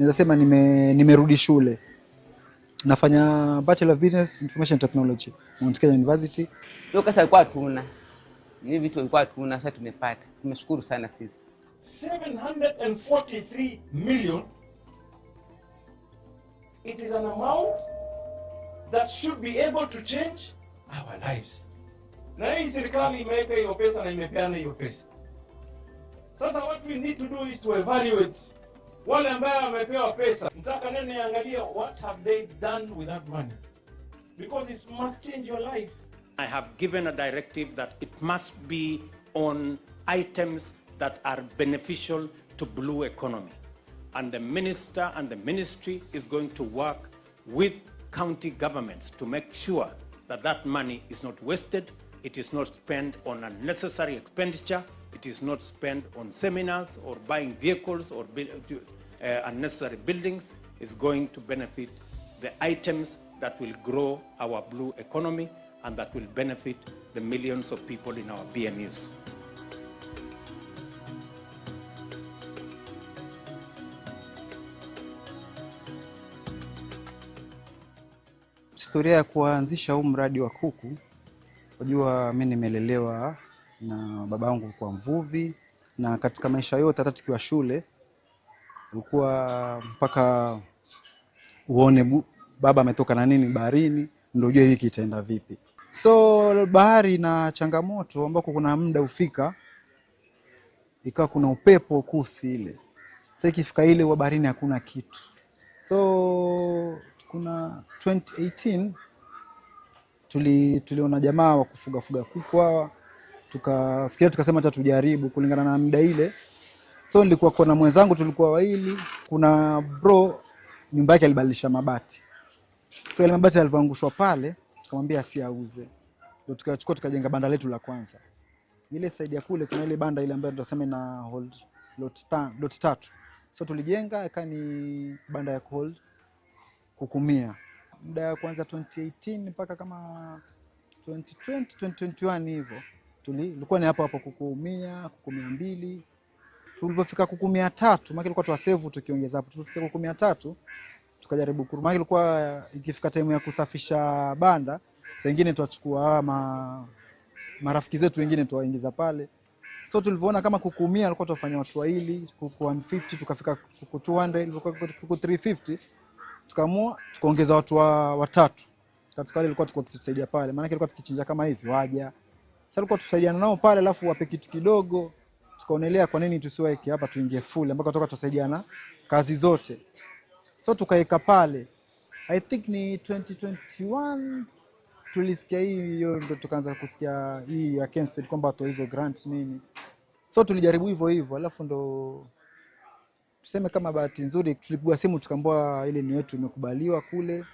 naweza sema nimerudi shule. Nafanya Bachelor of Business Information Technology Mount Kenya University. Hiyo kasa ilikuwa tuna. Ni vitu ilikuwa tuna, sasa tumepata. Tumeshukuru sana sisi. 743 million. It is an amount that should be able to change our lives. Na hii serikali imeweka hiyo pesa na imepeana hiyo pesa. Sasa what we need to do is to evaluate wale ambao wamepewa pesa. Nataka nene angalia what have they done with that money. Because it must change your life. I have given a directive that it must be on items that are beneficial to blue economy. And the minister and the ministry is going to work with county governments to make sure that that money is not wasted, it is not spent on unnecessary expenditure, it is not spent on seminars or buying vehicles or unnecessary buildings. It's going to benefit the items that will grow our blue economy and that will benefit the millions of people in our BMUs. Historia ya kuanzisha huu mradi wa kuku, unajua mimi nimelelewa na babangu kwa mvuvi, na katika maisha yote hata tukiwa shule ulikuwa mpaka uone baba ametoka na nini baharini ndio ujue hiki itaenda vipi. So bahari na changamoto ambako kuna muda ufika ikawa kuna upepo kusi ile. Sasa ikifika ile wa baharini hakuna kitu. So kuna 2018 tuliona jamaa wa kufuga kuku hawa, tukafikiria tukasema hata tujaribu kulingana na muda ile. So nilikuwa kwa na mwenzangu, tulikuwa wawili. Kuna bro nyumba yake alibadilisha mabati. So ile mabati yalivyoangushwa pale, tukamwambia asiauze. Ndio tukachukua tukajenga banda letu la kwanza. Ile side ya kule kuna ile banda ile ambayo tunasema na hold lot 3. So tulijenga ikani banda ya hold kukumia. Muda ya kwanza 2018 mpaka kama 2020 2021 hivyo. Tulikuwa ni hapo kukumia 200. Tulipofika 300, maana ilikuwa tuwasave tukiongeza hapo. Tulifika 300 tukajaribu kuruma. Ilikuwa ikifika time ya kusafisha banda, saa nyingine tuachukua marafiki zetu wengine tuwaingiza pale. So tulivyoona kama kukumia alikuwa tufanya watu wawili, kuku 150 tukafika kuku 200, ilikuwa kuku 350. Tukaamua tukaongeza watu watatu. Katika wale ilikuwa tukitusaidia pale. Maana ilikuwa tukichinja kama hivi waja. Sasa ilikuwa tusaidiana nao pale, alafu wape kitu kidogo. Tukaonelea kwa nini tusiweke hapa tuingie full ambako toka tusaidiana kazi zote. So tukaeka pale. I think ni 2021 tulisikia hiyo, ndio tukaanza kusikia hii ya Kensfield kwamba watu hizo grant nini. So tulijaribu hivyo alafu ndo tuseme kama bahati nzuri tulipigwa simu tukaambiwa ile ni yetu imekubaliwa kule.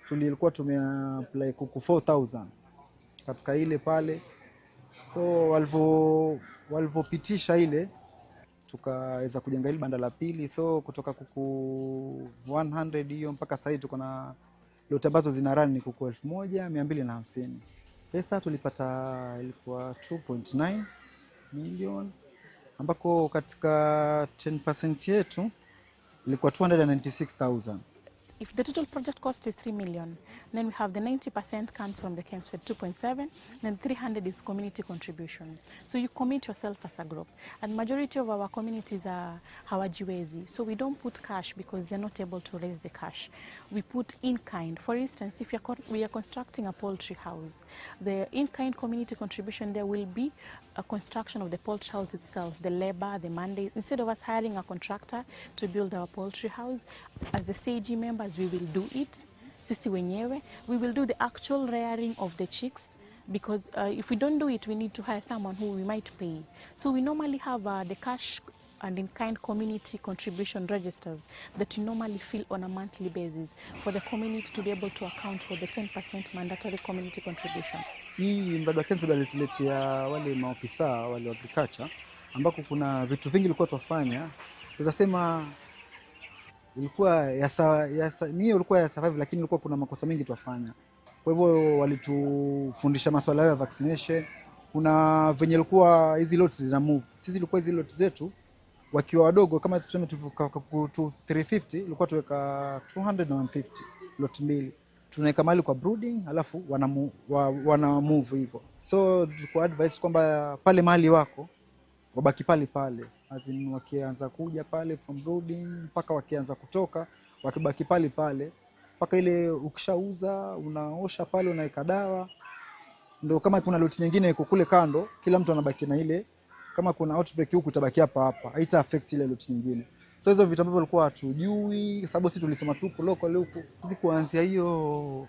Tulikuwa tumeapply kuku 4000 katika ile pale. So walivyopitisha ile tukaweza kujenga ile banda la pili. So kutoka kuku 100 hiyo mpaka sasa tuko na lote ambazo zina run ni kuku 1250. Pesa tulipata ilikuwa 2.9 million, ambako katika 10% yetu ilikuwa 296,000. If the total project cost is 3 million, then we have the 90% comes from the Kensford 2.7, then 300 is community contribution. So you commit yourself as a group. And majority of our communities are hawajiwezi. So we don't put cash because they're not able to raise the cash. We put in-kind. For instance, if we are constructing a poultry house, the in-kind community contribution, there will be a construction of the poultry house itself, the labor, the mandate. Instead of us hiring a contractor to build our poultry house, as the CAG members, we will do it. Sisi wenyewe, we will do the actual rearing of the chicks, because if we don't do it, we need to hire someone who we might pay. So we normally have the cash and in-kind community contribution registers that we normally fill on a monthly basis for the community to be able to account for the 10% mandatory community contribution. Hii mradi wa Kensfield alituletea wale maofisa wale wa agriculture, ambako kuna vitu vingi ilikuwa tufanya. Tunasema ilikuwa mimi ilikuwa ya survive, lakini ilikuwa kuna makosa mengi tufanya. Kwa hivyo walitufundisha masuala ya vaccination. Kuna venye ilikuwa hizi lots zina move. Sisi ilikuwa hizi lots zetu wakiwa wadogo kama tuseme tu 350 ilikuwa tuweka 200 na 150 lot mbili, tunaweka mali kwa brooding alafu wana move hivyo. So tulikuwa advice kwamba pale mali wako wabaki pale pale, azin wakianza kuja pale from brooding mpaka wakianza kutoka wakibaki pale pale mpaka ile ukishauza unaosha pale unaweka dawa. Ndio kama kuna lot nyingine iko kule kando, kila mtu anabaki na ile, kama kuna outbreak huku tabaki hapa hapa, haita affect ile lot nyingine. So hizo vitu ambavyo walikuwa hatujui, sababu sisi tulisema tu local huku. Sisi kuanzia hiyo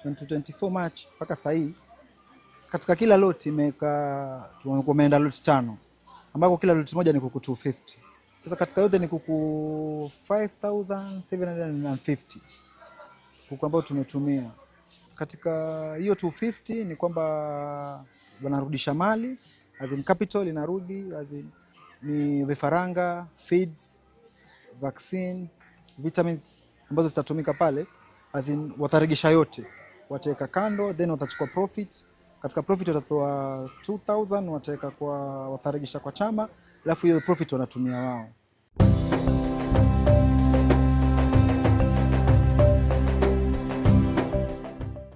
2024 March mpaka sasa hii katika kila lot imeka tumeenda lot 5 ambako kila lot moja ni kuku 250. Sasa katika yote ni kuku 5750 kuku ambao tumetumia. Katika hiyo 250 ni kwamba wanarudisha mali, as in capital inarudi, as in ni vifaranga, feeds, vaccine, vitamins ambazo zitatumika pale, as in wataregesha yote, wataweka kando, then watachukua profit. Katika profit watapewa 2000, wataweka kwa, wataregesha kwa chama, alafu hiyo profit wanatumia wao.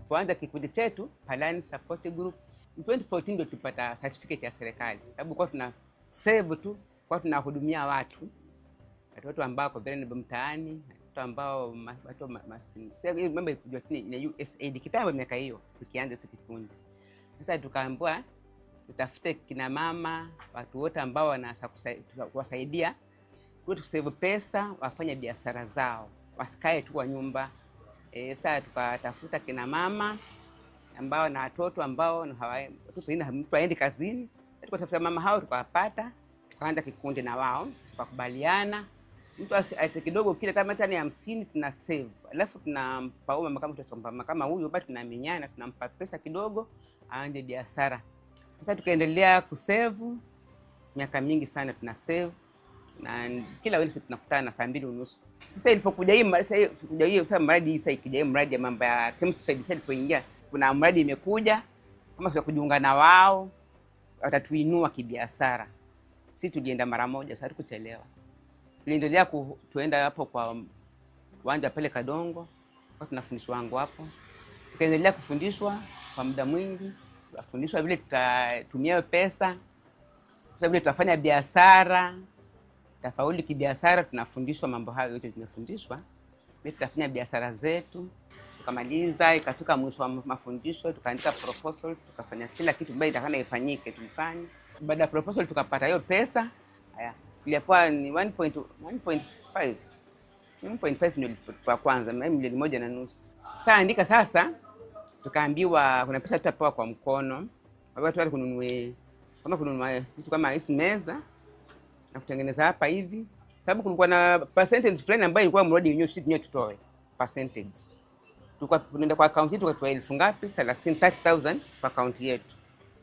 Kuanza kikundi chetu Palani Support Group 2014 ndio tupata certificate ya serikali, sababu kwa tuna save tu, kwa tunahudumia watu ambao kwa vile mtaani, watu ambao watu maskini. Sasa hiyo mambo kujua ni USAID kitambo miaka hiyo tukianza kikundi. Sasa tukaambiwa tutafute kina mama, watu wote ambao wanaweza kuwasaidia kwa save pesa, wafanye biashara zao, wasikae tu kwa nyumba. Sasa tukatafuta kina mama ambao na watoto ambao hawaendi kazini. Tukatafuta mama hao tukawapata, tukaanza kikundi na wao, tukakubaliana mtu aite kidogo kile kama tani 50 tuna save. Alafu tunampa mama kama tutasomba kama huyu bado tunamenyana, tunampa pesa kidogo aanze biashara. Sasa tukaendelea kusave miaka mingi sana, tuna save na kila wiki tunakutana saa 2:30. Sasa ilipokuja hii sasa mradi sasa ikija mradi ya mambo ya chemistry sasa ilipoingia, kuna mradi imekuja kama kwa kujiunga na wao watatuinua kibiashara. Sisi tulienda mara moja, sasa tukuchelewa. Tuliendelea tuenda hapo kwa uwanja pale Kadongo, kwa tunafundishwa wangu hapo. Tukaendelea kufundishwa kwa muda mwingi, tunafundishwa vile tutatumia pesa, sasa vile tutafanya biashara, tafauli kibiashara. Tunafundishwa mambo hayo yote tumefundishwa. Mimi tutafanya biashara zetu. Tukamaliza, ikafika mwisho wa mafundisho, tukaandika proposal, tukafanya kila kitu baada itakana ifanyike tulifanya. Baada ya proposal tukapata hiyo pesa. Haya, ilipokuwa ni 1.5. 1.5 ndio kwa kwanza, milioni 1.5. Sasa andika sasa, tukaambiwa kuna pesa tutapewa kwa mkono. Watu wale kununua kitu kama hizi meza na kutengeneza hapa hivi, sababu kulikuwa na percentage fulani ambayo ilikuwa mradi yenyewe tutoe percentage. Tulikuwa tunaenda kwa account yetu tukatoa 1000 ngapi 30,000 kwa account yetu,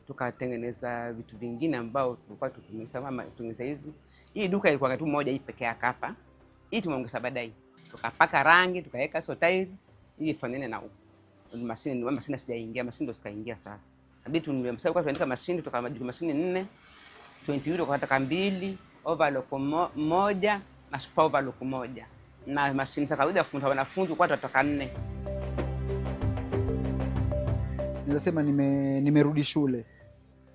tukatengeneza vitu vingine ambao tulikuwa tumetengeneza hizi. Hii duka ilikuwa tu moja hii pekee yake hapa, hii tumeongeza baadaye, tukapaka rangi, tukaweka sotairi ili ifanane na mashine sijaingia, mashine ndo sikaingia. Sasa inabidi tunimsema kwa tuandika mashine, tukamajika mashine 4 20 euro kwa taka 2, overlock moja na super overlock moja, na mashine za kawaida funza wanafunzi kwa tutatoka 4. Nilisema nimerudi shule,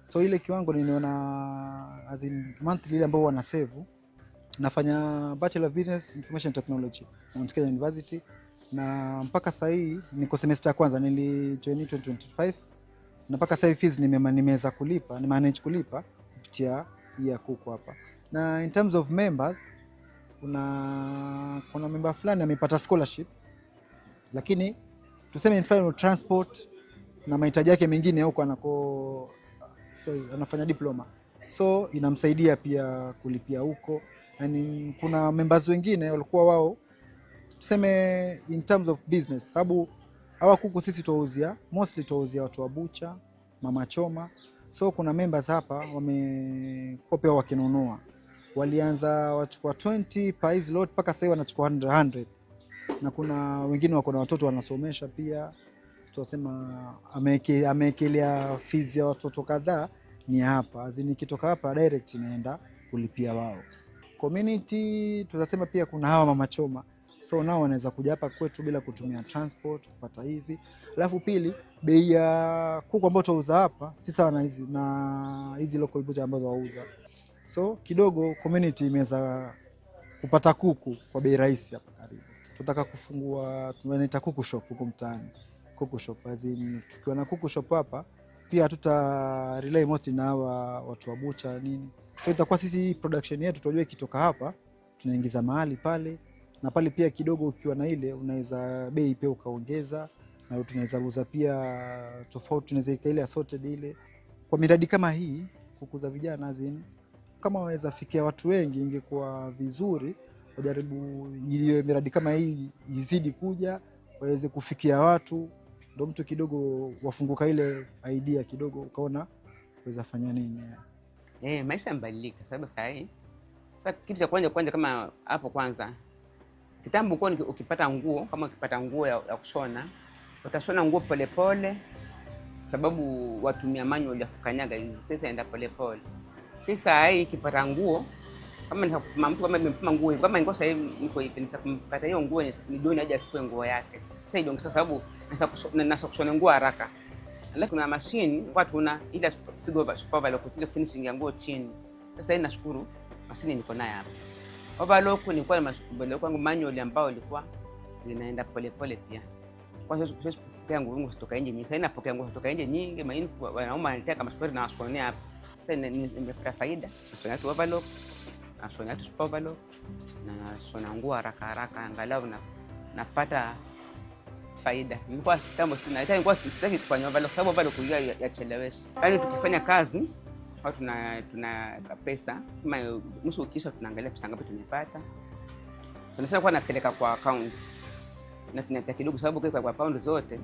so ile kiwango niliona as in monthly ile ambao wana save. Nafanya Bachelor of Business Information Technology Mount Kenya University, na mpaka sasa hii niko semester ya kwanza, nilijoin 2025, na mpaka sasa hivi fees nimeweza kulipa, ni manage kulipa kupitia ya kuku hapa. Na in terms of members, kuna member fulani amepata scholarship, lakini tuseme in transport na mahitaji yake mengine huko anafanya diploma, so inamsaidia pia kulipia huko. Yani kuna members wengine walikuwa wao tuseme in terms of business, sababu hawa kuku sisi tuwauzia mostly tuwauzia watu wa bucha, mama choma. So kuna members hapa wamekopea wakinunua, walianza wachukua 20 per hizi lot mpaka sasa wanachukua 100. Na kuna wengine wako na watoto wanasomesha pia, tunasema ameekelea fees ya watoto kadhaa ni hapa, azini kitoka hapa direct inaenda kulipia wao. Community tunasema pia kuna hawa mama choma, so nao wanaweza kuja hapa kwetu bila kutumia transport kupata hivi. Alafu pili, bei ya kuku ambao tunauza hapa si sawa na hizi local butcher ambazo wauza, so kidogo community imeweza kupata kuku kwa bei rahisi hapa karibu. Tunataka kufungua, tunaita kuku shop huko mtaani, kuku shop azini. Tukiwa na kuku shop hapa pia tuta rely most na hawa watu wa bucha nini, so itakuwa sisi production yetu tunajua ikitoka hapa tunaingiza mahali pale, na pale pia kidogo ukiwa na ile unaweza bei pia ukaongeza, na tunaweza uza pia tofauti, tunaweza ile assorted ile. Kwa miradi kama hii kukuza vijana azini, kama waweza fikia watu wengi ingekuwa vizuri. Wajaribu ile miradi kama hii izidi kuja, waweze kufikia watu, ndio mtu kidogo wafunguka ile idea kidogo, ukaona waweza fanya nini. Maisha yamebadilika sababu sasa kitu cha kwanza kama hapo kwanza, kitambo kwa ukipata nguo, kama ukipata nguo ya kushona, utashona nguo polepole sababu watumia manual ya kukanyaga hizi, sasa enda polepole. Sasa ikipata nguo kama mtu kama nimepima nguo kama ingo sasa niko hivi, nitakumpata hiyo nguo ni doni aje achukue nguo yake. Sasa ndio sababu nasa kushona nguo haraka. Alafu kuna machine watu una ile pigo supervisor kutia finishing ya nguo chini. Sasa nashukuru machine niko nayo hapa. Overlock nilikuwa na mashukuru kwangu manual ambao ilikuwa inaenda polepole pia. Kwa sababu pia nguo kutoka nje nyingi. Sasa napokea nguo kutoka nje nyingi, maana wanauma wanataka kama safari na washonea hapa. Sasa nimepata faida. Nashona tu overlock, nashona tu overlock, na nashona nguo haraka angalau napata faida. Nilikuwa kitambo nilikuwa sitaki kufanya overlock sababu overlock kuingia yachelewesha. Yaani tukifanya kazi au tuna pesa kama mwisho ukisha tunaangalia pesa ngapi tumepata. Tunasema kwa napeleka kwa account. Na tunataka kidogo sababu kwa pound zote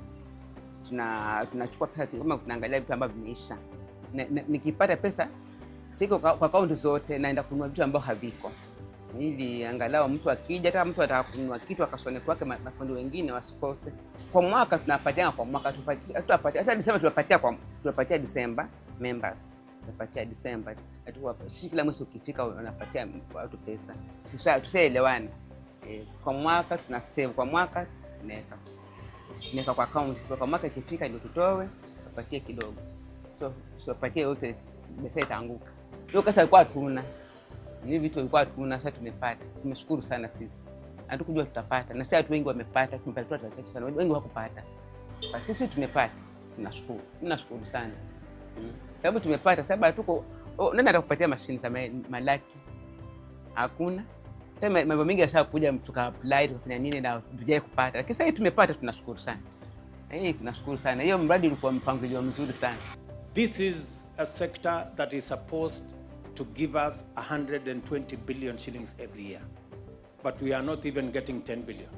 tunachukua pesa kama tunaangalia vitu ambavyo vimeisha. Nikipata pesa siko kwa account zote naenda kununua vitu ambavyo haviko. Ili angalau mtu akija, hata mtu ataka kununua kitu akashone kwake, mafundi wengine wasikose. Kwa mwaka tunapatia kwa mwaka tupatia hata Desemba tunapatia Desemba members. Tunapatia Desemba. Kila mwezi ukifika unapatia watu pesa. Sisi tusielewana. Kwa mwaka tuna save, kwa mwaka tunaweka kwa account. Kwa mwaka ikifika ndio tutoe, tupatie kidogo. So tupatie yote pesa itaanguka. Hiyo kasa ilikuwa tuna ni vitu vilikuwa tuna, sasa tumepata. Tumeshukuru sana sisi. Hatukujua tutapata. Na sasa watu wengi wamepata, tumepata watu wachache sana. Wengi hawakupata. Sisi tumepata. Tunashukuru. Tunashukuru sana. Sababu tumepata, sababu hatuko nani atakupatia mashine za malaki? Hakuna. Tena mambo mengi yashakuja tuka apply tukafanya nini na tujai kupata. Lakini sasa tumepata, tunashukuru sana. Tunashukuru sana. Hiyo mradi ulikuwa mpangilio mzuri sana. This is a sector that is supposed to give us 120 billion shillings every year. But we are not even getting 10 billion.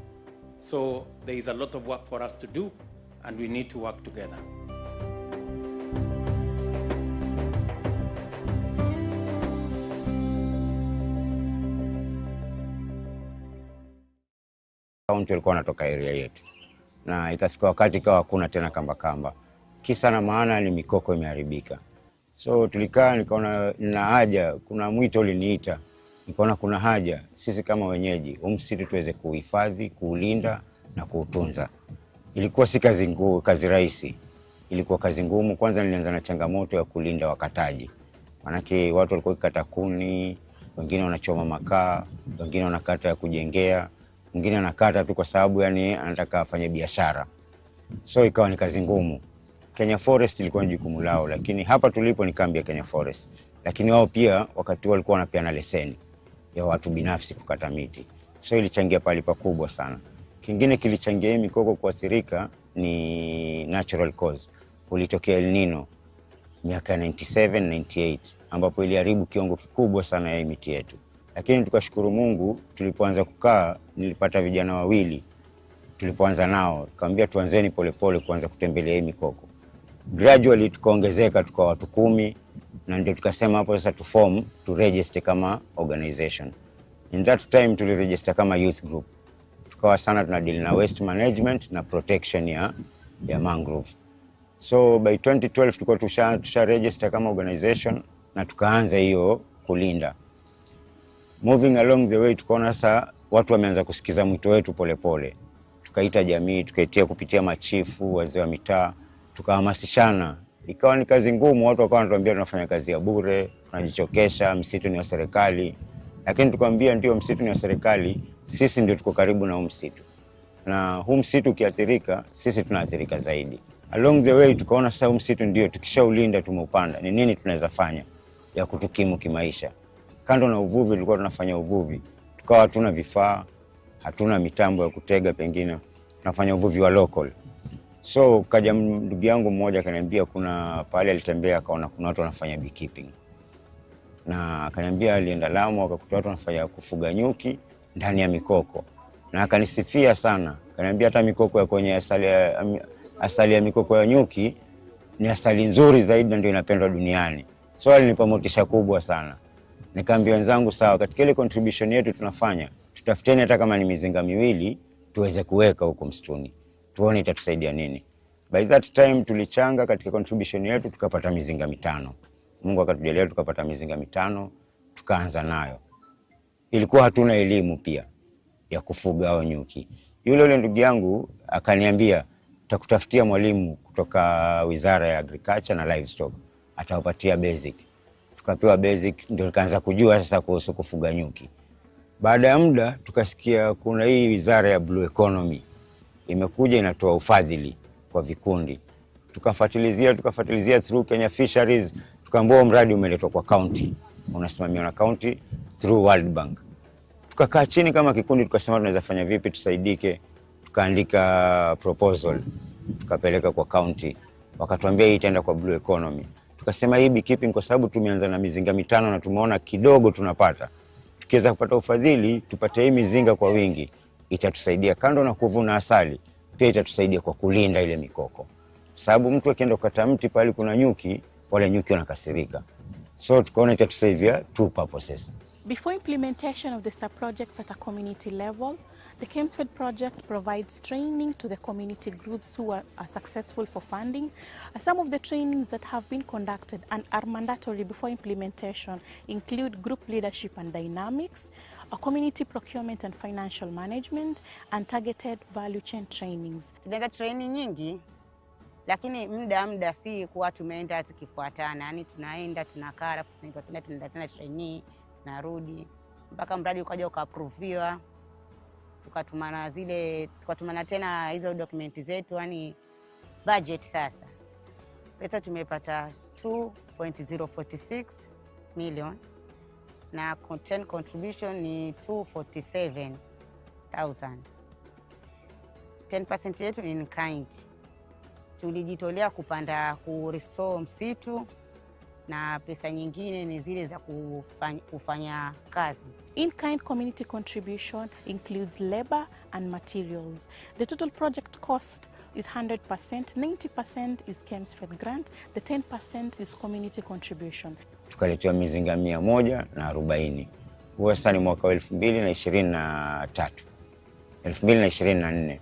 So there is a lot of work for us to do, and we need to work together. Kaunti walikuwa wanatoka area yetu, na ikafika wakati ikawa hakuna tena kamba. Kisa na maana ni mikoko imeharibika. So tulikaa, nikaona nina haja, kuna mwito uliniita, nikaona kuna haja sisi kama wenyeji msitu tuweze kuhifadhi, kuulinda na kuutunza. Ilikuwa si kazi ngumu, kazi rahisi. Ilikuwa kazi ngumu. Kwanza nilianza na changamoto ya kulinda wakataji. Manake watu walikuwa kukata kuni, wengine wanachoma makaa, wengine wanakata ya kujengea, mwingine anakata tu kwa sababu yani anataka afanye biashara. So ikawa ni kazi ngumu. Kenya Forest ilikuwa ni jukumu lao, lakini hapa tulipo ni kambi ya Kenya Forest. Lakini wao pia wakati walikuwa wanapeana leseni ya watu binafsi kukata miti. So ilichangia pale pakubwa sana. Kingine kilichangia mikoko kuathirika ni natural cause. Kulitokea El Nino miaka 97 98 ambapo iliharibu kiwango kikubwa sana ya miti yetu. Lakini tukashukuru Mungu, tulipoanza kukaa nilipata vijana wawili. Tulipoanza nao kaambia tuanzeni polepole kuanza kutembelea hii mikoko. Gradually tukaongezeka tukawa watu 10, na ndio tukasema hapo sasa to register kama organization. In that time tuliregister kama youth group. Tukawa sana tunadeal na waste management na protection ya mangrove. So by 2012 tulikuwa tusha register kama organization na tukaanza hiyo kulinda. Moving along the way tukaona sasa watu wameanza kusikiza mwito wetu polepole. Tukaita jamii, tukaitia kupitia machifu, wazee wa mitaa, tukahamasishana. Ikawa ni kazi ngumu, watu wakawa wanatuambia tunafanya kazi ya bure, tunajichokesha, msitu ni wa serikali. Lakini tukamwambia ndio msitu ni wa serikali, sisi ndio tuko karibu na msitu. Na huu msitu ukiathirika, sisi tunaathirika zaidi. Along the way tukaona sasa msitu ndio tukishaulinda tumeupanda, ni nini tunaweza fanya ya kutukimu kimaisha. Kando na uvuvi tulikuwa tunafanya uvuvi. Tukawa hatuna vifaa, hatuna mitambo ya kutega pengine, tunafanya uvuvi wa local. So kaja ndugu yangu mmoja akaniambia kuna pale alitembea akaona kuna watu wanafanya beekeeping. Na akaniambia alienda Lamu akakuta watu wanafanya kufuga nyuki ndani ya mikoko. Na akanisifia sana. Akaniambia hata mikoko ya kwenye asali ya mikoko ya nyuki ni asali nzuri zaidi na ndio inapendwa duniani. So alinipa motisha kubwa sana. Nikaambia wenzangu sawa, katika ile contribution yetu tunafanya, tutafuteni hata kama ni mizinga miwili tuweze kuweka huko msituni. Tuone itatusaidia nini. By that time tulichanga katika contribution yetu tukapata mizinga 5. Mungu akatujalia tukapata mizinga 5, tukaanza nayo. Ilikuwa hatuna elimu pia ya kufuga hao nyuki. Yule ndugu yangu akaniambia tutakutafutia mwalimu kutoka Wizara ya Agriculture na Livestock, atawapatia basic. Tukapewa basic, ndio nikaanza kujua sasa kuhusu kufuga nyuki. Baada ya muda tukasikia kuna hii wizara ya blue economy imekuja inatoa ufadhili kwa vikundi. Tukafuatilizia through Kenya Fisheries, tukaambiwa mradi umeletwa kwa county, unasimamiwa na county through World Bank. Tukakaa chini kama kikundi tukasema tunaweza fanya vipi tusaidike. Tukaandika proposal, tukapeleka kwa county, wakatuambia hii itaenda kwa blue economy. Tukasema hii beekeeping kwa sababu tumeanza na mizinga 5 na tumeona kidogo tunapata. Tukiweza kupata ufadhili, tupate hii mizinga kwa wingi, itatusaidia kando na kuvuna asali, pia itatusaidia kwa kulinda ile mikoko. Sababu mtu akienda kukata mti pale kuna nyuki, wale nyuki wanakasirika. So tukaona itatusaidia two purposes. Before implementation of the sub-projects at a community level, the Kemsford project provides training to the community groups who are successful for funding. Some of the trainings that have been conducted and are mandatory before implementation include group leadership and dynamics, a community procurement and financial management, and targeted value chain trainings. Tunaenda training nyingi, lakini muda si kuwa tumeenda tukifuatana. Yani tunaenda tunakaa alafu tunaenda tena trainee, narudi mpaka mradi ukaja ukaapproviwa, tukatumana tena hizo dokumenti zetu, yani budget. Sasa pesa tumepata 2.046 million na content contribution ni 247,000. 10% yetu ni in kind. Tulijitolea kupanda restore msitu na pesa nyingine ni zile za kufanya kazi. In-kind community contribution includes labor and materials. The total project cost is 100%, 90% is Kemsford grant, the 10% is community contribution. Tukaletewa mizinga 140. Huwa sasa ni mwaka wa 2023, 2024.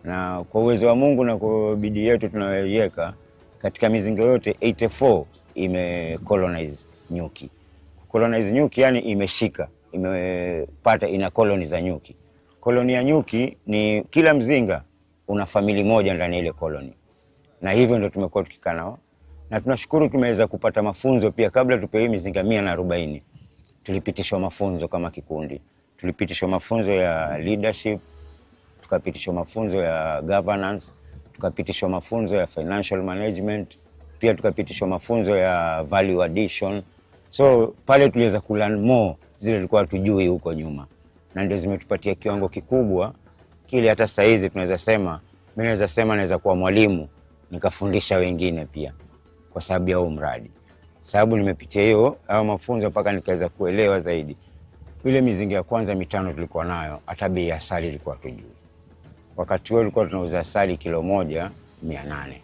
Na kwa uwezo wa Mungu na kwa bidii yetu tunayoiweka, katika mizinga yote 84 ime-colonize nyuki. Colonize nyuki yani imeshika, imepata ina colony za nyuki. Colony ya nyuki ni kila mzinga una famili moja ndani ile colony. Na hivyo ndio tumekuwa tukikaa nao. Na tunashukuru tumeweza kupata mafunzo pia kabla tupewe mizinga 140. Tulipitishwa mafunzo kama kikundi. Tulipitishwa mafunzo ya leadership, tukapitishwa mafunzo ya governance, tukapitishwa mafunzo ya financial management, pia tukapitishwa mafunzo ya value addition. So pale tuliweza kulearn more zile tulikuwa tujui huko nyuma. Na ndio zimetupatia kiwango kikubwa kile hata saa hizi tunaweza sema, mimi naweza sema naweza kuwa mwalimu nikafundisha wengine pia kwa sababu ya huu mradi. Sababu nimepitia hiyo au mafunzo mpaka nikaweza kuelewa zaidi. Ile mizinga ya kwanza 5 tulikuwa nayo, hata bei ya asali ilikuwa tujui. Wakati huo tulikuwa tunauza asali kilo 1 800.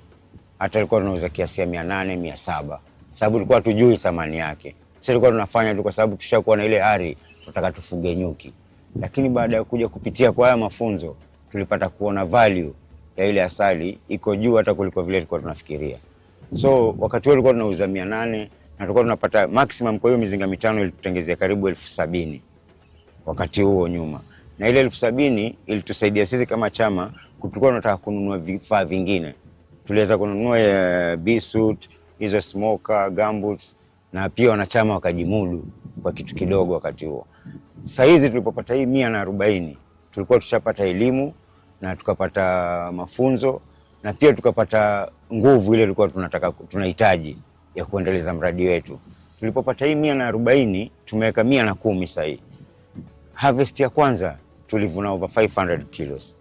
Hata tulikuwa tunauza kiasi ya 800 700. Sababu tulikuwa tujui thamani yake. Sisi tulikuwa tunafanya tu kwa sababu tushakuwa na ile hari tunataka tufuge nyuki. Lakini baada ya kuja kupitia kwa haya mafunzo tulipata kuona value ya ile asali iko juu hata kuliko vile tulikuwa tunafikiria. So wakati huo tulikuwa tunauza 800 na tulikuwa tunapata maximum kwa hiyo mizinga 5 ilitutengezea karibu 70,000 wakati huo nyuma, na ile 70,000 ilitusaidia sisi kama chama. Tulikuwa tunataka kununua vifaa vingine, tuliweza kununua B-suit, hizo smoker, gumboots, na pia wanachama wakajimudu kwa kitu kidogo wakati huo. Sasa hizi tulipopata hii 140 tulikuwa tushapata elimu na tukapata mafunzo na pia tukapata nguvu ile tulikuwa tunahitaji ya kuendeleza mradi wetu. Tulipopata hii 140 tumeweka 110 sasa hivi. Harvest ya kwanza tulivuna over 500 kilos.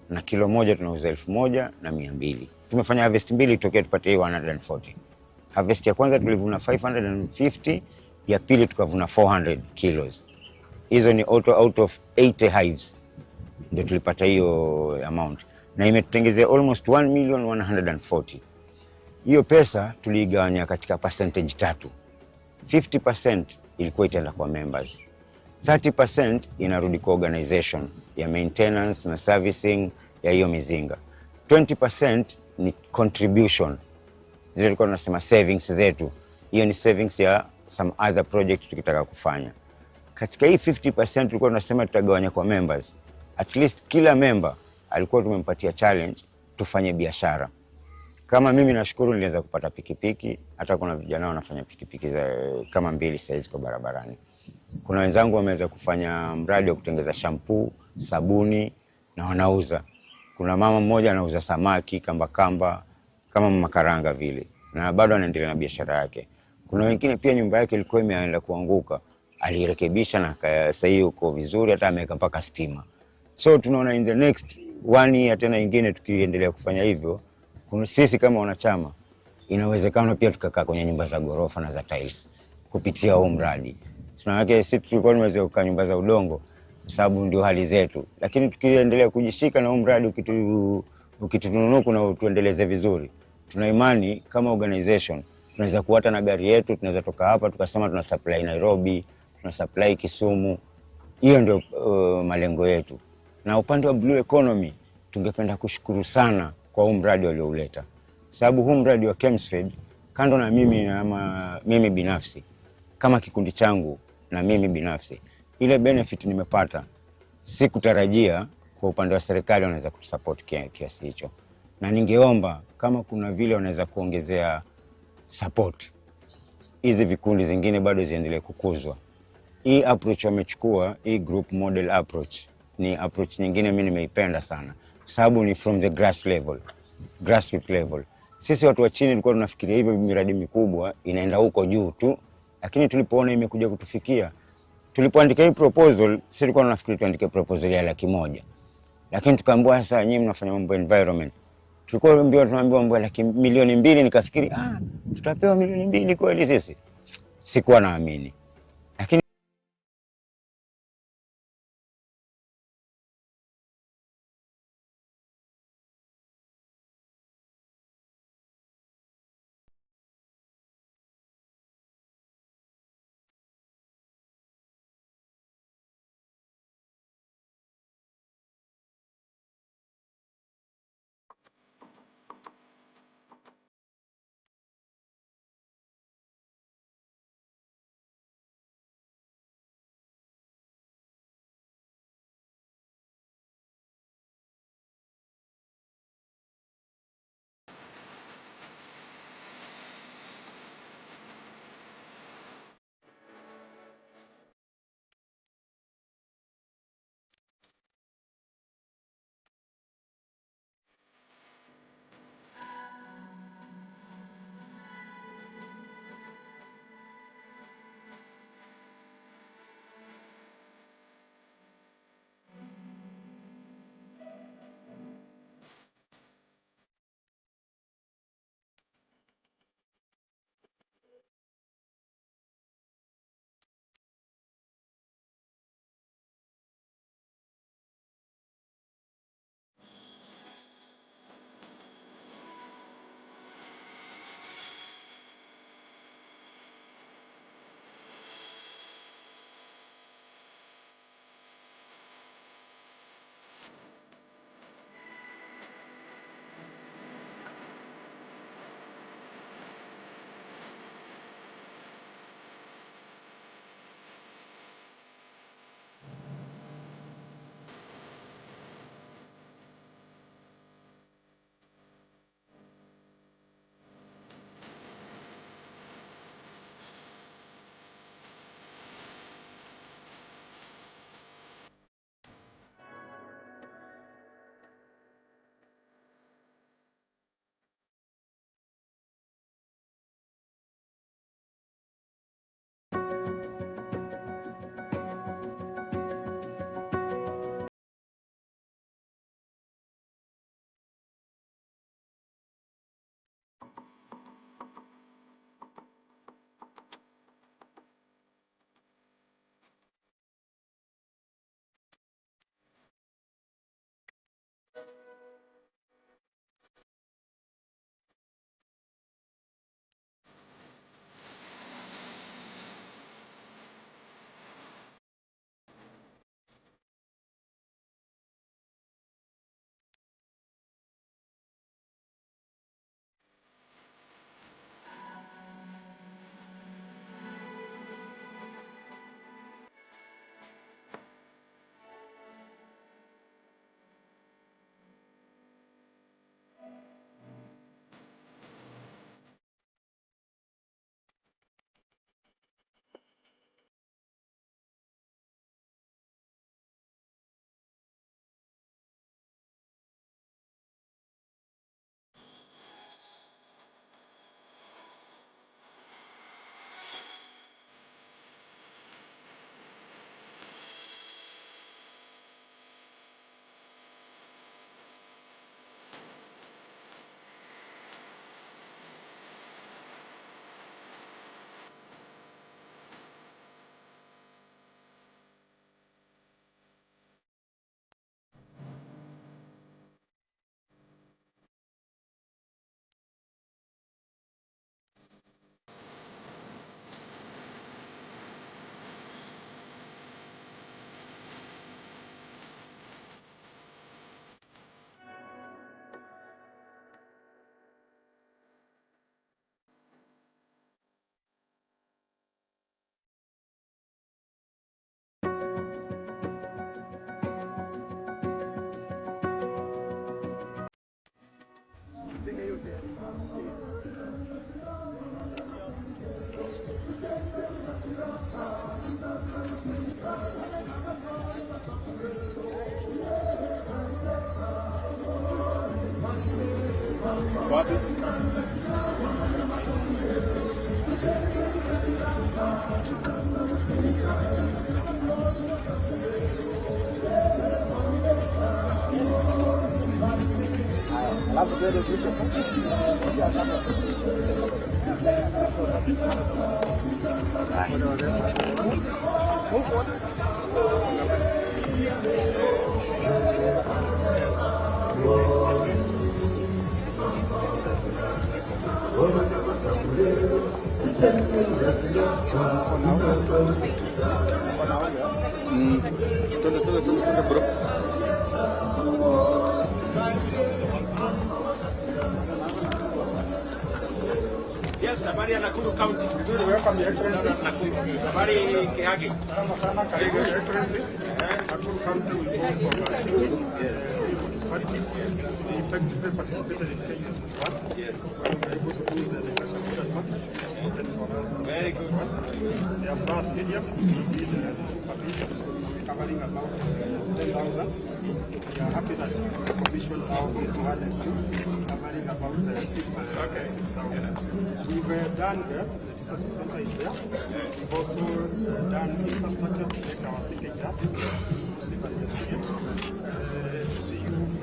Na kilo moja tunauza 1,200. Tumefanya harvest mbili tokea tupate hii 140. Harvest ya kwanza tulivuna 550, ya pili tukavuna 400 kilos. Hizo ni out of 80 hives. Ndio tulipata hiyo amount. Na imetutengezea almost 1,140,000. Hiyo pesa tuliigawanya katika percentage tatu. 50% ilikuwa itaenda kwa members. 30% inarudi kwa organization ya maintenance na servicing ya hiyo mizinga. 20% ni contribution. Zile tulikuwa tunasema savings zetu. Hiyo ni savings ya some other projects tukitaka kufanya. Katika hii 50% tulikuwa tunasema tutagawanya kwa members. At least kila member alikuwa tumempatia challenge tufanye biashara. Kama mimi nashukuru niliweza kupata pikipiki, hata kuna vijana wanafanya pikipiki za kama 2 saizi kwa barabarani. Kuna wenzangu wameweza kufanya mradi wa kutengeza shampoo, sabuni na wanauza. Kuna mama mmoja anauza samaki, kamba kama mama karanga vile, na bado anaendelea na biashara yake. Kuna wengine pia nyumba yake ilikuwa imeanza kuanguka, alirekebisha na sasa hiyo uko vizuri, hata ameweka mpaka stima. So tunaona in the next 1 year tena ingine tukiendelea kufanya hivyo, kuna sisi kama wanachama inawezekana pia tukakaa kwenye nyumba za gorofa na za tiles kupitia huu mradi. Tunawake sisi tulikuwa tumeweza kukaa nyumba za udongo sababu ndio hali zetu, lakini tukiendelea kujishika na huu mradi ukitununuku na tuendeleze vizuri, tuna imani kama organization tunaweza kuata na gari yetu, tunaweza toka hapa tukasema tuna supply Nairobi, tuna supply Kisumu. Hiyo ndio malengo yetu. Na upande wa blue economy tungependa kushukuru sana kwa huu mradi waliouleta, sababu huu mradi wa Kemsfed, kando na mimi binafsi kama kikundi changu na mimi binafsi, ile benefit nimepata sikutarajia kwa upande wa serikali wanaweza kutusupport kiasi hicho. Na ningeomba kama kuna vile wanaweza kuongezea support, hizi vikundi zingine bado ziendelee kukuzwa. Hii approach wamechukua, hii group model approach, ni approach nyingine mimi nimeipenda sana, sababu ni from the grassroots level. Sisi watu wa chini tulikuwa tunafikiria hivyo miradi mikubwa inaenda huko juu tu, lakini tulipoona imekuja kutufikia, tulipoandika hii proposal, sisi tulikuwa tunafikiri tuandike proposal ya 100,000. Lakini tukaambiwa sasa nyinyi mnafanya mambo environment. Tulikuwa tunaambiwa mambo ya 2,000,000, nikafikiri tutapewa 2,000,000 kweli sisi? Sikuwa naamini. Lakini Yes, habari ya Nakuru County. Welcome, Your Excellency. Nakuru. Habari Kihagi. Very good, Your Excellency. Nakuru County will boast of our city. Municipalities. We effectively participated in Kenya's plan. Yes. We were able to do the Naivasha modern market. Very good. We have now a stadium. We did the two pavilions covering about 10,000. We are happy that we commissioned now phase 1 and 2, covering about 6,000. We've done the resource center is there. We've also done infrastructure to make our sinking gas, inclusive and resilient. You've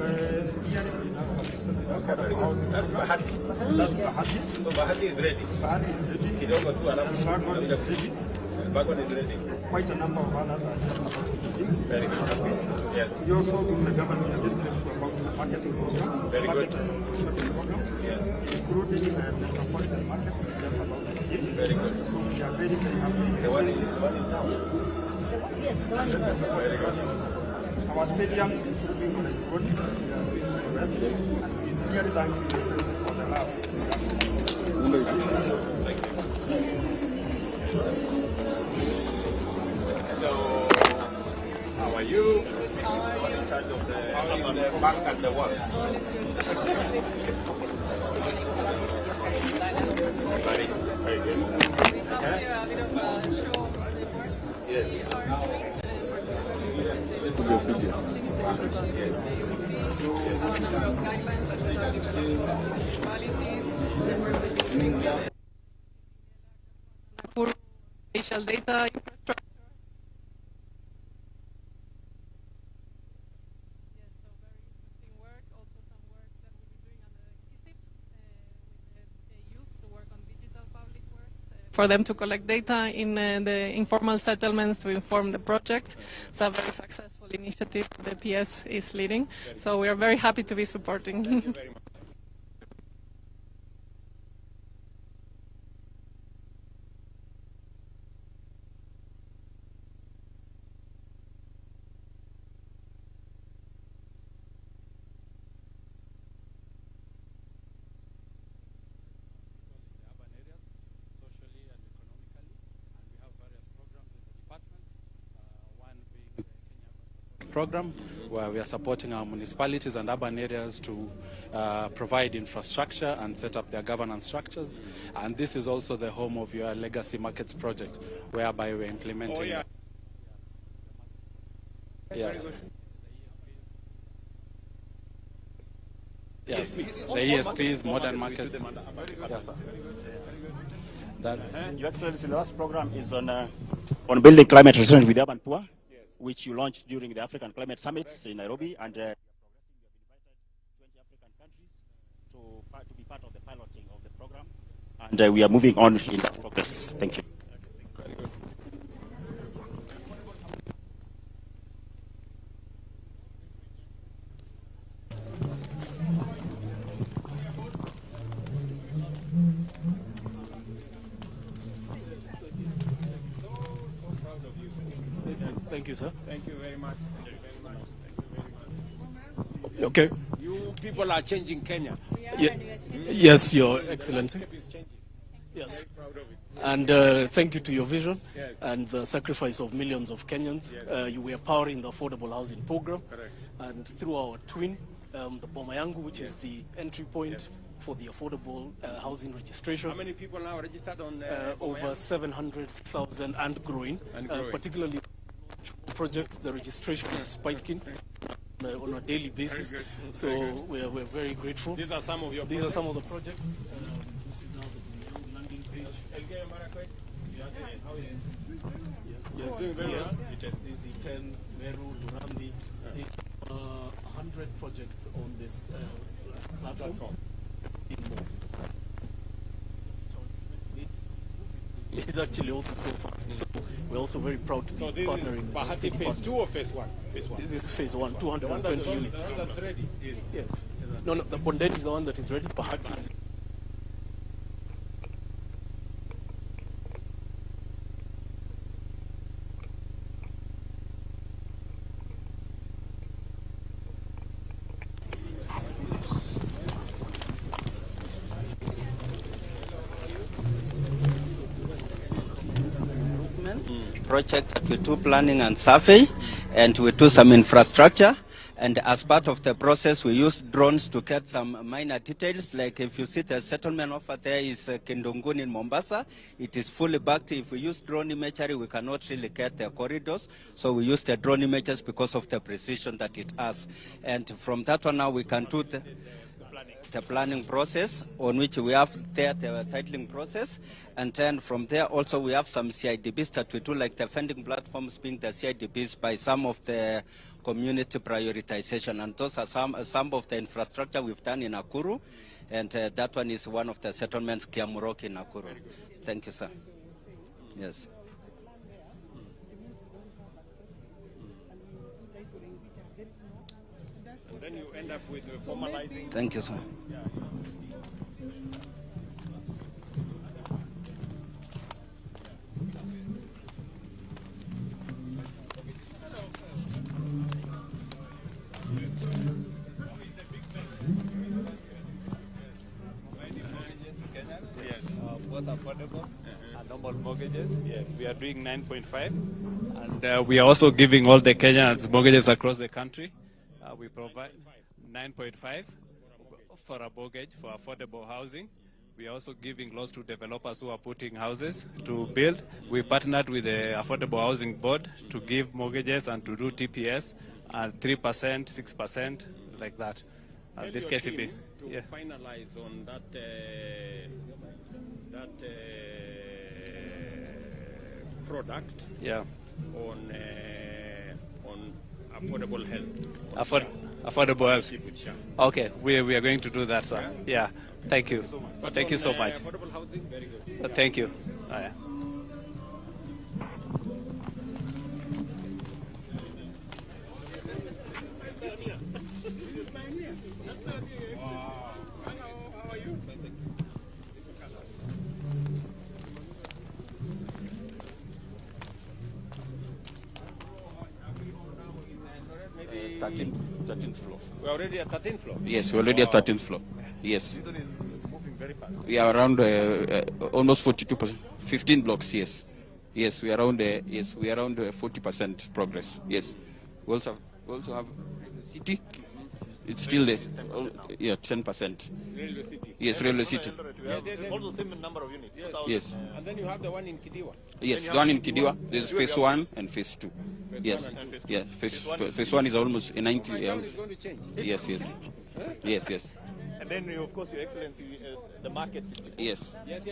hearing in our system affordable housing. That's Bahati. That's Bahati. So Bahati is ready. Bahati is ready. Kidogo tu alafu Bagon is ready. Bagon is ready. Quite a number of others are just about to begin. Very good. Yes. We also, through the government, are very grateful about the marketing program. Very good. Program. Yes. Including the metropolitan market, just about to begin. Very good. So we are very, very happy. The one in town. Yes, the one in town. Very good. Our stadium is improving on the road. We are doing very well. And we really thank you for the love. Thank you. How are you? This is the one in charge of the bank and the work. Very, very good. Yes. Nakuru spatial data infrastructure. For them to collect data in the informal settlements to inform the project. It's a very successful initiative the PS is leading. So we are very happy to be supporting. Thank you very much. Program where we are supporting our municipalities and urban areas to provide infrastructure and set up their governance structures. And this is also the home of your legacy markets project, whereby we're implementing. Oh, yeah. Yes. Yes. The ESPs, modern markets. Yes, sir. That. Your Excellency, the last program is on building climate resilience with urban poor, which you launched during the African Climate Summits in Nairobi, and we are progressing. We have invited 20 African countries to be part of the piloting of the program, and we are moving on in that progress. Thank you. Very good. Thank you, sir. Thank you very much. Thank you very much. Thank you very much. Okay. You people are changing Kenya. Yes, Your Excellency. Yes. And thank you to your vision and the sacrifice of millions of Kenyans. You were powering the affordable housing program. Correct. And through our twin, the Boma Yangu, which is the entry point for the affordable housing registration. How many people now registered on over 700,000 and growing. Particularly projects, the registration is spiking. on a daily basis. Very good. So Very good. we're very grateful. These are some of your These are projects? some of the projects. This is now the landing page. Yes, Doing very yes. well. This is 10, Meru, Lurambi. 100 projects on this platform. It's actually also so fast. So we're also very proud to be So this partnering is with the Bahati State phase Department. 2 or phase 1? Phase 1. This is phase 1, The one 220 units. the one that's ready is... Yes. No, the Bondeni is the one that is ready. Bahati is project that we do planning and survey, and we do some infrastructure. And as part of the process, we use drones to get some minor details. Like if you see the settlement over there is Kindungun in Mombasa, it is fully backed. If we use drone imagery, we cannot really get the corridors. So we use the drone images because of the precision that it has. And from that one now, we can do the planning process, on which we have there the titling process, and then from there also we have some CIDBs that we do, like the funding platforms being the CIDBs by some of the community prioritization, and those are some of the infrastructure we've done in Nakuru, and that one is one of the settlements, Kiamurok in Nakuru. Thank you, sir. Yes. And then you end up with formalizing... Thank you, sir. Yes. Both affordable and normal mortgages. Yes, we are doing 9.5. And we are also giving all the Kenyans mortgages across the country. We provide 9.5 for a mortgage for affordable housing. We are also giving loans to developers who are putting houses to build. We partnered with the Affordable Housing Board to give mortgages and to do TPS and 3%, 6%, like that. And this KCB. To finalize on that product. Yeah. On affordable health. Affordable health. Okay, we are going to do that, sir. Yeah. Thank you. Thank you so much. Affordable housing, very good. Thank you. Yeah. Uh, 13th floor. We're already at 13th floor? Yes, we're already at 13th floor. Yes. This one is moving very fast. We are around almost 42%. 15 blocks, yes. Yes, we are around 40% progress. Yes. We also have city. It's still there. 10%. Railway City. Yes, Railway City. Yes. Also same number of units. Yes. And then you have the one in Kidiwa. Yes, the one in Kidiwa. There's phase 1 and phase 2. Yes. one and phase two. Yeah. Phase 1 is almost 90. Our town is going to change. Yes. Yes. And then, of course, Your Excellency, the market 64. Yes. Yes.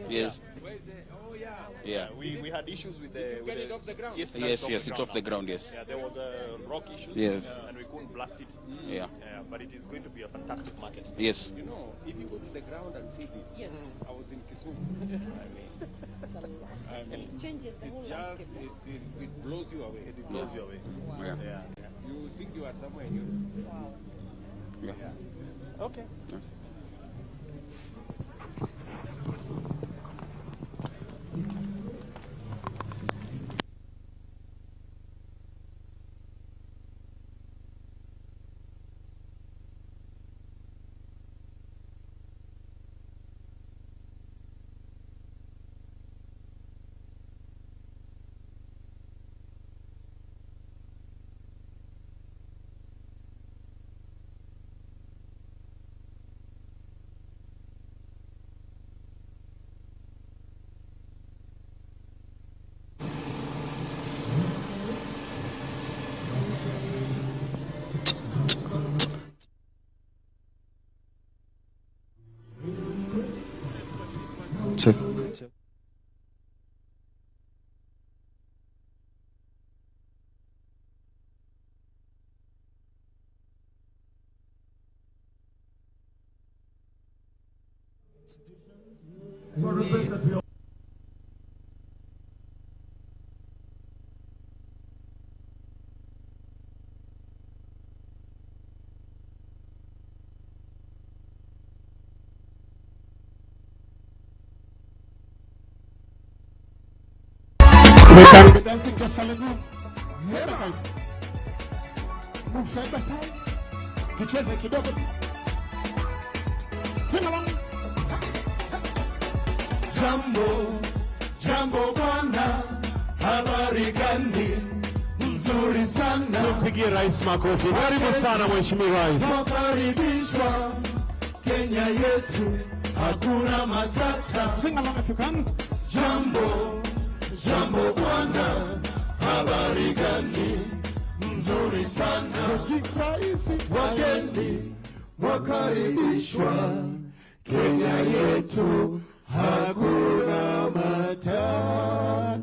Yes. Yeah. We had issues with the... Get it off the ground. Yes, It's off the ground, yes. Yeah, there was a rock issue. Yes. And we couldn't blast it. Yeah. But it is going to be a fantastic market. Yes. You know, if you go to the ground and see this, Yes. I was in Kisumu. I mean, It changes the whole landscape. It blows you away. It blows you away. Wow. Yeah. You think you are somewhere new. Wow. Yeah. Okay. Check. We can be dancing just a little. Side by side. Move side by side. Tucheze kidogo. Sing along. Jambo, jambo bwana, habari gani? Nzuri sana. Tupigie rais makofi. Karibu sana mheshimiwa rais. Tukaribishwa Kenya yetu, hakuna matata. Sing along if you can. Jambo, jambo bwana, habari gani? Nzuri sana. Wageni wakaribishwa Kenya yetu, hakuna matata.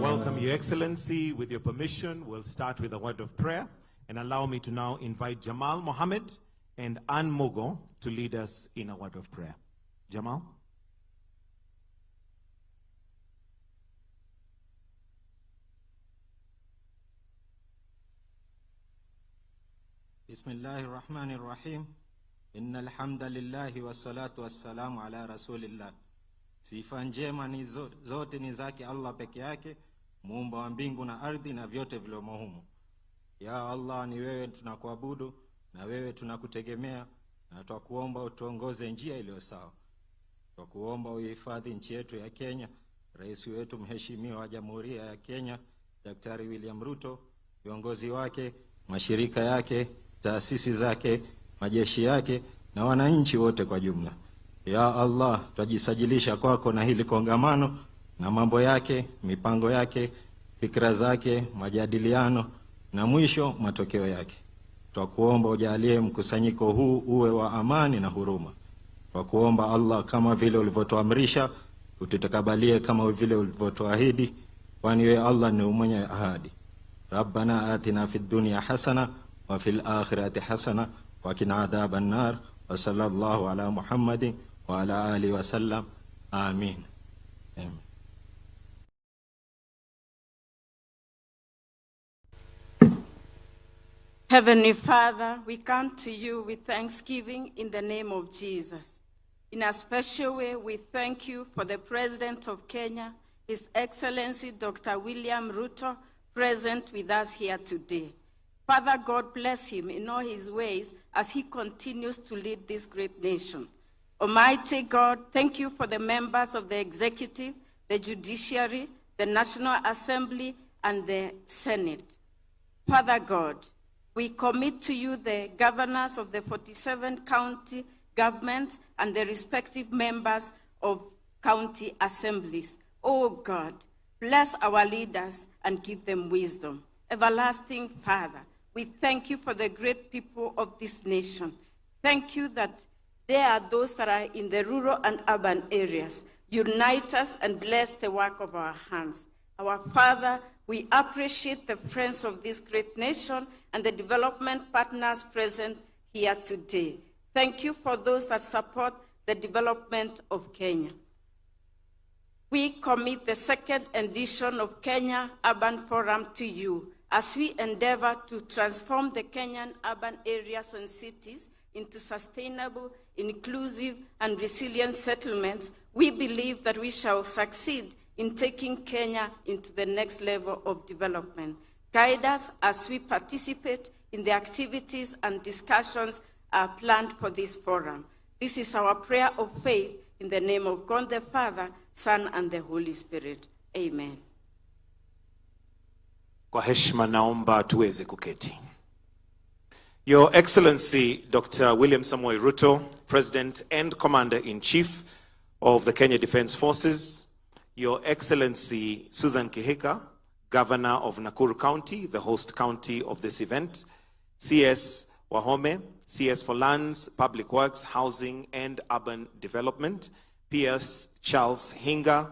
Welcome, Your Excellency. With your permission, we'll start with a word of prayer. And allow me to now invite Jamal Mohammed and Ann Mogo to lead us in a word of prayer. Jamal? Bismillahir Rahmanir Rahim. Innal hamdalillahi wassalatu wassalamu ala rasulillah. Sifa njema ni zote ni zake Allah peke yake, muumba wa mbingu na ardhi na vyote vilivyomo humo. Ya Allah, ni wewe tunakuabudu na wewe tunakutegemea, na twakuomba utuongoze njia iliyo sawa. Twakuomba uhifadhi nchi yetu ya Kenya, rais wetu mheshimiwa wa Jamhuri ya Kenya Daktari William Ruto, viongozi wake, mashirika yake, taasisi zake, majeshi yake na wananchi wote kwa jumla. Ya Allah, twajisajilisha kwako na hili kongamano na mambo yake, mipango yake, fikra zake, majadiliano na mwisho matokeo yake. Twakuomba ujalie mkusanyiko huu uwe wa amani na huruma. Twakuomba Allah, kama vile ulivyotuamrisha, ututakabalie kama vile ulivyotuahidi, kwani wewe Allah ni mwenye ahadi. Rabbana atina fid dunya hasana wa fil akhirati hasana wa qina adhaban nar. Wa sallallahu ala Muhammadin wa ala alihi wa sallam. Amin. Amen. Heavenly Father, we come to you with thanksgiving in the name of Jesus. In a special way, we thank you for the President of Kenya, His Excellency Dr. William Ruto, present with us here today. Father God, bless him in all his ways as he continues to lead this great nation. Almighty God, thank you for the members of the executive, the judiciary, the National Assembly, and the Senate. Father God, we commit to you the governors of the 47 county governments and the respective members of county assemblies. Oh God, bless our leaders and give them wisdom. Everlasting Father, we thank you for the great people of this nation. Thank you that there are those that are in the rural and urban areas. Unite us and bless the work of our hands. Our Father, we appreciate the friends of this great nation and the development partners present here today. Thank you for those that support the development of Kenya. We commit the second edition of Kenya Urban Forum to you as we endeavor to transform the Kenyan urban areas and cities into sustainable, inclusive, and resilient settlements. We believe that we shall succeed in taking Kenya into the next level of development. Guide us as we participate in the activities and discussions planned for this forum. This is our prayer of faith in the name of God the Father, Son, and the Holy Spirit. Amen. Kwa heshima naomba tuweze kuketi. Your Excellency Dr. William Samoei Ruto, President and Commander-in-Chief of the Kenya Defense Forces, Your Excellency Susan Kihika, Governor of Nakuru County, the host county of this event, CS Wahome, CS for Lands, Public Works, Housing and Urban Development, Pierce Charles Hinga,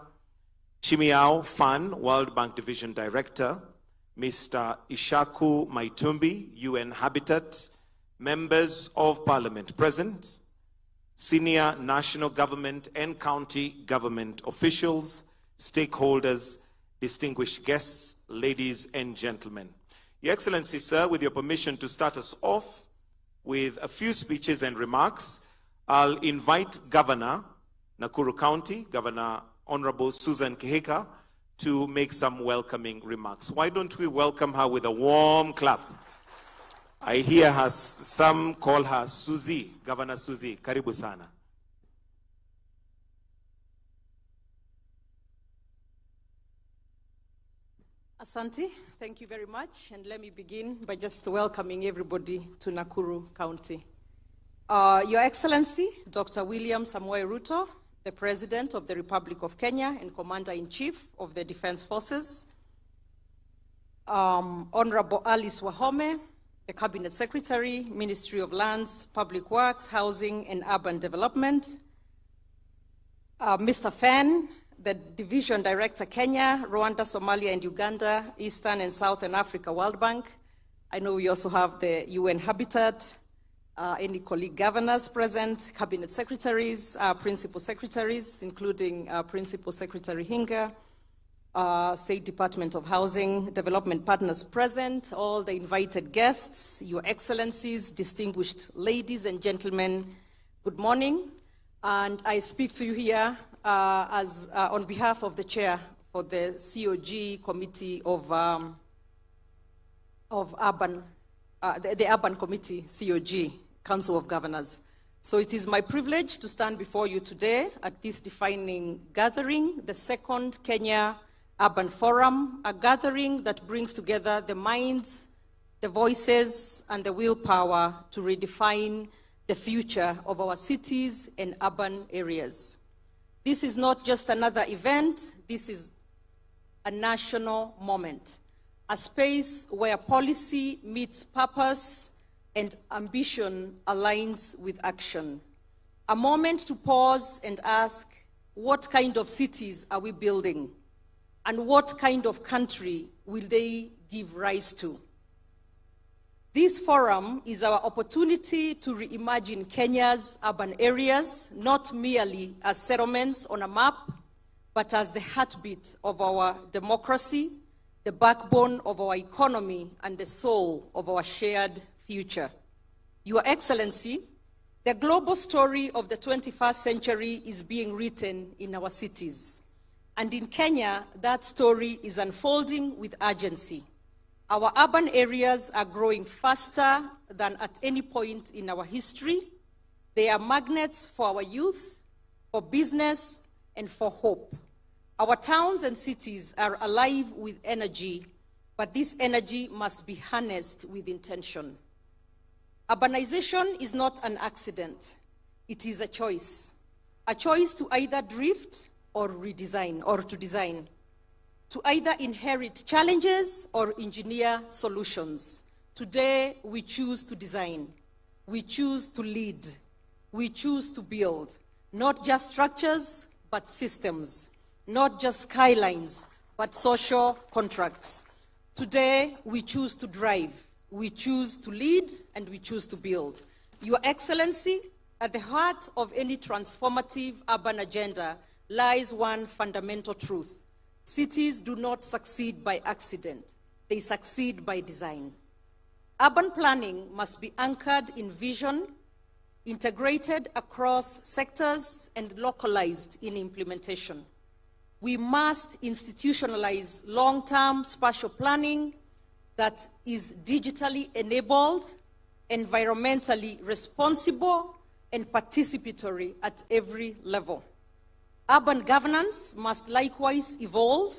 Chimiao Fan, World Bank Division Director, Mr. Ishaku Maitumbi, UN Habitat, members of Parliament present, senior national government and county government officials, stakeholders, distinguished guests, ladies and gentlemen. Your Excellency, sir, with your permission to start us off with a few speeches and remarks, I'll invite Governor Nakuru County, Governor Honorable Susan Kihika, to make some welcoming remarks. Why don't we welcome her with a warm clap? I hear her, some call her Suzy, Governor Suzy. Karibu sana. Asante, thank you very much. And let me begin by just welcoming everybody to Nakuru County. Your Excellency, Dr. William Samoei Ruto, the President of the Republic of Kenya and Commander-in-Chief of the Defense Forces, Honorable Alice Wahome, the Cabinet Secretary, Ministry of Lands, Public Works, Housing and Urban Development, Mr. Fan, the Division Director, Kenya, Rwanda, Somalia, and Uganda, Eastern and Southern Africa, World Bank. I know we also have the UN Habitat, any colleague governors present, cabinet secretaries, principal secretaries, including Principal Secretary Hinga, State Department of Housing, Development partners present, all the invited guests, Your Excellencies, distinguished ladies and gentlemen, good morning. And I speak to you here on behalf of the chair for the COG Committee of Urban, the Urban Committee, COG, Council of Governors. So it is my privilege to stand before you today at this defining gathering, the second Kenya Urban Forum, a gathering that brings together the minds, the voices, and the willpower to redefine the future of our cities and urban areas. This is not just another event, this is a national moment, a space where policy meets purpose and ambition aligns with action. A moment to pause and ask, what kind of cities are we building? And what kind of country will they give rise to? This forum is our opportunity to reimagine Kenya's urban areas, not merely as settlements on a map, but as the heartbeat of our democracy, the backbone of our economy, and the soul of our shared future. Your Excellency, the global story of the 21st century is being written in our cities. And in Kenya, that story is unfolding with urgency. Our urban areas are growing faster than at any point in our history. They are magnets for our youth, for business, and for hope. Our towns and cities are alive with energy, but this energy must be harnessed with intention. Urbanization is not an accident. It is a choice to either drift or redesign, or to design, to either inherit challenges or engineer solutions. Today, we choose to design. We choose to lead. We choose to build, not just structures, but systems, not just skylines, but social contracts. Today, we choose to drive. We choose to lead, and we choose to build. Your Excellency, at the heart of any transformative urban agenda lies one fundamental truth. Cities do not succeed by accident. They succeed by design. Urban planning must be anchored in vision, integrated across sectors, and localized in implementation. We must institutionalize long-term spatial planning that is digitally enabled, environmentally responsible, and participatory at every level. Urban governance must likewise evolve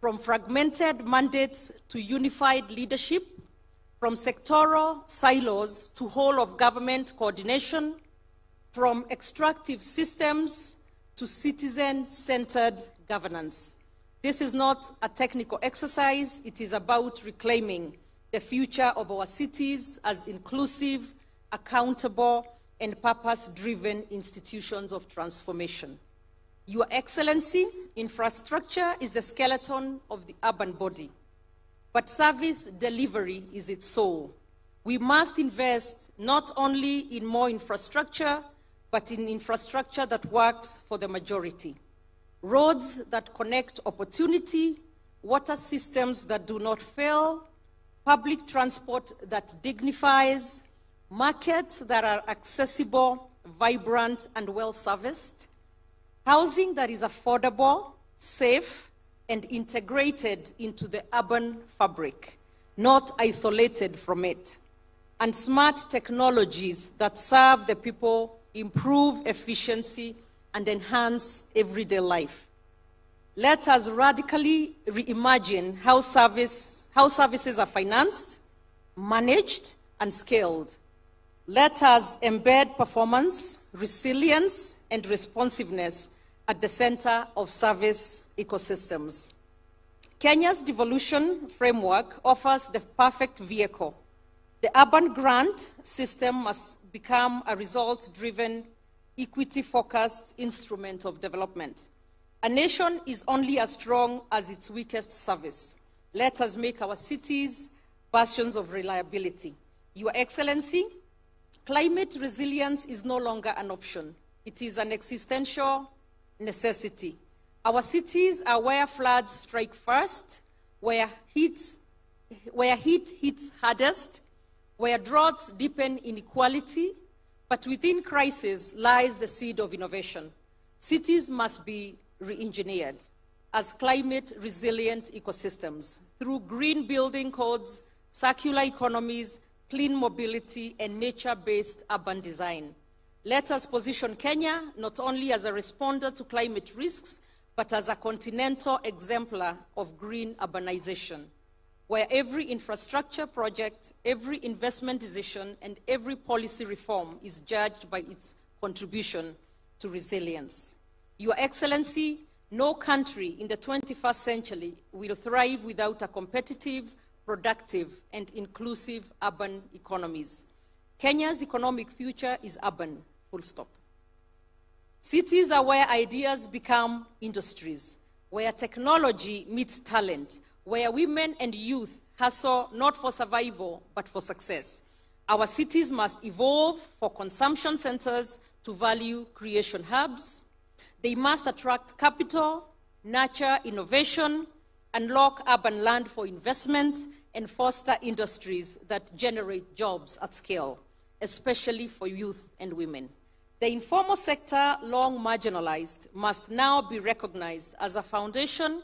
from fragmented mandates to unified leadership, from sectoral silos to whole-of-government coordination, from extractive systems to citizen-centered governance. This is not a technical exercise. It is about reclaiming the future of our cities as inclusive, accountable, and purpose-driven institutions of transformation. Your Excellency, infrastructure is the skeleton of the urban body, but service delivery is its soul. We must invest not only in more infrastructure, but in infrastructure that works for the majority. Roads that connect opportunity, water systems that do not fail, public transport that dignifies, markets that are accessible, vibrant, and well-serviced, housing that is affordable, safe, and integrated into the urban fabric, not isolated from it, and smart technologies that serve the people, improve efficiency, and enhance everyday life. Let us radically reimagine how services are financed, managed, and scaled. Let us embed performance, resilience, and responsiveness at the center of service ecosystems. Kenya's devolution framework offers the perfect vehicle. The urban grant system must become a results-driven, equity-focused instrument of development. A nation is only as strong as its weakest service. Let us make our cities bastions of reliability. Your Excellency, climate resilience is no longer an option. It is an existential necessity. Our cities are where floods strike first, where heat hits hardest, where droughts deepen inequality, but within crisis lies the seed of innovation. Cities must be re-engineered as climate-resilient ecosystems through green building codes, circular economies, clean mobility, and nature-based urban design. Let us position Kenya not only as a responder to climate risks, but as a continental exemplar of green urbanization, where every infrastructure project, every investment decision, and every policy reform is judged by its contribution to resilience. Your Excellency, no country in the 21st century will thrive without a competitive, productive, and inclusive urban economies. Kenya's economic future is urban, full stop. Cities are where ideas become industries, where technology meets talent, where women and youth hustle not for survival, but for success. Our cities must evolve for consumption centers to value creation hubs. They must attract capital, nurture innovation, unlock urban land for investment, and foster industries that generate jobs at scale, especially for youth and women. The informal sector, long marginalized, must now be recognized as a foundation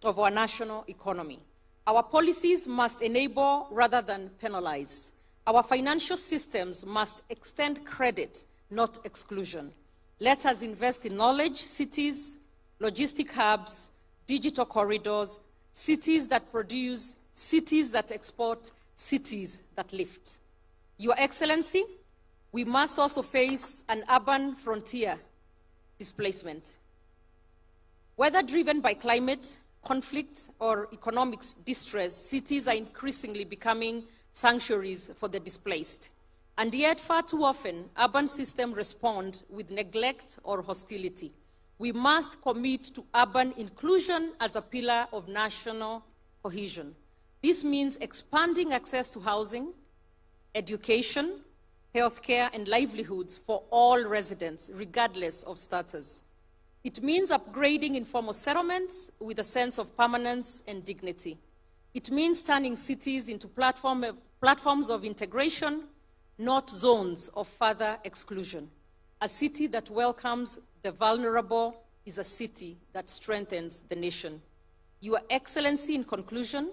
of our national economy. Our policies must enable rather than penalize. Our financial systems must extend credit, not exclusion. Let us invest in knowledge cities, logistic hubs, digital corridors, cities that produce, cities that export, cities that lift. Your Excellency, we must also face an urban frontier displacement. Whether driven by climate, conflict, or economic distress, cities are increasingly becoming sanctuaries for the displaced. And yet, far too often, urban systems respond with neglect or hostility. We must commit to urban inclusion as a pillar of national cohesion. This means expanding access to housing, education, healthcare, and livelihoods for all residents, regardless of status. It means upgrading informal settlements with a sense of permanence and dignity. It means turning cities into platforms of integration, not zones of further exclusion. A city that welcomes the vulnerable is a city that strengthens the nation. Your Excellency, in conclusion,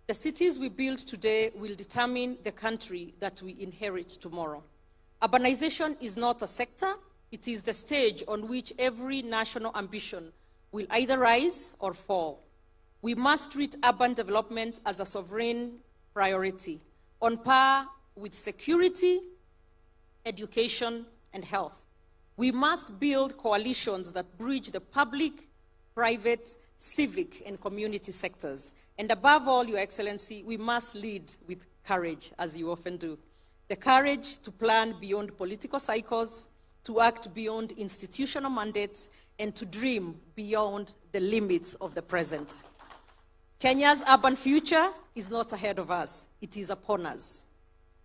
the cities we build today will determine the country that we inherit tomorrow. Urbanization is not a sector, it is the stage on which every national ambition will either rise or fall. We must treat urban development as a sovereign priority, on par with security, education, and health. We must build coalitions that bridge the public, private, civic, and community sectors. And above all, Your Excellency, we must lead with courage, as you often do. The courage to plan beyond political cycles, to act beyond institutional mandates, and to dream beyond the limits of the present. Kenya's urban future is not ahead of us, it is upon us.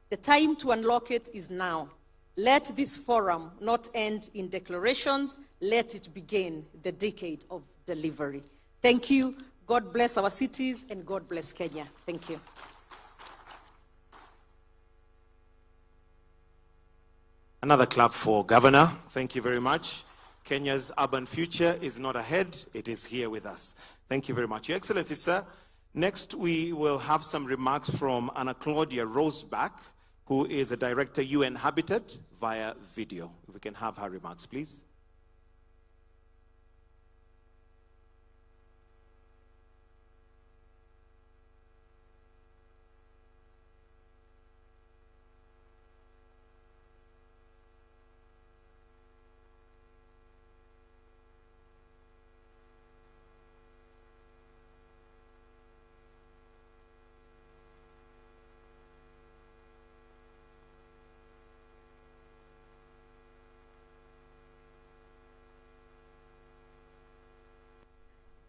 The time to unlock it is now. Let this forum not end in declarations, let it begin the decade of delivery. Thank you. God bless our cities and God bless Kenya. Thank you. Another clap for Governor. Thank you very much. Kenya's urban future is not ahead, it is here with us. Thank you very much. Your Excellency, sir. Next, we will have some remarks from Anna Claudia Roseback, who is a director, UN Habitat, via video. If we can have her remarks, please.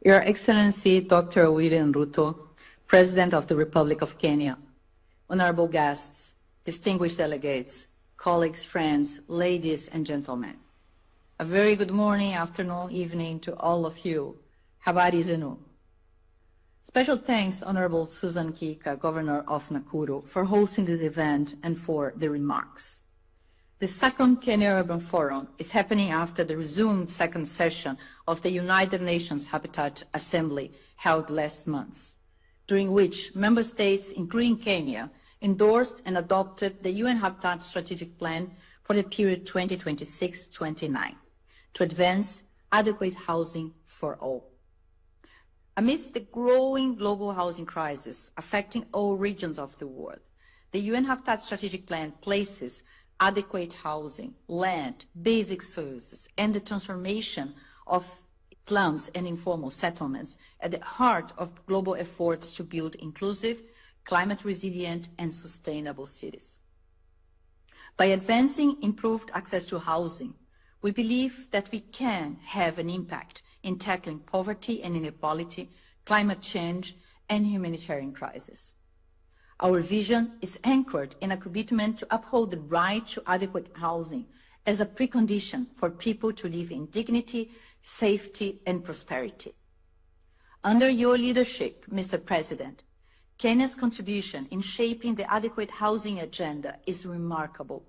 Your Excellency Dr. William Ruto, President of the Republic of Kenya, honorable guests, distinguished delegates, colleagues, friends, ladies and gentlemen. A very good morning, afternoon, evening to all of you. Habari zenu. Special thanks, Honorable Susan Kika, Governor of Nakuru, for hosting this event and for the remarks. The second Kenya Urban Forum is happening after the resumed second session of the United Nations Habitat Assembly held last month, during which member states, including Kenya, endorsed and adopted the UN Habitat Strategic Plan for the period 2026-29 to advance adequate housing for all. Amidst the growing global housing crisis affecting all regions of the world, the UN Habitat Strategic Plan places adequate housing, land, basic services, and the transformation of slums and informal settlements at the heart of global efforts to build inclusive, climate resilient, and sustainable cities. By advancing improved access to housing, we believe that we can have an impact in tackling poverty and inequality, climate change, and humanitarian crisis. Our vision is anchored in a commitment to uphold the right to adequate housing as a precondition for people to live in dignity, safety, and prosperity. Under your leadership, Mr. President, Kenya's contribution in shaping the adequate housing agenda is remarkable.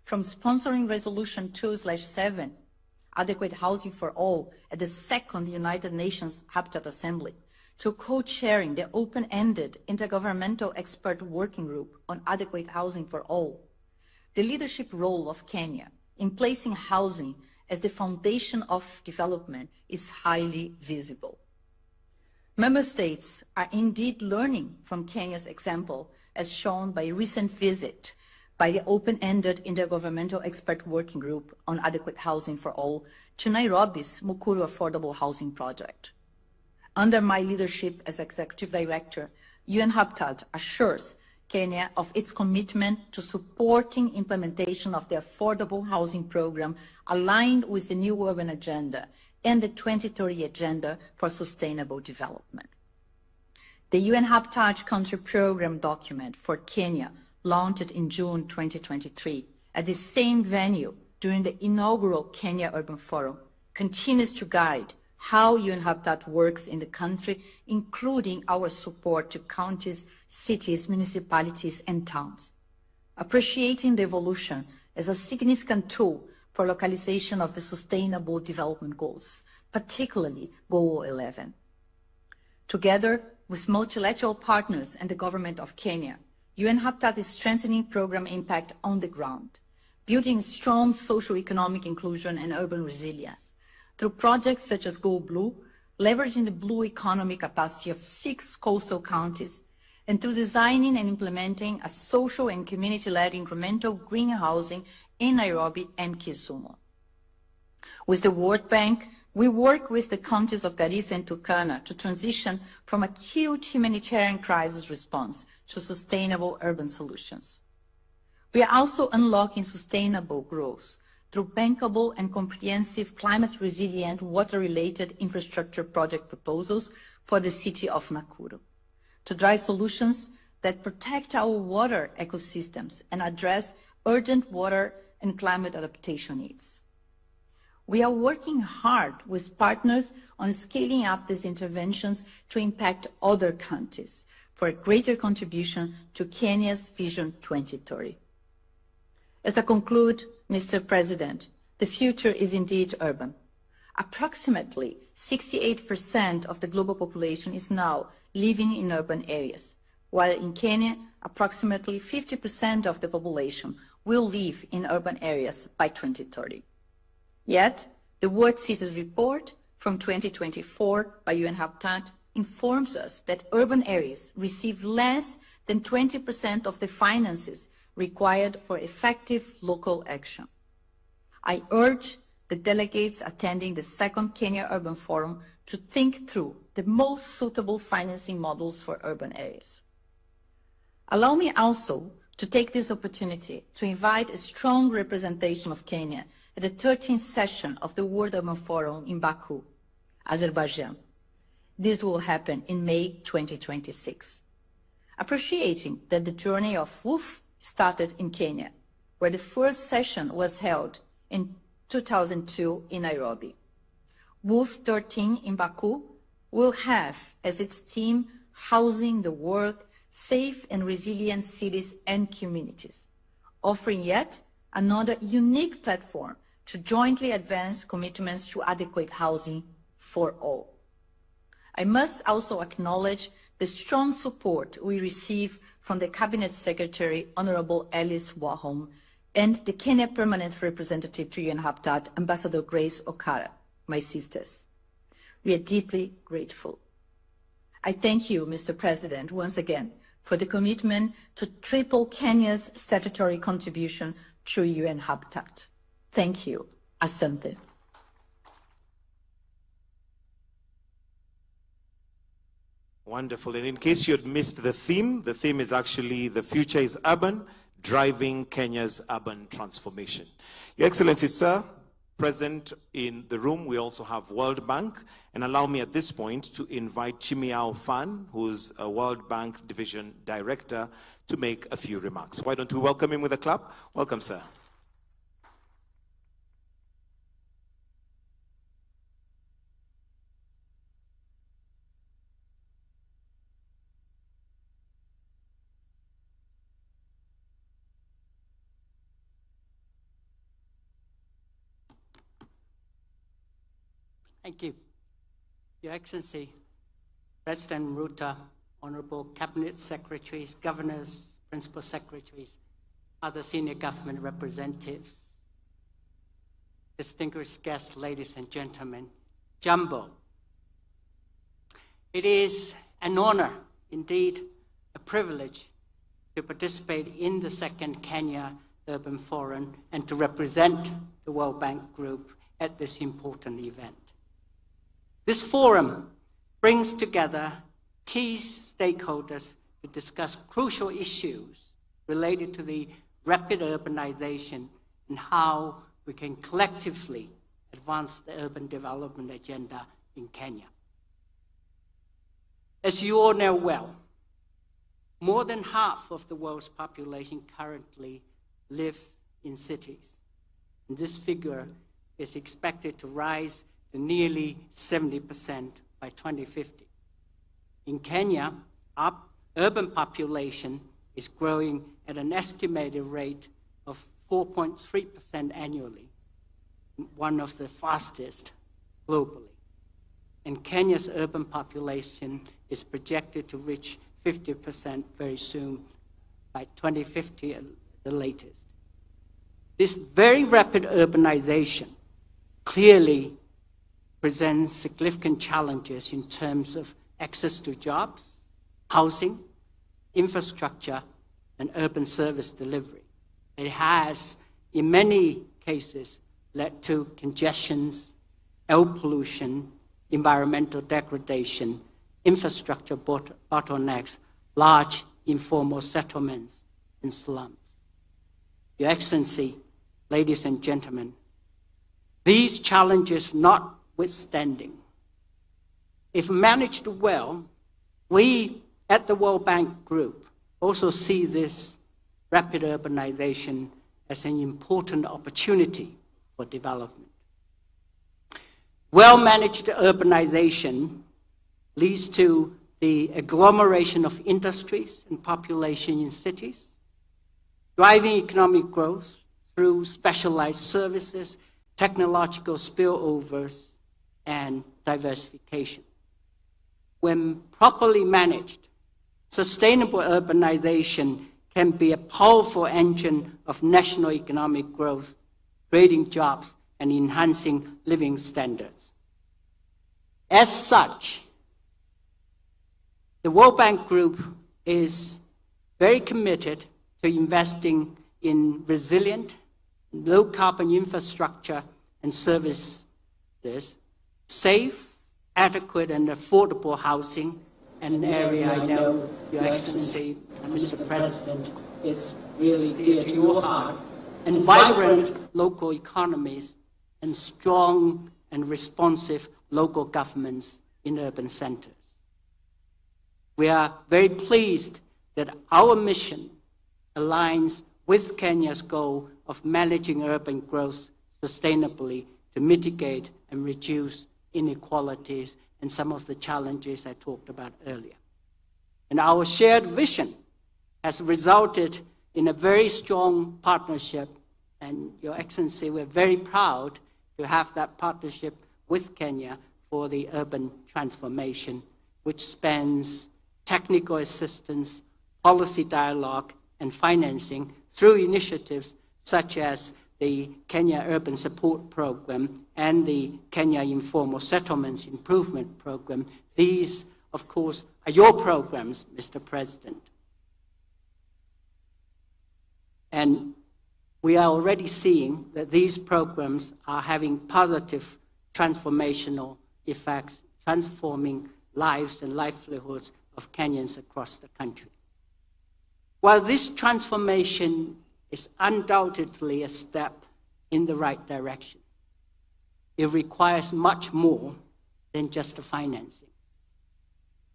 From sponsoring Resolution 2/7, Adequate Housing for All, at the second United Nations Habitat Assembly, to co-chairing the open-ended Intergovernmental Expert Working Group on Adequate Housing for All, the leadership role of Kenya in placing housing as the foundation of development is highly visible. Member states are indeed learning from Kenya's example, as shown by a recent visit by the open-ended Intergovernmental Expert Working Group on Adequate Housing for All to Nairobi's Nakuru Affordable Housing Project. Under my leadership as Executive Director, UN Habitat assures Kenya of its commitment to supporting implementation of the Affordable Housing Program aligned with the New Urban Agenda and the 2030 Agenda for Sustainable Development. The UN Habitat Country Program document for Kenya, launched in June 2023 at the same venue during the inaugural Kenya Urban Forum, continues to guide how UN Habitat works in the country, including our support to counties, cities, municipalities, and towns. Appreciating the evolution as a significant tool for localization of the Sustainable Development Goals, particularly Goal 11. Together with multilateral partners and the government of Kenya, UN Habitat is strengthening program impact on the ground, building strong socio-economic inclusion and urban resilience, through projects such as Go Blue, leveraging the blue economy capacity of 6 coastal counties, and through designing and implementing a social and community-led incremental green housing in Nairobi and Kisumu. With the World Bank, we work with the counties of Garissa and Turkana to transition from acute humanitarian crisis response to sustainable urban solutions. We are also unlocking sustainable growth through bankable and comprehensive climate-resilient water-related infrastructure project proposals for the city of Nakuru, to drive solutions that protect our water ecosystems and address urgent water and climate adaptation needs. We are working hard with partners on scaling up these interventions to impact other countries for a greater contribution to Kenya's Vision 2030. As I conclude, Mr. President, the future is indeed urban. Approximately 68% of the global population is now living in urban areas, while in Kenya, approximately 50% of the population will live in urban areas by 2030. Yet, the World Cities Report from 2024 by UN Habitat informs us that urban areas receive less than 20% of the finances required for effective local action. I urge the delegates attending the second Kenya Urban Forum to think through the most suitable financing models for urban areas. Allow me also to take this opportunity to invite a strong representation of Kenya at the 13th session of the World Urban Forum in Baku, Azerbaijan. This will happen in May 2026. Appreciating that the journey of WOOF started in Kenya, where the first session was held in 2002 in Nairobi. WOOF 13 in Baku will have as its theme housing the world, safe and resilient cities and communities, offering yet another unique platform to jointly advance commitments to adequate housing for all. I must also acknowledge the strong support we receive from the Cabinet Secretary, Honorable Alice Wahom, and the Kenya Permanent Representative to UN Habitat, Ambassador Grace Okara, my sisters. We are deeply grateful. I thank you, Mr. President, once again, for the commitment to triple Kenya's statutory contribution to UN Habitat. Thank you. Asante. Wonderful. And in case you had missed the theme is actually "The Future is Urban, Driving Kenya's Urban Transformation." Your Excellency, sir, present in the room, we also have World Bank. And allow me at this point to invite Chimiao Fan, who's a World Bank Division Director, to make a few remarks. Why don't we welcome him with a clap? Welcome, sir. Thank you. Your Excellency, President Ruto, Honorable Cabinet Secretaries, Governors, Principal Secretaries, other senior government representatives, distinguished guests, ladies and gentlemen, Jumbo. It is an honor, indeed a privilege, to participate in the second Kenya Urban Forum and to represent the World Bank Group at this important event. This forum brings together key stakeholders to discuss crucial issues related to the rapid urbanization and how we can collectively advance the urban development agenda in Kenya. As you all know well, more than half of the world's population currently lives in cities. And this figure is expected to rise to nearly 70% by 2050. In Kenya, our urban population is growing at an estimated rate of 4.3% annually, one of the fastest globally. And Kenya's urban population is projected to reach 50% very soon, by 2050 at the latest. This very rapid urbanization clearly presents significant challenges in terms of access to jobs, housing, infrastructure, and urban service delivery. It has, in many cases, led to congestions, air pollution, environmental degradation, infrastructure bottlenecks, large informal settlements, and slums. Your Excellency, ladies and gentlemen, These challenges notwithstanding, if managed well, we at the World Bank Group also see this rapid urbanization as an important opportunity for development. Well-managed urbanization leads to the agglomeration of industries and population in cities, driving economic growth through specialized services, technological spillovers, and diversification. When properly managed, sustainable urbanization can be a powerful engine of national economic growth, creating jobs and enhancing living standards. As such, the World Bank Group is very committed to investing in resilient, low-carbon infrastructure and services, safe, adequate, and affordable housing, an area I know Your Excellency, Mr. President, is really dear to your heart, and vibrant local economies and strong and responsive local governments in urban centers. We are very pleased that our mission aligns with Kenya's goal of managing urban growth sustainably to mitigate and reduce inequalities and some of the challenges I talked about earlier. And our shared vision has resulted in a very strong partnership, and Your Excellency, we're very proud to have that partnership with Kenya for the urban transformation, which spans technical assistance, policy dialogue, and financing through initiatives such as the Kenya Urban Support Program and the Kenya Informal Settlements Improvement Program. These, of course, are your programs, Mr. President. And we are already seeing that these programs are having positive transformational effects, transforming lives and livelihoods of Kenyans across the country. While this transformation is undoubtedly a step in the right direction, it requires much more than just the financing.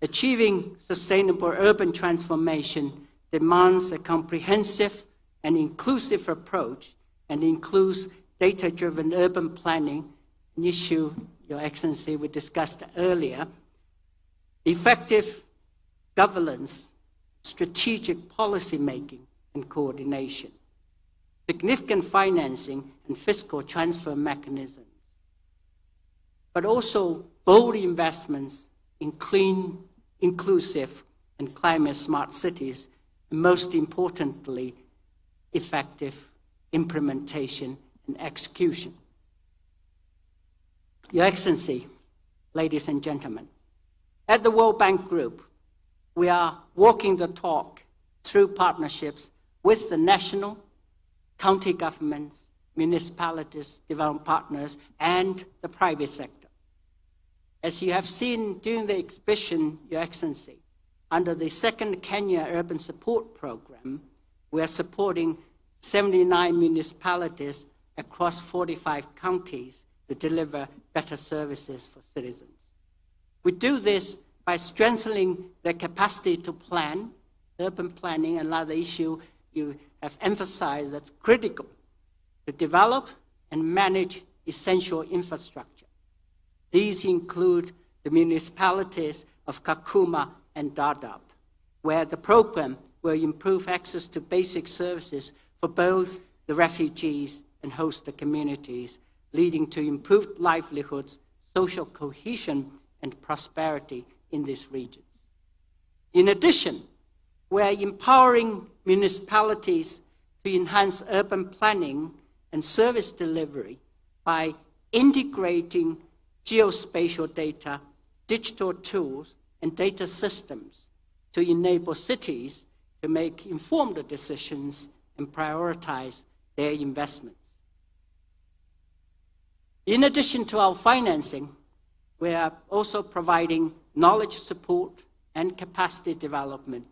Achieving sustainable urban transformation demands a comprehensive and inclusive approach and includes data-driven urban planning, an issue, Your Excellency, we discussed earlier, effective governance, strategic policy making and coordination, significant financing and fiscal transfer mechanisms, but also bold investments in clean, inclusive, and climate-smart cities, and most importantly, effective implementation and execution. Your Excellency, ladies and gentlemen, at the World Bank Group, we are walking the talk through partnerships with the national, county governments, municipalities, development partners, and the private sector. As you have seen during the exhibition, Your Excellency, under the second Kenya Urban Support Program, we are supporting 79 municipalities across 45 counties to deliver better services for citizens. We do this by strengthening their capacity to plan, urban planning, another issue you have emphasized that's critical, to develop and manage essential infrastructure. These include the municipalities of Kakuma and Dadaab, where the program will improve access to basic services for both the refugees and host communities, leading to improved livelihoods, social cohesion, and prosperity in these regions. In addition, we are empowering municipalities to enhance urban planning and service delivery by integrating geospatial data, digital tools, and data systems to enable cities to make informed decisions and prioritize their investments. In addition to our financing, we are also providing knowledge support and capacity development.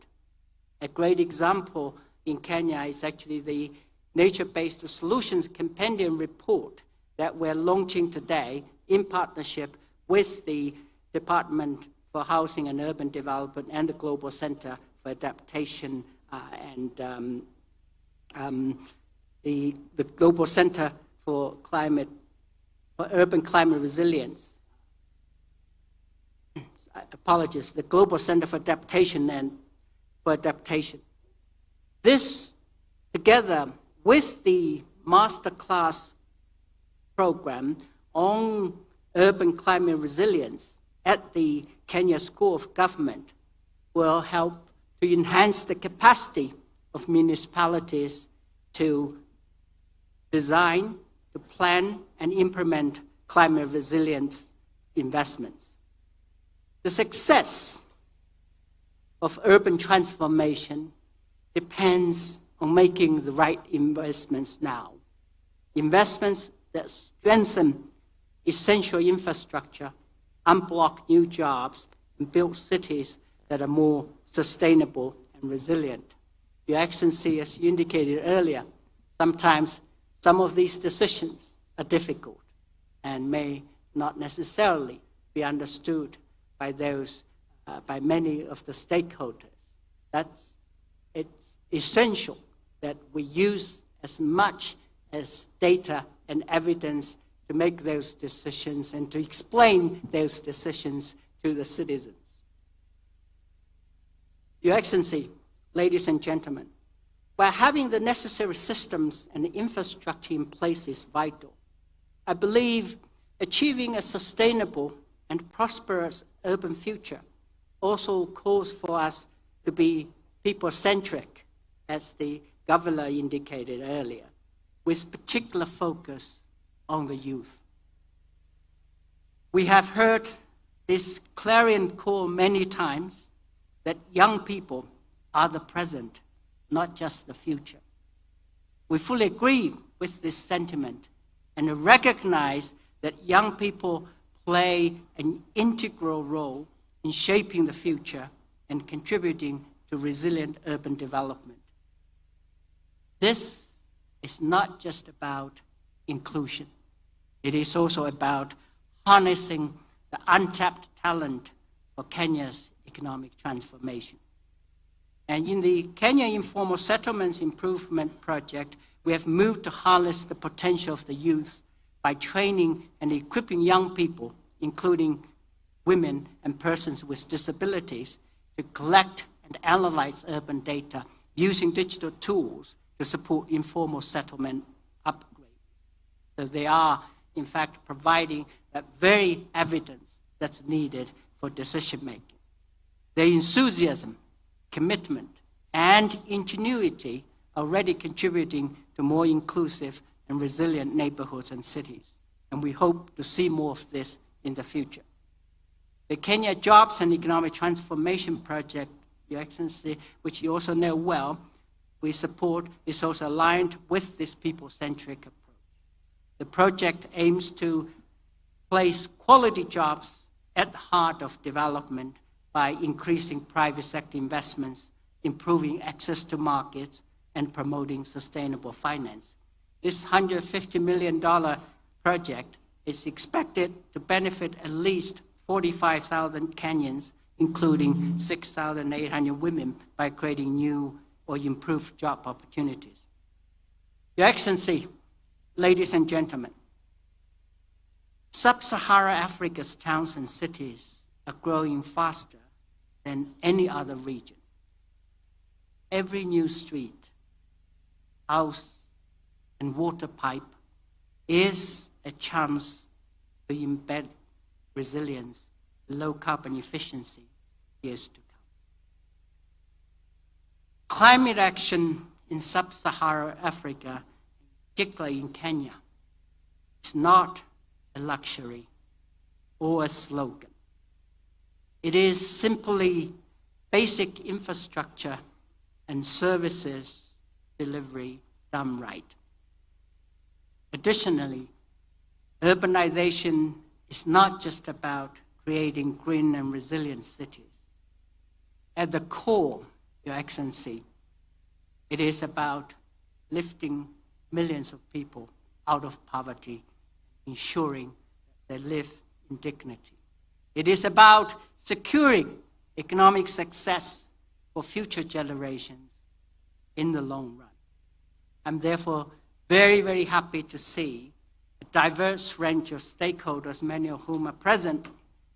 A great example in Kenya is actually the Nature-Based Solutions Compendium report that we're launching today in partnership with the Department for Housing and Urban Development and the Global Center for Adaptation and the Global Center for Urban Climate Resilience. Apologies, the Global Center for Adaptation and for Adaptation. This, together with the masterclass program on urban climate resilience at the Kenya School of Government, will help to enhance the capacity of municipalities to design, to plan, and implement climate resilience investments. The success of urban transformation depends on making the right investments now. Investments that strengthen essential infrastructure, unblock new jobs, and build cities that are more sustainable and resilient. Your Excellency, as you indicated earlier, sometimes some of these decisions are difficult and may not necessarily be understood by those, by many of the stakeholders. It's essential that we use as much as data and evidence to make those decisions and to explain those decisions to the citizens. Your Excellency, ladies and gentlemen, while having the necessary systems and infrastructure in place is vital, I believe achieving a sustainable and prosperous urban future also calls for us to be people-centric, as the Governor indicated earlier, with particular focus on the youth. We have heard this clarion call many times that young people are the present, not just the future. We fully agree with this sentiment and recognize that young people play an integral role in shaping the future and contributing to resilient urban development. This is not just about inclusion. It is also about harnessing the untapped talent for Kenya's economic transformation. And in the Kenya Informal Settlements Improvement Project, we have moved to harness the potential of the youth by training and equipping young people, including women and persons with disabilities, to collect and analyze urban data using digital tools to support informal settlement upgrade. So they are, in fact, providing that very evidence that's needed for decision-making. Their enthusiasm, commitment, and ingenuity are already contributing to more inclusive and resilient neighborhoods and cities, and we hope to see more of this in the future. The Kenya Jobs and Economic Transformation Project, Your Excellency, which you also know well, we support, is also aligned with this people-centric approach. The project aims to place quality jobs at the heart of development by increasing private sector investments, improving access to markets, and promoting sustainable finance. This $150 million project is expected to benefit at least 45,000 Kenyans, including 6,800 women, by creating new or improved job opportunities. Your Excellency, ladies and gentlemen, Sub-Saharan Africa's towns and cities are growing faster than any other region. Every new street, house, and water pipe is a chance to embed resilience, low carbon efficiency years to come. Climate action in Sub-Saharan Africa, particularly in Kenya, is not a luxury or a slogan. It is simply basic infrastructure and services delivery done right. Additionally, urbanization is not just about creating green and resilient cities. At the core, Your Excellency, it is about lifting millions of people out of poverty, ensuring they live in dignity. It is about securing economic success for future generations in the long run. I'm therefore very, very happy to see a diverse range of stakeholders, many of whom are present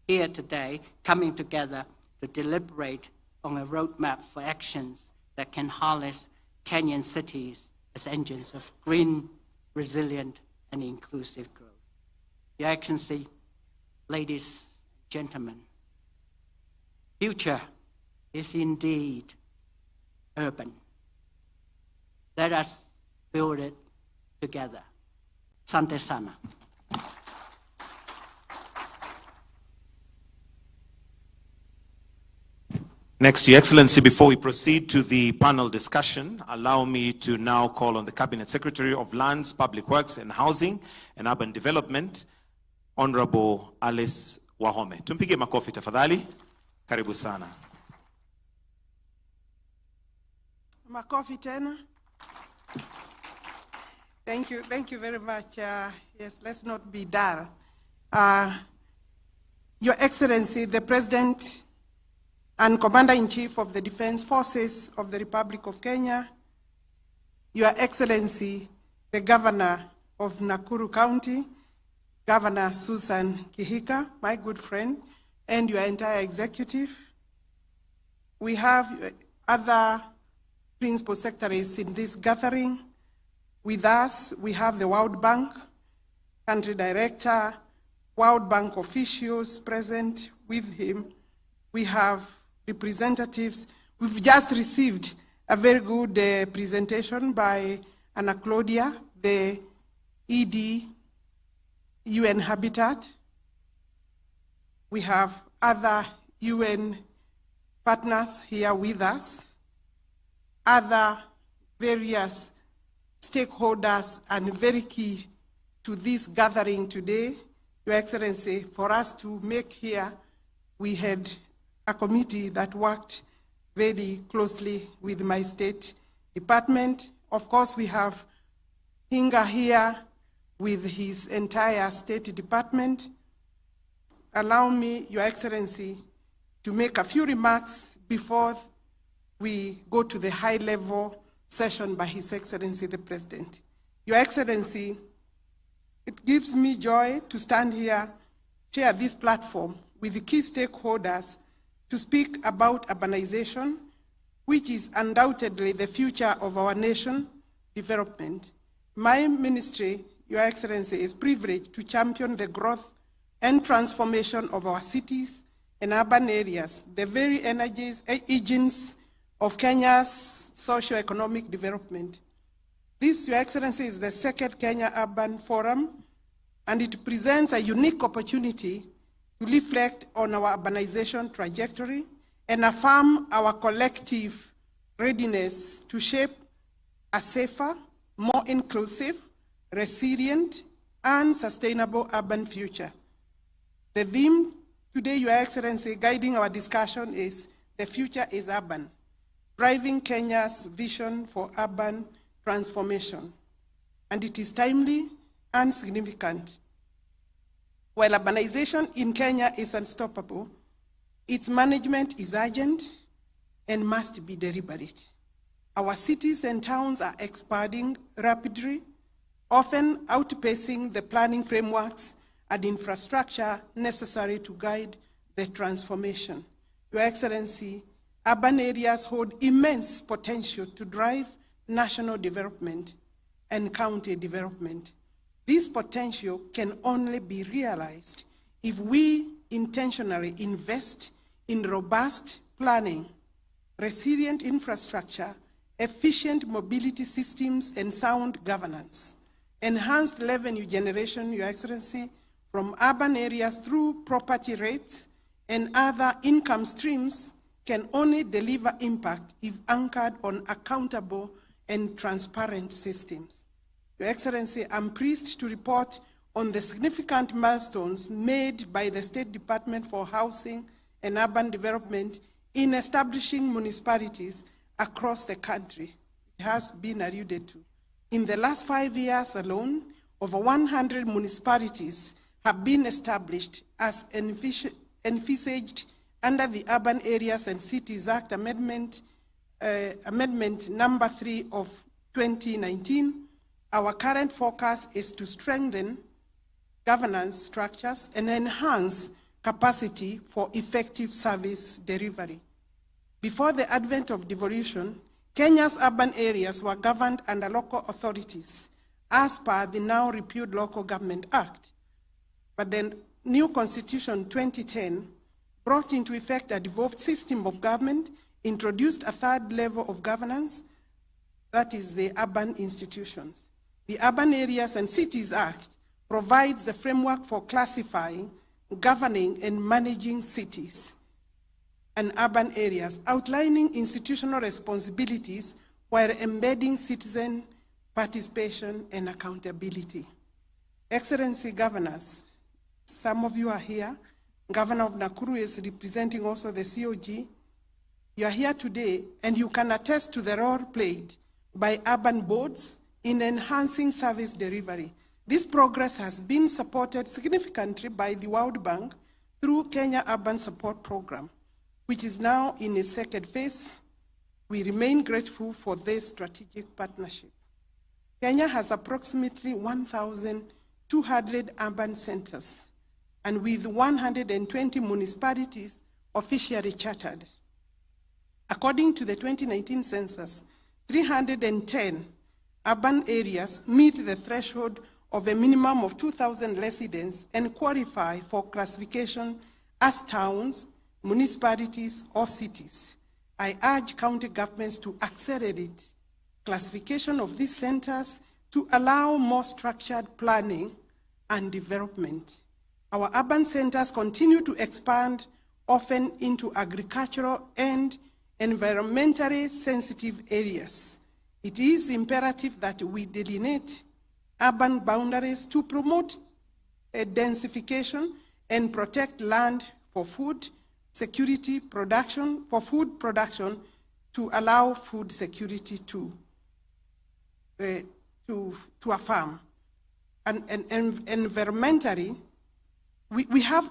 here today, coming together to deliberate on a roadmap for actions that can harness Kenyan cities as engines of green, resilient, and inclusive growth. Your Excellency, ladies, gentlemen, future is indeed urban. Let us build it together. Asante sana. Next, Your Excellency, before we proceed to the panel discussion, allow me to now call on the Cabinet Secretary of Lands, Public Works and Housing and Urban Development, Honorable Alice Wahome. Tumpige makofi tafadhali. Karibu sana. Makofi tena. Thank you very much. Yes, let's not be dull. Your Excellency, the President and Commander-in-Chief of the Defense Forces of the Republic of Kenya, Your Excellency, the Governor of Nakuru County, Governor Susan Kihika, my good friend, and your entire executive. We have other principal secretaries in this gathering. With us, we have the World Bank, Country Director, World Bank officials present with him. We have representatives. We've just received a very good presentation by Anna Claudia, the ED UN Habitat. We have other UN partners here with us, other various stakeholders, and very key to this gathering today, Your Excellency, for us to make here, we had a committee that worked very closely with my state department. Of course, we have Hinga here with his entire state department. Allow me, Your Excellency, to make a few remarks before we go to the high-level session by His Excellency the President. Your Excellency, it gives me joy to stand here, share this platform with the key stakeholders to speak about urbanization, which is undoubtedly the future of our nation development. My ministry, Your Excellency, is privileged to champion the growth and transformation of our cities and urban areas, the very engines of Kenya's socio-economic development. This, Your Excellency, is the second Kenya Urban Forum, and it presents a unique opportunity to reflect on our urbanization trajectory and affirm our collective readiness to shape a safer, more inclusive, resilient, and sustainable urban future. The theme today, Your Excellency, guiding our discussion is "The Future is Urban," driving Kenya's vision for urban transformation. And it is timely and significant. While urbanization in Kenya is unstoppable, its management is urgent and must be deliberate. Our cities and towns are expanding rapidly, often outpacing the planning frameworks and infrastructure necessary to guide the transformation. Your Excellency, urban areas hold immense potential to drive national development and county development. This potential can only be realized if we intentionally invest in robust planning, resilient infrastructure, efficient mobility systems, and sound governance. Enhanced revenue generation, Your Excellency, from urban areas through property rates and other income streams can only deliver impact if anchored on accountable and transparent systems. Your Excellency, I'm pleased to report on the significant milestones made by the State Department for Housing and Urban Development in establishing municipalities across the country. It has been alluded to. In the last 5 years alone, over 100 municipalities have been established as envisaged under the Urban Areas and Cities Act Amendment number 3 of 2019. Our current focus is to strengthen governance structures and enhance capacity for effective service delivery. Before the advent of devolution, Kenya's urban areas were governed under local authorities as per the now repealed Local Government Act. But the new Constitution 2010 brought into effect a devolved system of government, introduced a third level of governance, that is the urban institutions. The Urban Areas and Cities Act provides the framework for classifying, governing, and managing cities and urban areas, outlining institutional responsibilities while embedding citizen participation and accountability. Excellency Governors, some of you are here. Governor of Nakuru is representing also the COG. You are here today, and you can attest to the role played by urban boards in enhancing service delivery. This progress has been supported significantly by the World Bank through Kenya Urban Support Program, which is now in its second phase. We remain grateful for this strategic partnership. Kenya has approximately 1,200 urban centers, and with 120 municipalities officially chartered. According to the 2019 census, 310 urban areas meet the threshold of a minimum of 2,000 residents and qualify for classification as towns, municipalities, or cities. I urge county governments to accelerate classification of these centers to allow more structured planning and development. Our urban centers continue to expand, often into agricultural and environmentally sensitive areas. It is imperative that we delineate urban boundaries to promote densification and protect land for food security production, for food production, to allow food security to a farm. And environmentally, we have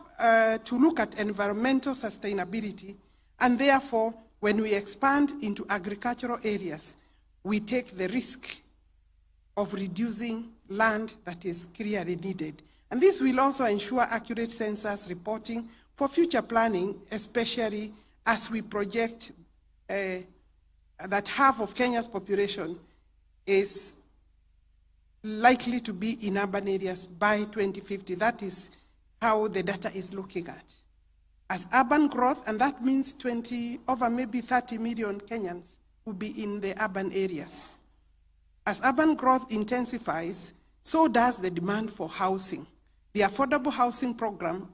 to look at environmental sustainability, and therefore, when we expand into agricultural areas, we take the risk of reducing land that is clearly needed. And this will also ensure accurate census reporting for future planning, especially as we project that half of Kenya's population is likely to be in urban areas by 2050. That is how the data is looking at. As urban growth, and that means over maybe 30 million Kenyans will be in the urban areas. As urban growth intensifies, so does the demand for housing. The Affordable Housing Program,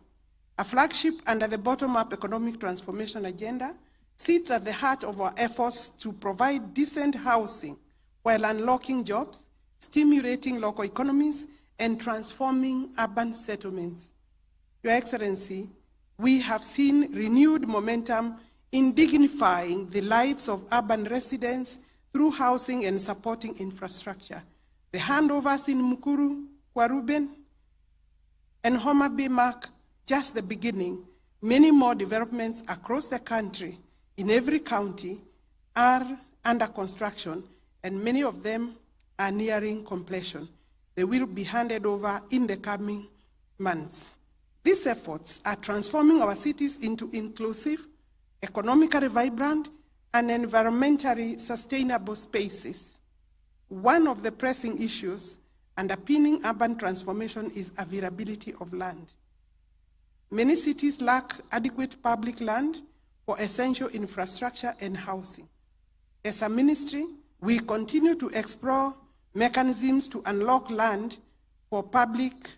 a flagship under the bottom-up economic transformation agenda, sits at the heart of our efforts to provide decent housing while unlocking jobs, stimulating local economies, and transforming urban settlements. Your Excellency, we have seen renewed momentum in dignifying the lives of urban residents through housing and supporting infrastructure. The handovers in Nakuru, Ruben, and Homa Bay mark just the beginning. Many more developments across the country, in every county, are under construction, and many of them are nearing completion. They will be handed over in the coming months. These efforts are transforming our cities into inclusive, economically vibrant, and environmentally sustainable spaces. One of the pressing issues underpinning urban transformation is availability of land. Many cities lack adequate public land for essential infrastructure and housing. As a ministry, we continue to explore mechanisms to unlock land for public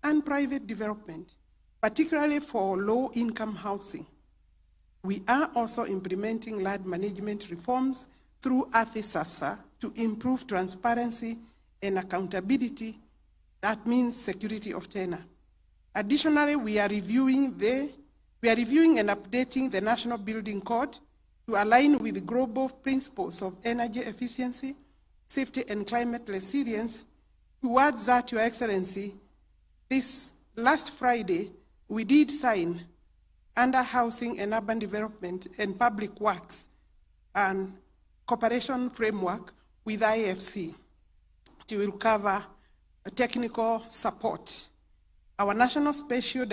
and private development, particularly for low-income housing. We are also implementing land management reforms through Artisan to improve transparency and accountability. That means security of tenure. Additionally, we are reviewing and updating the National Building Code to align with the global principles of energy efficiency, safety, and climate resilience. Towards that, Your Excellency, this last Friday, we did sign under Housing and Urban Development and Public Works and cooperation framework with IFC to cover technical support. Our National Spatial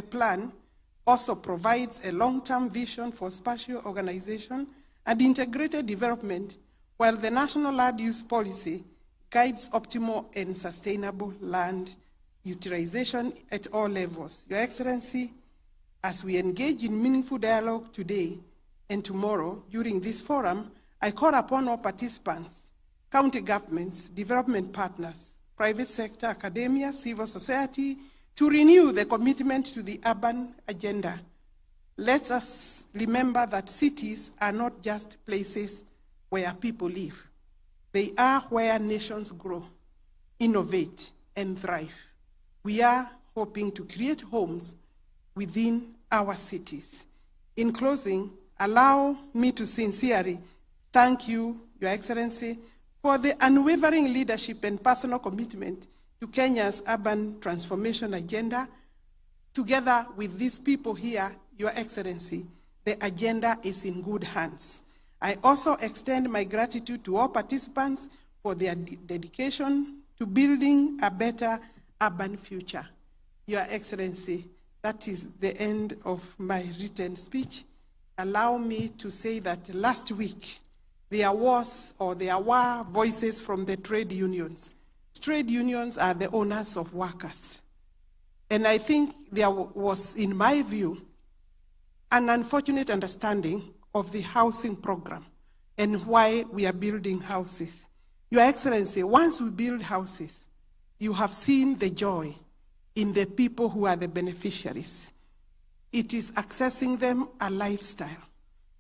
Plan also provides a long-term vision for spatial organization and integrated development, while the National Land Use Policy guides optimal and sustainable land utilization at all levels. Your Excellency, as we engage in meaningful dialogue today and tomorrow during this forum, I call upon all participants, county governments, development partners, private sector, academia, civil society, to renew the commitment to the urban agenda. Let us remember that cities are not just places where people live. They are where nations grow, innovate, and thrive. We are hoping to create homes within our cities. In closing, allow me to sincerely thank you, Your Excellency, for the unwavering leadership and personal commitment to Kenya's urban transformation agenda. Together with these people here, Your Excellency, the agenda is in good hands. I also extend my gratitude to all participants for their dedication to building a better urban future. Your Excellency, that is the end of my written speech. Allow me to say that last week, there were voices from the trade unions. Trade unions are the owners of workers. And I think there was, in my view, an unfortunate understanding of the housing program and why we are building houses. Your Excellency, once we build houses, you have seen the joy in the people who are the beneficiaries. It is accessing them a lifestyle.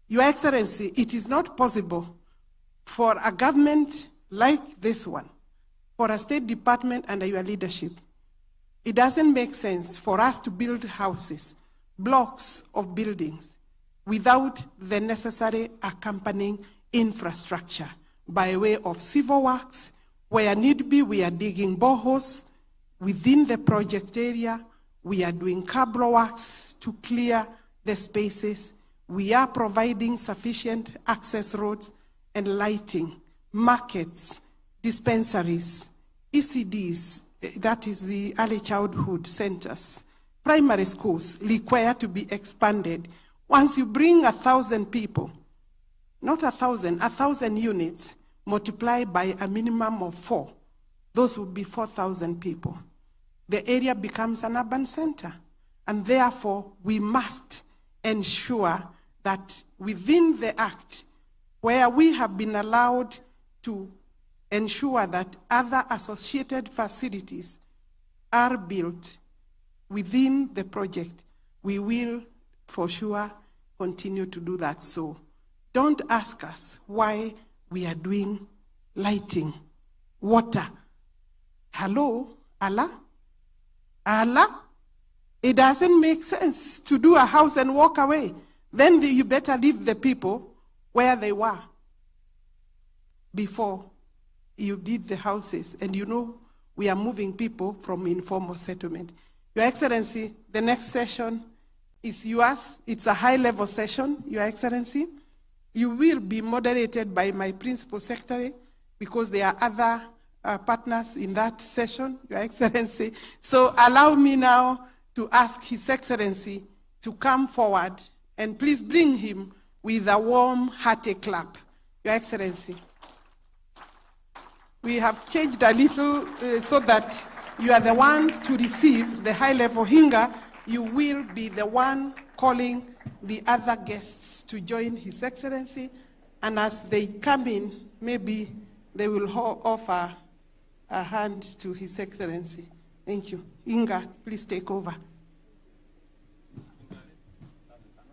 Your Excellency, it is not possible for a government like this one, for a State Department under your leadership. It doesn't make sense for us to build houses, blocks of buildings, without the necessary accompanying infrastructure by way of civil works. Where need be, we are digging boreholes within the project area. We are doing cabro works to clear the spaces. We are providing sufficient access roads and lighting, markets, dispensaries, ECDs, that is the early childhood centers, primary schools require to be expanded. Once you bring 1,000 people, not 1,000, 1,000 units, multiply by a minimum of 4, those would be 4,000 people. The area becomes an urban center, and therefore we must ensure that within the Act, where we have been allowed to ensure that other associated facilities are built within the project, we will for sure continue to do that. So don't ask us why we are doing lighting, water. Hello, Allah? Allah? It doesn't make sense to do a house and walk away. Then you better leave the people where they were before you did the houses. And you know, we are moving people from informal settlement. Your Excellency, the next session is yours. It's a high-level session, Your Excellency. You will be moderated by my principal secretary because there are other partners in that session, Your Excellency. So allow me now to ask His Excellency to come forward, and please bring him with a warm, hearty clap. Your Excellency. We have changed a little so that you are the one to receive the high-level hinga. You will be the one calling the other guests to join His Excellency. And as they come in, maybe they will offer a hand to His Excellency. Thank you. Inga, please take over.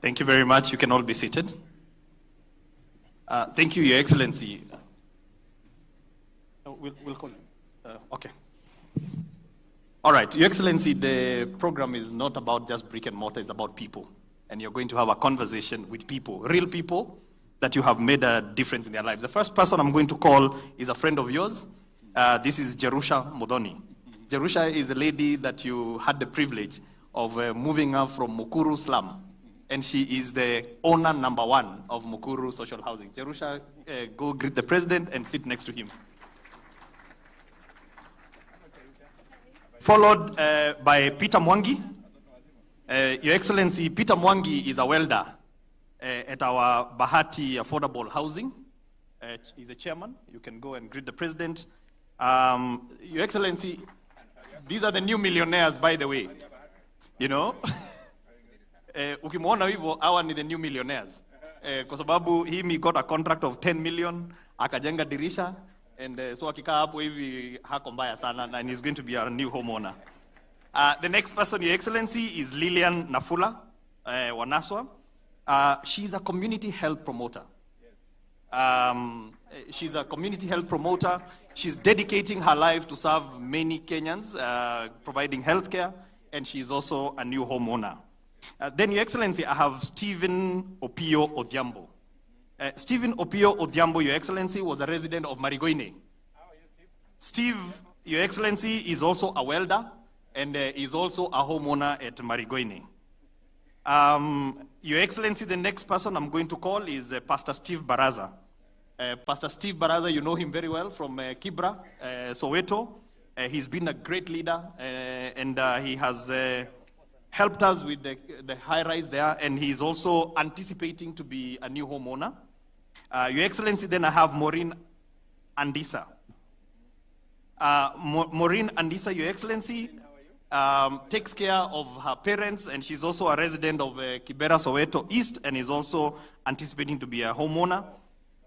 Thank you very much. You can all be seated. Thank you, Your Excellency. We'll call you. Okay. All right, Your Excellency, the program is not about just brick and mortar, it's about people. And you're going to have a conversation with people, real people, that you have made a difference in their lives. The first person I'm going to call is a friend of yours. This is Jerusha Modoni. Jerusha is a lady that you had the privilege of moving her from Nakuru slum. And she is the owner #1 of Nakuru social housing. Jerusha, go greet the president and sit next to him. Followed by Peter Mwangi. Your Excellency, Peter Mwangi is a welder at our Bahati Affordable Housing. He's a chairman. You can go and greet the president. Your Excellency, these are the new millionaires, by the way. You know? Ukimwona hivyo, hawa ni the new millionaires. Kwa sababu he got a contract of 10 million, akajenga dirisha, and so akikaa hapo hivi hako mbaya sana, and he's going to be our new homeowner. The next person, Your Excellency, is Lilian Nafula Wanaswa. She's a community health promoter. She's a community health promoter. She's dedicating her life to serve many Kenyans, providing healthcare, and she's also a new homeowner. Then, Your Excellency, I have Stephen Opio Odhiambo. Stephen Opio Odhiambo, Your Excellency, was a resident of Marigoine. Steve, Your Excellency, is also a welder and is also a homeowner at Marigoine. Your Excellency, the next person I'm going to call is Pastor Steve Baraza. Pastor Steve Baraza, you know him very well from Kibra, Soweto. He's been a great leader and he has helped us with the high rise there, and he's also anticipating to be a new homeowner. Your Excellency, then I have Maureen Andisa. Maureen Andisa, Your Excellency, takes care of her parents, and she's also a resident of Kibera, Soweto East, and is also anticipating to be a homeowner.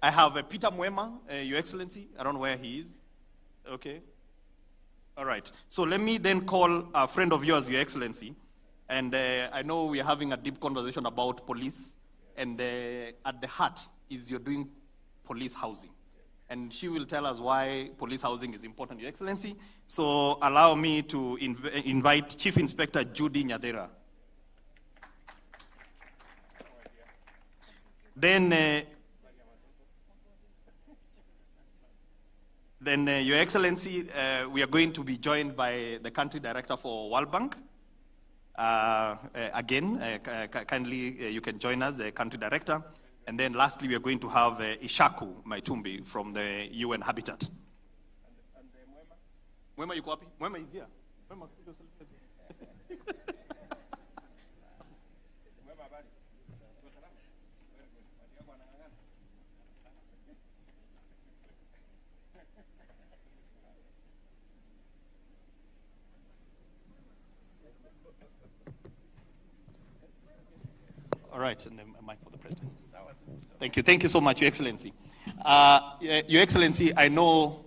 I have Peter Mwema, Your Excellency. I don't know where he is. Okay. All right. So let me then call a friend of yours, Your Excellency. And I know we are having a deep conversation about police, and at the heart is you're doing police housing. And she will tell us why police housing is important, Your Excellency. So allow me to invite Chief Inspector Judy Nyadera. Then, Your Excellency, we are going to be joined by the Country Director for World Bank. Kindly, you can join us, the Country Director. And then lastly, we are going to have Ishaku Maitumbi from the UN Habitat. Mwema yuko wapi? Mwema is here. Mwema. All right, and then a mic for the President. Thank you. Thank you so much, Your Excellency. Your Excellency, I know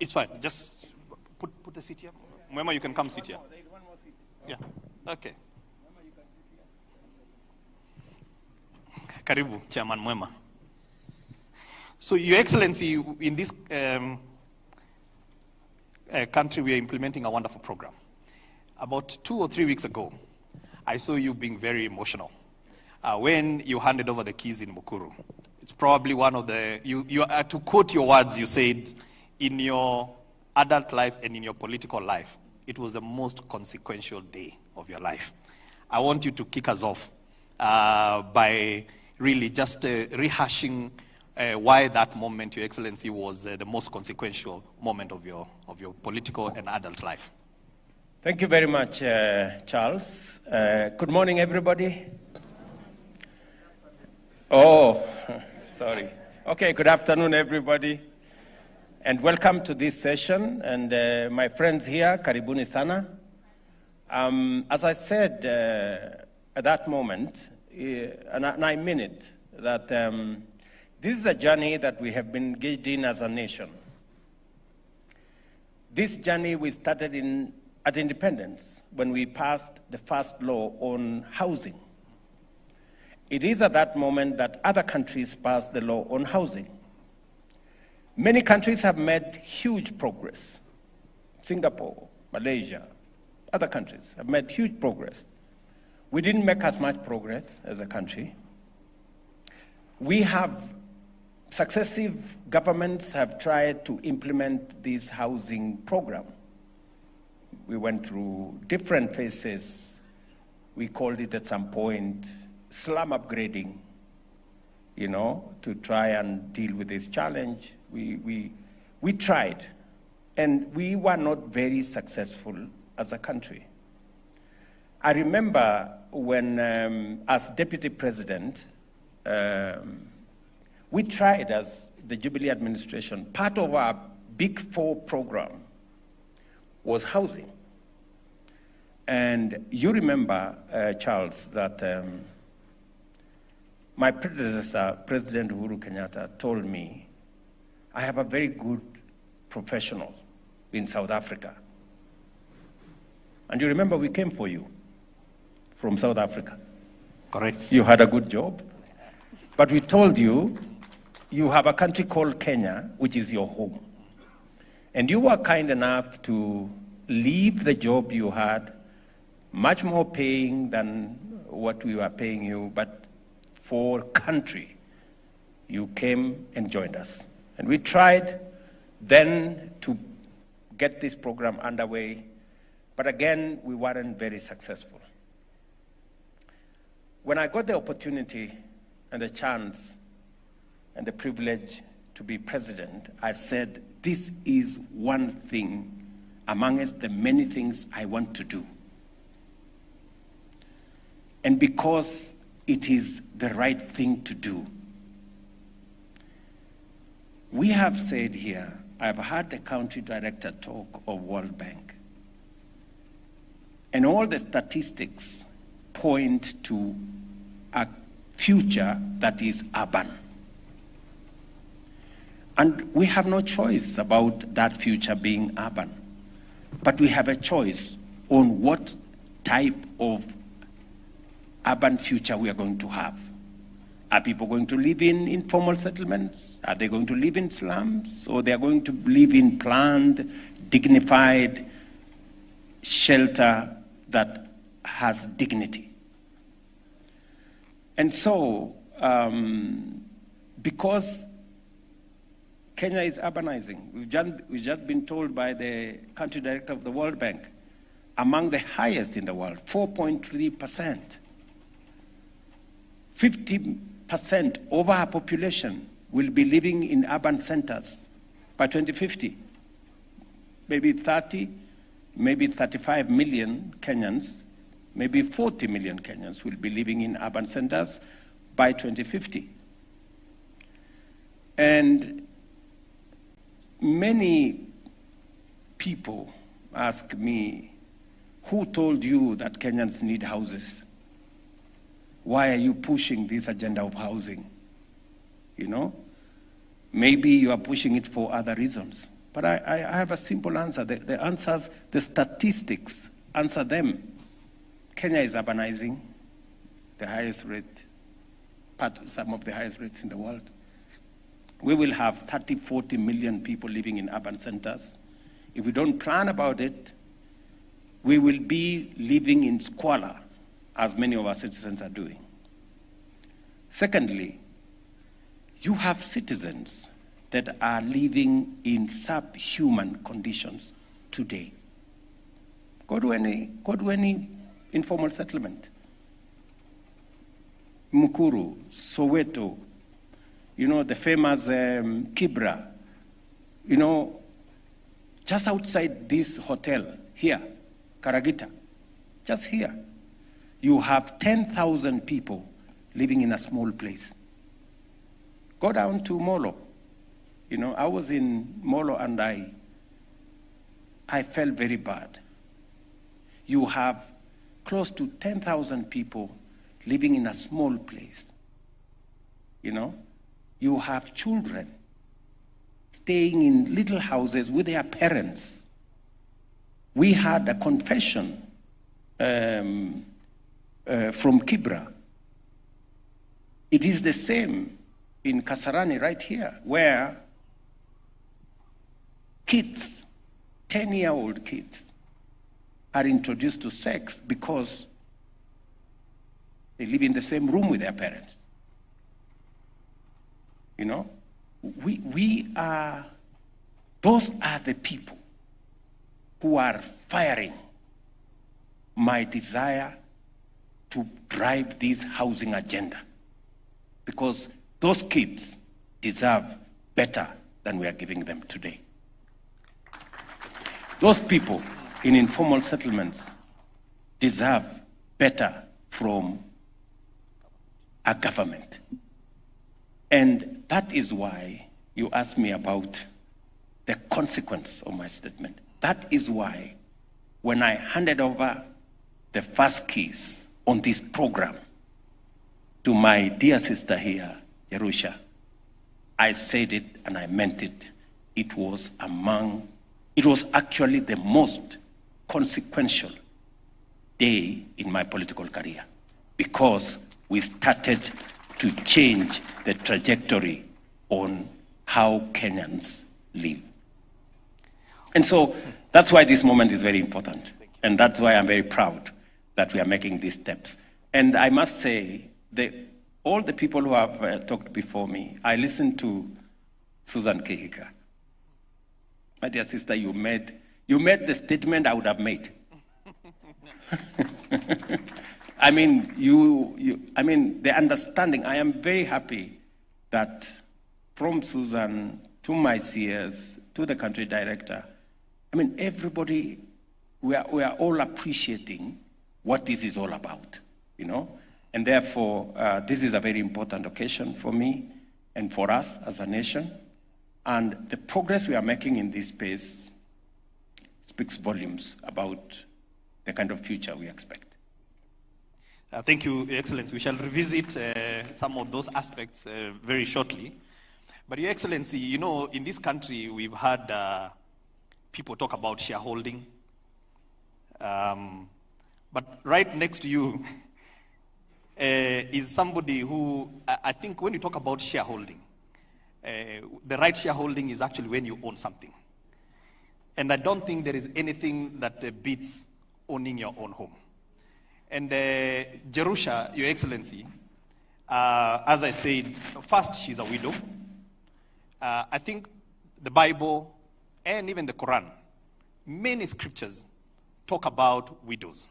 it's fine. Just put the seat here. Mwema, you can come sit here. Yeah. Okay. Karibu, Chairman Mwema. So, Your Excellency, in this country, we are implementing a wonderful program. About 2 or 3 weeks ago, I saw you being very emotional when you handed over the keys in Nakuru. It's probably one of the, to quote your words, you said, in your adult life and in your political life, it was the most consequential day of your life. I want you to kick us off by really just rehashing why that moment, Your Excellency, was the most consequential moment of your political and adult life. Thank you very much, Charles. Good morning, everybody. Oh, sorry. Okay, good afternoon, everybody. And welcome to this session. And my friends here, karibuni sana. As I said at that moment, and I mean it, that this is a journey that we have been engaged in as a nation. This journey we started at independence when we passed the first law on housing. It is at that moment that other countries passed the law on housing. Many countries have made huge progress. Singapore, Malaysia, other countries have made huge progress. We didn't make as much progress as a country. We have, successive governments have tried to implement this housing program. We went through different phases. We called it at some point slum upgrading, you know, to try and deal with this challenge. We tried, and we were not very successful as a country. I remember when, as deputy president, we tried as the Jubilee administration, part of our Big Four program was housing. And you remember, Charles, that my predecessor, President Uhuru Kenyatta, told me, I have a very good professional in South Africa. And you remember we came for you from South Africa. Correct. You had a good job. But we told you, you have a country called Kenya, which is your home. And you were kind enough to leave the job you had, much more paying than what we were paying you, but for country, you came and joined us. And we tried then to get this program underway, but again, we weren't very successful. When I got the opportunity and the chance and the privilege to be president, I said, this is one thing amongst the many things I want to do. And because it is the right thing to do, we have said here, I've heard the country director talk of World Bank, and all the statistics point to a future that is urban. And we have no choice about that future being urban, but we have a choice on what type of urban future we are going to have. Are people going to live in informal settlements? Are they going to live in slums? Or they are going to live in planned, dignified shelter that has dignity? And so, because Kenya is urbanizing, we've just been told by the country director of the World Bank, among the highest in the world, 4.3%. 50% of our population will be living in urban centers by 2050. Maybe 30, maybe 35 million Kenyans, maybe 40 million Kenyans will be living in urban centers by 2050. And many people ask me, who told you that Kenyans need houses? Why are you pushing this agenda of housing? You know, maybe you are pushing it for other reasons. But I have a simple answer. The answers, the statistics, answer them. Kenya is urbanizing, the highest rate, some of the highest rates in the world. We will have 30, 40 million people living in urban centers. If we don't plan about it, we will be living in squalor, as many of our citizens are doing. Secondly, you have citizens that are living in subhuman conditions today. Go to any informal settlement. Nakuru, Soweto, you know, the famous Kibra, you know, just outside this hotel here, Karagita, just here, you have 10,000 people living in a small place. Go down to Molo. You know, I was in Molo and I felt very bad. You have close to 10,000 people living in a small place. You know, you have children staying in little houses with their parents. We had a confession from Kibra. It is the same in Kasarani right here, where kids, 10-year-old kids, are introduced to sex because They live in the same room with their parents. You know, those are the people who are firing my desire to drive this housing agenda, because those kids deserve better than we are giving them today. Those people in informal settlements deserve better from a government. And that is why you asked me about the consequence of my statement. That is why when I handed over the first keys on this program to my dear sister here, Jerusha, I said it and I meant it. It was actually the most consequential day in my political career, because we started to change the trajectory on how Kenyans live. And so that's why this moment is very important. And that's why I'm very proud that we are making these steps. And I must say, all the people who have talked before me, I listened to Susan Kehika. My dear sister, you made the statement I would have made. I mean, the understanding, I am very happy that from Susan to my CS to the country director, I mean, everybody, we are all appreciating what this is all about, you know? And therefore, this is a very important occasion for me and for us as a nation. And the progress we are making in this space speaks volumes about the kind of future we expect. Thank you, Your Excellency. We shall revisit some of those aspects very shortly. But Your Excellency, you know, in this country, we've had people talk about shareholding. But right next to you is somebody who, I think when you talk about shareholding, the right shareholding is actually when you own something. And I don't think there is anything that beats owning your own home. And Jerusha, Your Excellency, as I said, first, she's a widow. I think the Bible and even the Quran, many scriptures talk about widows.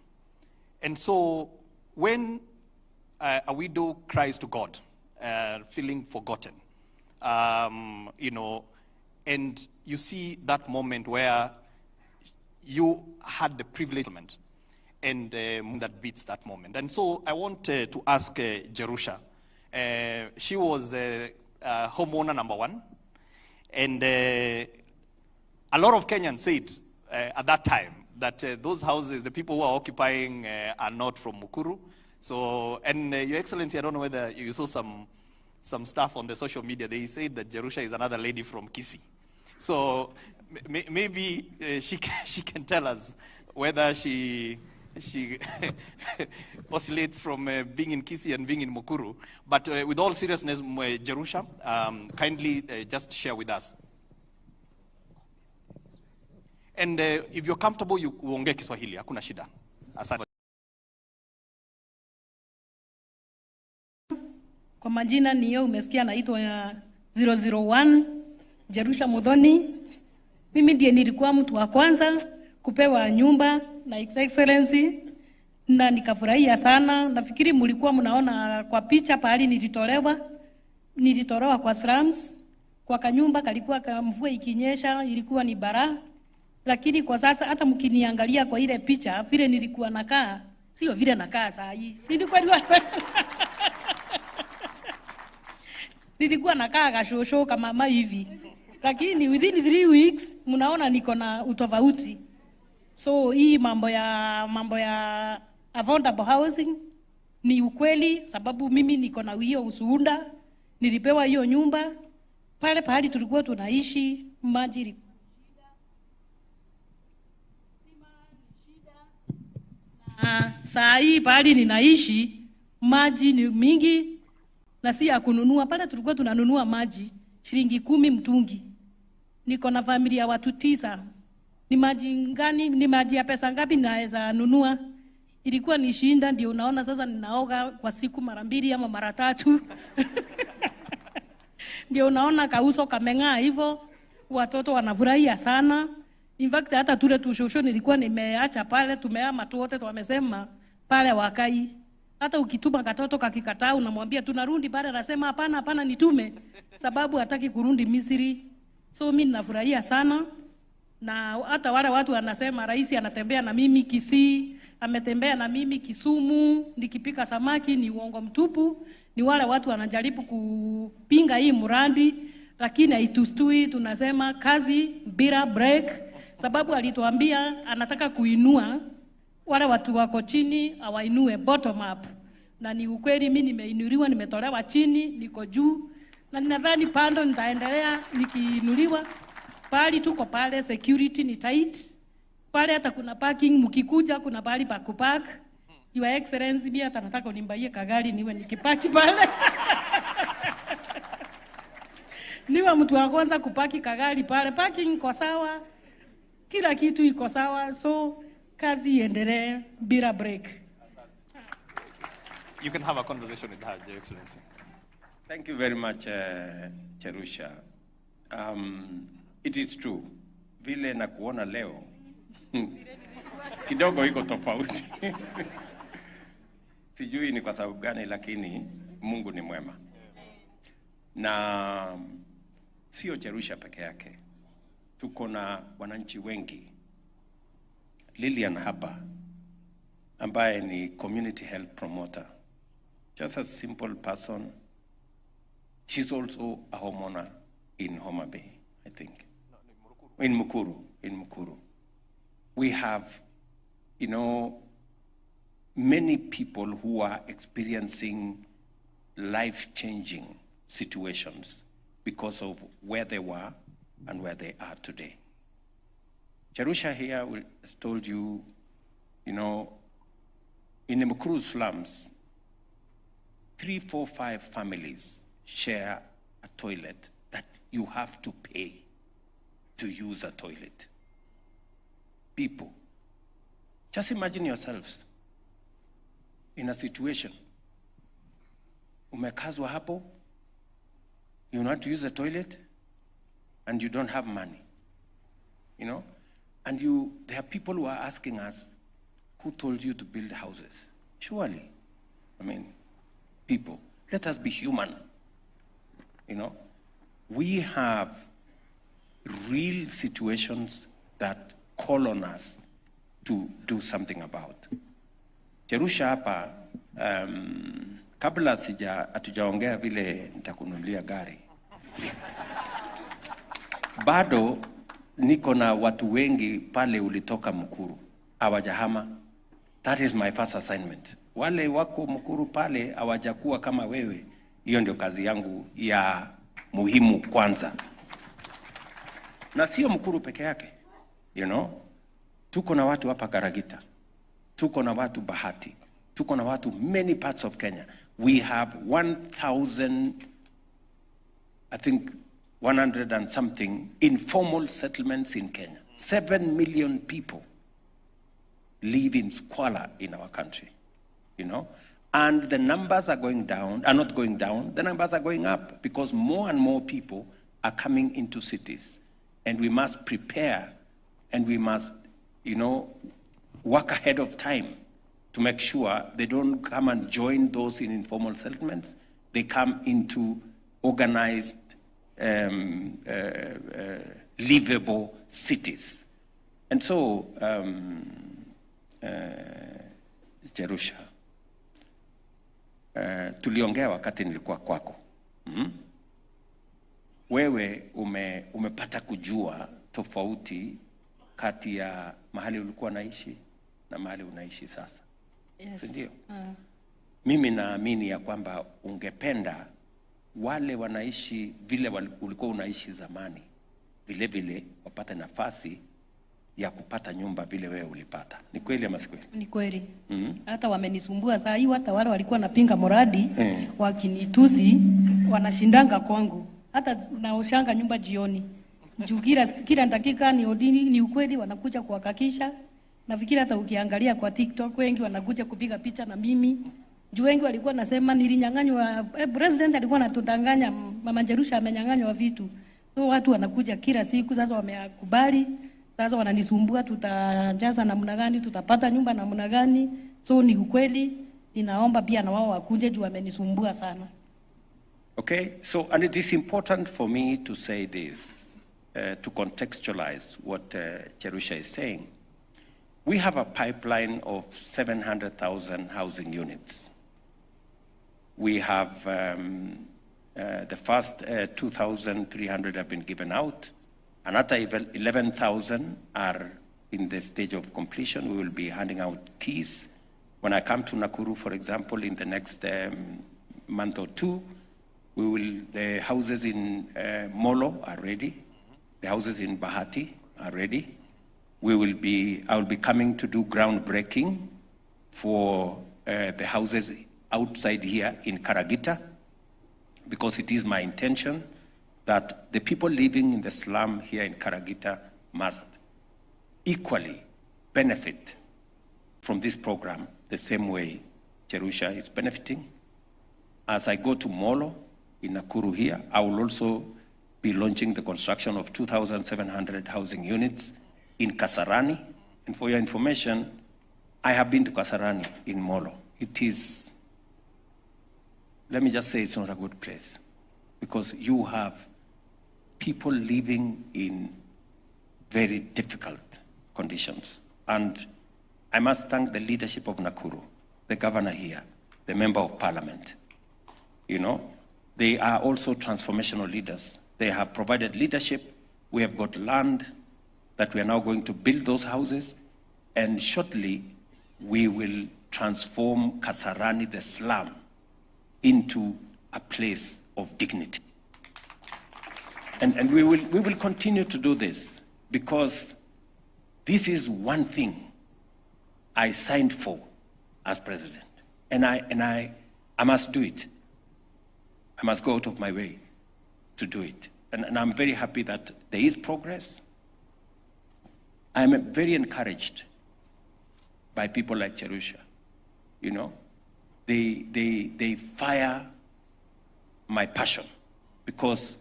And so when a widow cries to God, feeling forgotten, you know, and you see that moment where you had the privilege and that beats that moment. And so I want to ask Jerusha. She was homeowner number one. And a lot of Kenyans said at that time that those houses, the people who are occupying are not from Nakuru. So, and Your Excellency, I don't know whether you saw some stuff on the social media. They said that Jerusha is another lady from Kisii. So maybe she can tell us whether she oscillates from being in Kisii and being in Nakuru. But with all seriousness, Jerusha, kindly just share with us. And if you're comfortable, you uongee Kiswahili, hakuna shida. Asante. Kwa majina niyo umesikia naitwa 001 Jerusha Muthoni. Mimi ndiye nilikuwa mtu wa kwanza kupewa nyumba na His Excellency na nikafurahia sana. Nafikiri mlikuwa mnaona kwa picha pahali nilitolewa kwa slums, kwa kanyumba kalikuwa mvua ikinyesha ilikuwa ni bara. Lakini kwa sasa hata mkiniangalia kwa ile picha vile nilikuwa nakaa, sio vile nakaa saa hii. Si ndio kweli? Nilikuwa nakaa kashosho kama mama hivi. Lakini within 3 weeks mnaona niko na utofauti. So hii mambo ya affordable housing ni ukweli, sababu mimi niko na hiyo ushuhuda. Nilipewa hiyo nyumba pale pahali tulikuwa tunaishi, maji saa hii pahali ninaishi maji ni mingi na si ya kununua. Pale tulikuwa tunanunua maji shilingi 10 mtungi. Niko na familia ya watu 9. Ni maji ngani, ni maji ya pesa ngapi naweza nunua? ilikuwa ni shinda, ndio unaona sasa ninaoga kwa siku mara 2 ama mara 3. Ndio unaona kauso kameng'aa hivyo, watoto wanafurahia sana. In fact hata tule tushosho nilikuwa nimeacha pale, tumeama tu wote wamesema pale wakai. Hata ukituma katoto kakikataa unamwambia tunarudi pale, anasema hapana nitume, sababu hataki kurudi Misri. So mimi ninafurahia sana, na hata wale watu wanasema rais anatembea na mimi Kisii, ametembea na mimi Kisumu nikipika samaki, ni uongo mtupu. Ni wale watu wanajaribu kupinga hii mradi, lakini haitustui. Tunasema kazi bila break, sababu alituambia anataka kuinua wale watu wako chini, awainue bottom up. Na ni ukweli, mimi nimeinuliwa, nimetolewa chini, niko juu, na ninadhani pando nitaendelea nikiinuliwa. Pali tuko pale, security ni tight. Pale hata kuna parking, mkikuja kuna pali pa kupark. Your Excellency, mimi hata nataka unimbaie kagari niwe nikipaki pale. Niwe mtu wa kwanza kupaki kagari pale. Parking iko sawa, kila kitu iko sawa, so kazi iendelee bila break. You can have a conversation with her, Your Excellency. Thank you very much, Cherusha. It is true. Vile na kuona leo kidogo iko tofauti. Sijui ni kwa sababu gani, lakini Mungu ni mwema. Na sio Cherusha peke yake. Tuko na wananchi wengi. Lilian hapa ambaye ni community health promoter. Just a simple person. She's also a homeowner in Homa Bay, I think. In Mukuru. We have, many people who are experiencing life-changing situations because of where they were and where they are today. Cherusha here has told you, in the Mukuru slums, 3, 4, 5 families share a toilet that you have to pay to use a toilet. People, just imagine yourselves in a situation. Umekazwa hapo, you want to use a toilet, and you don't have money, and there are people who are asking us, who told you to build houses? Surely, people, let us be human. We have real situations that call on us to do something about. Cherusha hapa, kabla hatujaongea vile nitakununulia gari. Bado niko na watu wengi pale ulitoka Mukuru, hawajahama. That is my first assignment. Wale wako Mukuru pale hawajakuwa kama wewe. Hiyo ndio kazi yangu ya muhimu kwanza. Na sio Mukuru peke yake. Tuko na watu hapa Karagita. Tuko na watu Bahati. Tuko na watu many parts of Kenya. We have 1,000, I think 100 and something informal settlements in Kenya. 7 million people live in squalor in our country, And the numbers are not going down, the numbers are going up because more and more people are coming into cities. And we must prepare and we must, work ahead of time to make sure they don't come and join those in informal settlements. They come into organized, livable cities. And so, Cherusha, tuliongea wakati nilikuwa kwako. Wewe umepata kujua tofauti kati ya mahali ulikuwa naishi na mahali unaishi sasa. Yes. Ndio? Mimi naamini ya kwamba ungependa wale wanaishi vile ulikuwa unaishi zamani, vile vile wapate nafasi ya kupata nyumba vile wewe ulipata. Ni kweli ama si kweli? Ni kweli. Hata wamenisumbua saa hii, hata wale walikuwa napinga mradi wakinitusi wanashindanga kwangu. Hata naoshanga nyumba jioni. Juu kila dakika ni ukweli, wanakuja kuhakikisha Nafikiri hata ukiangalia kwa TikTok wengi wanakuja kupiga picha na mimi. Juu wengi walikuwa nasema nilinyang'anywa, president alikuwa anatudanganya, Mama Jerusha amenyang'anywa vitu. So watu wanakuja kila siku, sasa wamekubali, sasa wananisumbua, tutajaza namna gani, tutapata nyumba namna gani. So ni ukweli, ninaomba pia na wao wakuje juu wamenisumbua sana. Okay, so and it is important for me to say this, to contextualize what Jerusha is saying. We have a pipeline of 700,000 housing units. We have the first 2,300 have been given out. Another 11,000 are in the stage of completion. We will be handing out keys. When I come to Nakuru, for example, in the next month or two, the houses in Molo are ready. The houses in Bahati are ready. I will be coming to do groundbreaking for the houses outside here in Karagita, because it is my intention that the people living in the slum here in Karagita must equally benefit from this program the same way Jerusha is benefiting. As I go to Molo in Nakuru here, I will also be launching the construction of 2,700 housing units in Kasarani. And for your information, I have been to Kasarani in Molo. It is, let me just say, it's not a good place, because you have people living in very difficult conditions. And I must thank the leadership of Nakuru, the governor here, the member of parliament. You know, they are also transformational leaders. They have provided leadership. We have got land that we are now going to build those houses, and shortly we will transform Kasarani, the slum, into a place of dignity. And we will continue to do this, because this is one thing I signed for as president, and I must do it. I must go out of my way to do it. And I'm very happy that there is progress. I'm very encouraged by people like Jerusha. You know, they fire my passion, because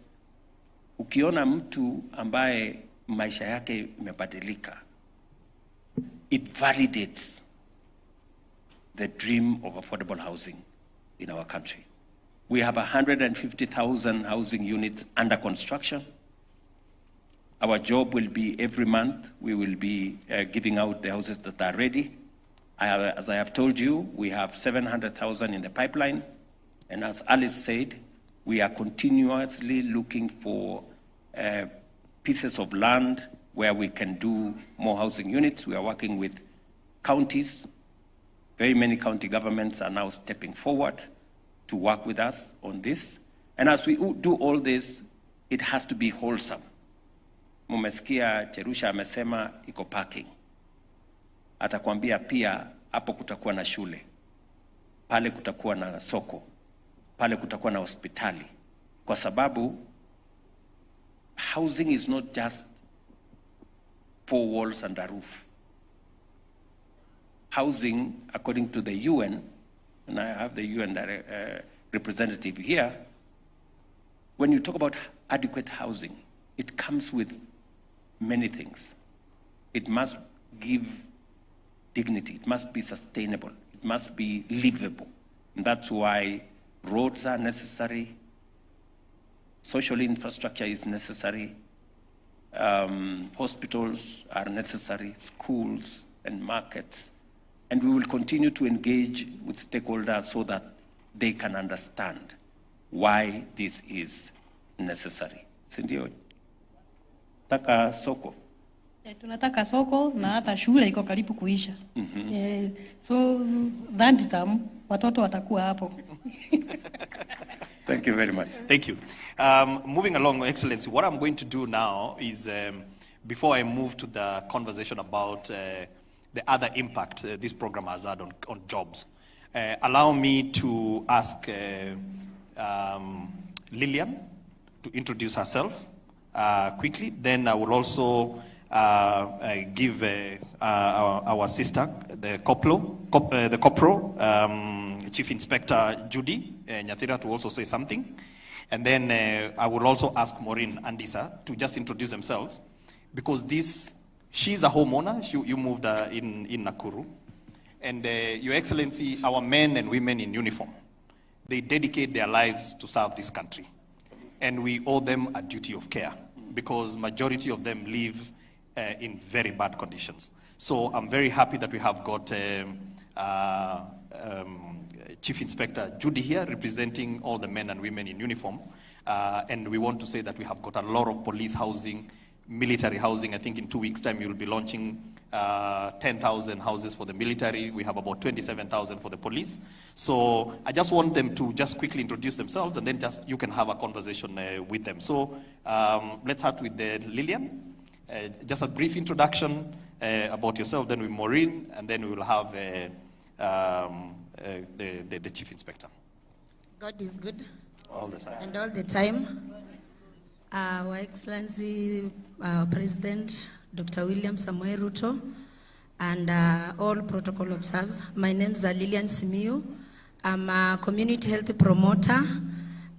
ukiona mtu ambaye maisha yake imebadilika, it validates the dream of affordable housing in our country. We have 150,000 housing units under construction. Our job will be every month, we will be giving out the houses that are ready. As I have told you, we have 700,000 in the pipeline. And as Alice said, we are continuously looking for pieces of land where we can do more housing units. We are working with counties. Very many county governments are now stepping forward to work with us on this. And as we do all this, it has to be wholesome. Mumesikia Jerusha amesema iko parking. Atakwambia pia hapo kutakuwa na shule, pale kutakuwa na soko, pale kutakuwa na hospitali. Kwa sababu housing is not just 4 walls and a roof. Housing, according to the UN, and I have the UN representative here, when you talk about adequate housing, it comes with many things. It must give dignity, it must be sustainable, it must be livable. And that's why roads are necessary, social infrastructure is necessary, hospitals are necessary, schools and markets. And we will continue to engage with stakeholders so that they can understand why this is necessary. Sindio? Taka soko. Tunataka soko na hata shule iko karibu kuisha. So that term watoto watakuwa hapo. Thank you very much. Thank you. Moving along, Excellency, what I'm going to do now is, before I move to the conversation about the other impact this program has had on jobs, allow me to ask Lillian to introduce herself quickly. Then I will also give our sister, the corporal, Chief Inspector Judy Nyathira, to also say something. And then I will also ask Maureen and Disa to just introduce themselves, because she's a homeowner. You moved in Nakuru. And Your Excellency, our men and women in uniform, they dedicate their lives to serve this country. And we owe them a duty of care, because majority of them live in very bad conditions. So I'm very happy that we have got Chief Inspector Judy here representing all the men and women in uniform. And we want to say that we have got a lot of police housing, military housing. I think in 2 weeks' time you'll be launching 10,000 houses for the military. We have about 27,000 for the police. So I just want them to just quickly introduce themselves, and then just you can have a conversation with them. So let's start with Lillian. Just a brief introduction about yourself, then with Maureen, and then we will have the Chief Inspector. God is good. All the time. And all the time. Our Excellency President Dr. William Samoei Ruto, and all protocol observers. My name is Lillian Simiyu. I'm a community health promoter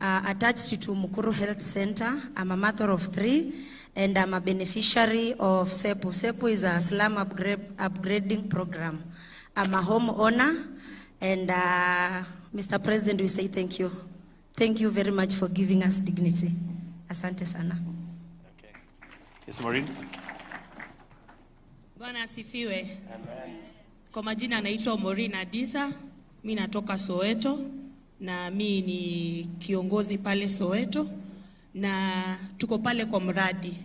attached to Mukuru Health Center. I'm a mother of 3, and I'm a beneficiary of SEPU. SEPU is a slum upgrading program. I'm a homeowner, and Mr. President, we say thank you. Thank you very much for giving us dignity. Asante sana. Okay. Yes, Maureen. Bwana asifiwe. Amen. Kwa majina naitwa Maureen Adisa, mimi natoka Soweto na mimi ni kiongozi pale Soweto na tuko pale kwa mradi.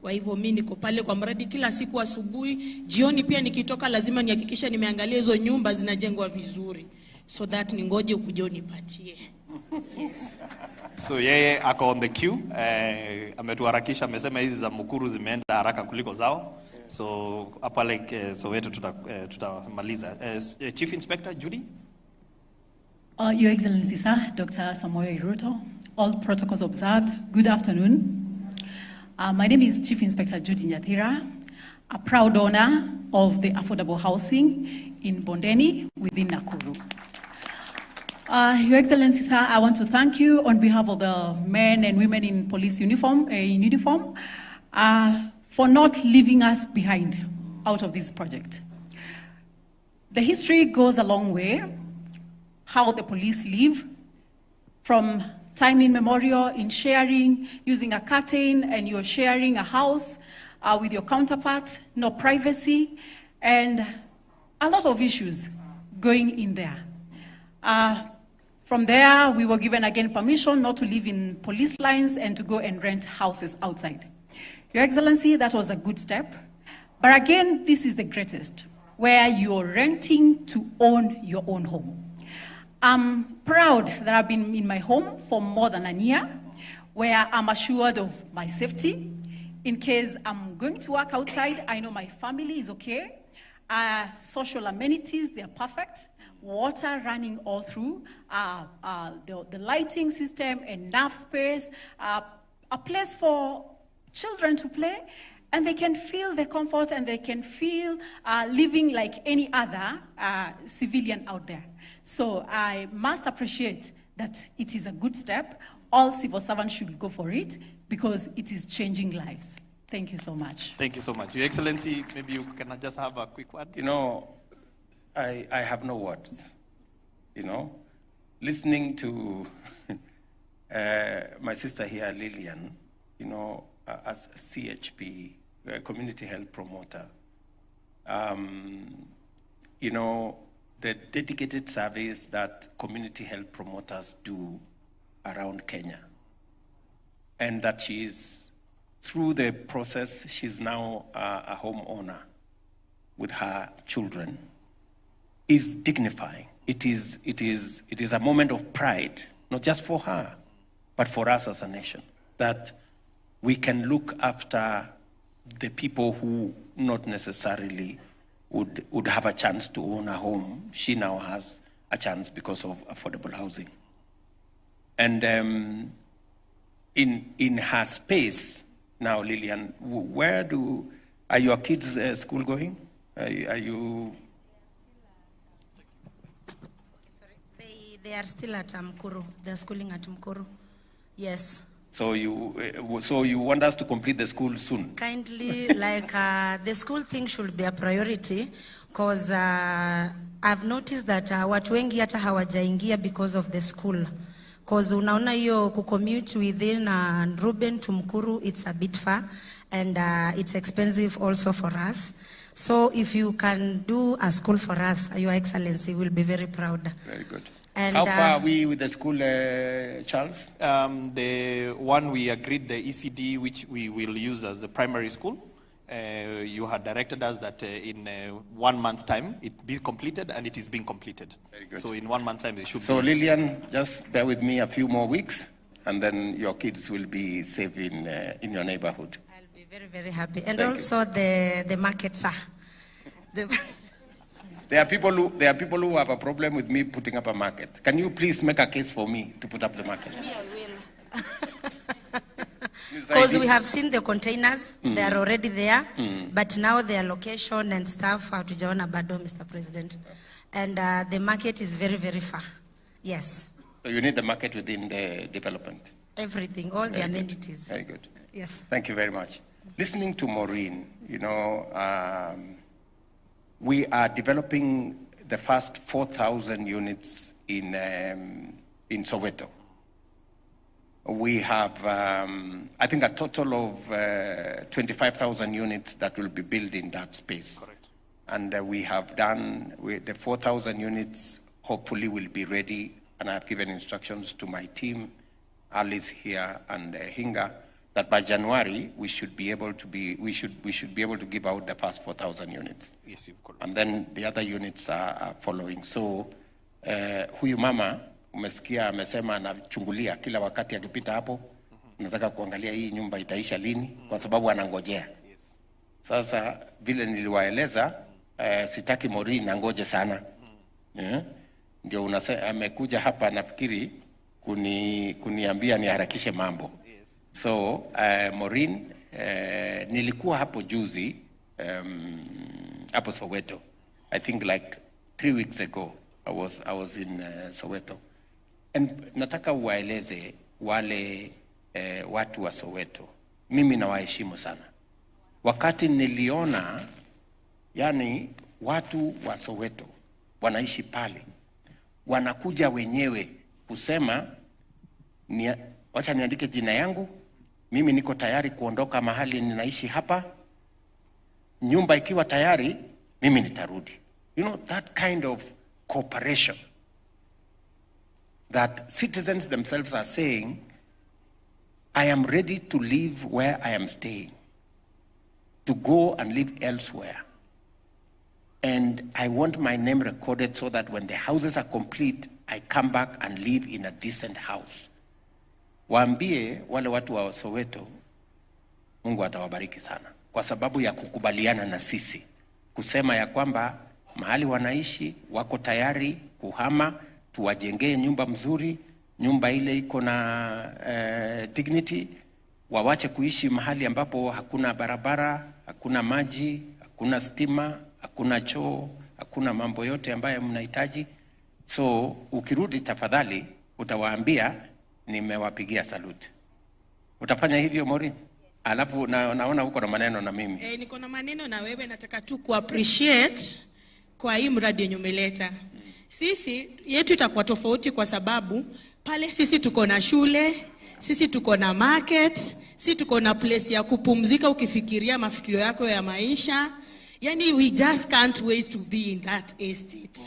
Kwa hivyo mimi niko pale kwa mradi kila siku asubuhi, jioni pia nikitoka lazima nihakikishe nimeangalia hizo nyumba zinajengwa vizuri, so that ningoje ukuje unipatie. Yes. So yeye ako on the queue, ametuharakisha, amesema hizi za Mukuru zimeenda haraka kuliko zao. So hapa like Soweto tutamaliza. Chief Inspector Judy. Your Excellency, sir, Dr. Samoei Ruto, all protocols observed. Good afternoon. My name is Chief Inspector Judy Nyathira, a proud owner of the affordable housing in Bondeni within Nakuru. Your Excellency, sir, I want to thank you on behalf of the men and women in police uniform, for not leaving us behind out of this project. The history goes a long way, how the police live, from time immemorial in sharing, using a curtain, and you're sharing a house with your counterpart, no privacy, and a lot of issues going in there. From there, we were given again permission not to live in police lines and to go and rent houses outside. Your Excellency, that was a good step. But again, this is the greatest, where you're renting to own your own home. I'm proud that I've been in my home for more than a year, where I'm assured of my safety. In case I'm going to work outside, I know my family is okay. Social amenities, they're perfect. Water running all through, the lighting system, enough space, a place for children to play, and they can feel the comfort and they can feel living like any other civilian out there. So I must appreciate that it is a good step. All civil servants should go for it because it is changing lives. Thank you so much. Thank you so much. Your Excellency, maybe you can just have a quick word. You know, I have no words, you know. Listening to my sister here, Lillian, you know, as a CHP, a community health promoter, you know, the dedicated service that community health promoters do around Kenya, and that she is, through the process, she's now a homeowner with her children, is dignifying. It is a moment of pride, not just for her, but for us as a nation, that we can look after the people who not necessarily would have a chance to own a home. She now has a chance because of affordable housing. And in her space now, Lillian, where do Are your kids school going? Are you? They are still at Mkuru. They are schooling at Mkuru. Yes. So you want us to complete the school soon? Kindly, like the school thing should be a priority, because I've noticed that watu wengi hata hawajaingia because of the school. Because unaona hiyo kucommute within Ruben to Mkuru, it's a bit far, and it's expensive also for us. So if you can do a school for us, Your Excellency, we'll be very proud. Very good. And, how far are we with the school, Charles? The one we agreed, the ECD, which we will use as the primary school, you had directed us that in 1 month time it be completed, and it is being completed. Very good. So in 1 month time it should So be. Lillian, just bear with me a few more weeks, and then your kids will be safe in your neighborhood. I'll be very, very happy. And Thank also the market, sir. There are people who have a problem with me putting up a market. Can you please make a case for me to put up the market? Yeah, I will. Because we have seen the containers, they are already there, but now their location and stuff, hatujaona bado, Mr. President. And the market is very, very far. Yes. So you need the market within the development. Everything, all the Very good. amenities. Very good. Yes. Thank you very much. Listening to Maureen, we are developing the first 4,000 units in Soweto. We have, I think, a total of 25,000 units that will be built in that space. Correct. And we have done, the 4,000 units hopefully will be ready, and I've given instructions to my team, Alice here and Hinga, that by January we should be able to give out the first 4,000 units. Yes, you've got it. And then the other units are following. So huyu mama umesikia amesema anachungulia kila wakati akipita hapo, nataka kuangalia hii nyumba itaisha lini, kwa sababu anangojea. Yes. Sasa vile niliwaeleza, sitaki Maureen angoje sana. Ndio amekuja hapa nafikiri kuniambia niharakishe mambo. So Maureen, nilikuwa hapo juzi hapo Soweto. I think like 3 weeks ago I was in Soweto. And nataka uwaeleze wale watu wa Soweto. Mimi nawaheshimu sana. Wakati niliona yani watu wa Soweto wanaishi pale, wanakuja wenyewe kusema wacha niandike jina yangu, mimi niko tayari kuondoka mahali ninaishi hapa, nyumba ikiwa tayari mimi nitarudi. You know, that kind of cooperation that citizens themselves are saying, I am ready to live where I am staying, to go and live elsewhere. And I want my name recorded so that when the houses are complete, I come back and live in a decent house. Waambie wale watu wa Soweto, Mungu atawabariki sana, kwa sababu ya kukubaliana na sisi, kusema ya kwamba mahali wanaishi wako tayari kuhama, tuwajengee nyumba mzuri, nyumba ile iko na dignity, wawache kuishi mahali ambapo hakuna barabara, hakuna maji, hakuna stima, hakuna choo, hakuna mambo yote ambayo mnahitaji. So ukirudi tafadhali utawaambia nimewapigia salute. Utafanya hivyo Maureen? Alafu naona uko na maneno na mimi. Niko na maneno na wewe, nataka tu ku-appreciate kwa hii mradi yenye umeleta. Sisi yetu itakuwa tofauti kwa sababu pale sisi tuko na shule, sisi tuko na market, sisi tuko na place ya kupumzika ukifikiria mafikirio yako ya maisha. Yani we just can't wait to be in that estate.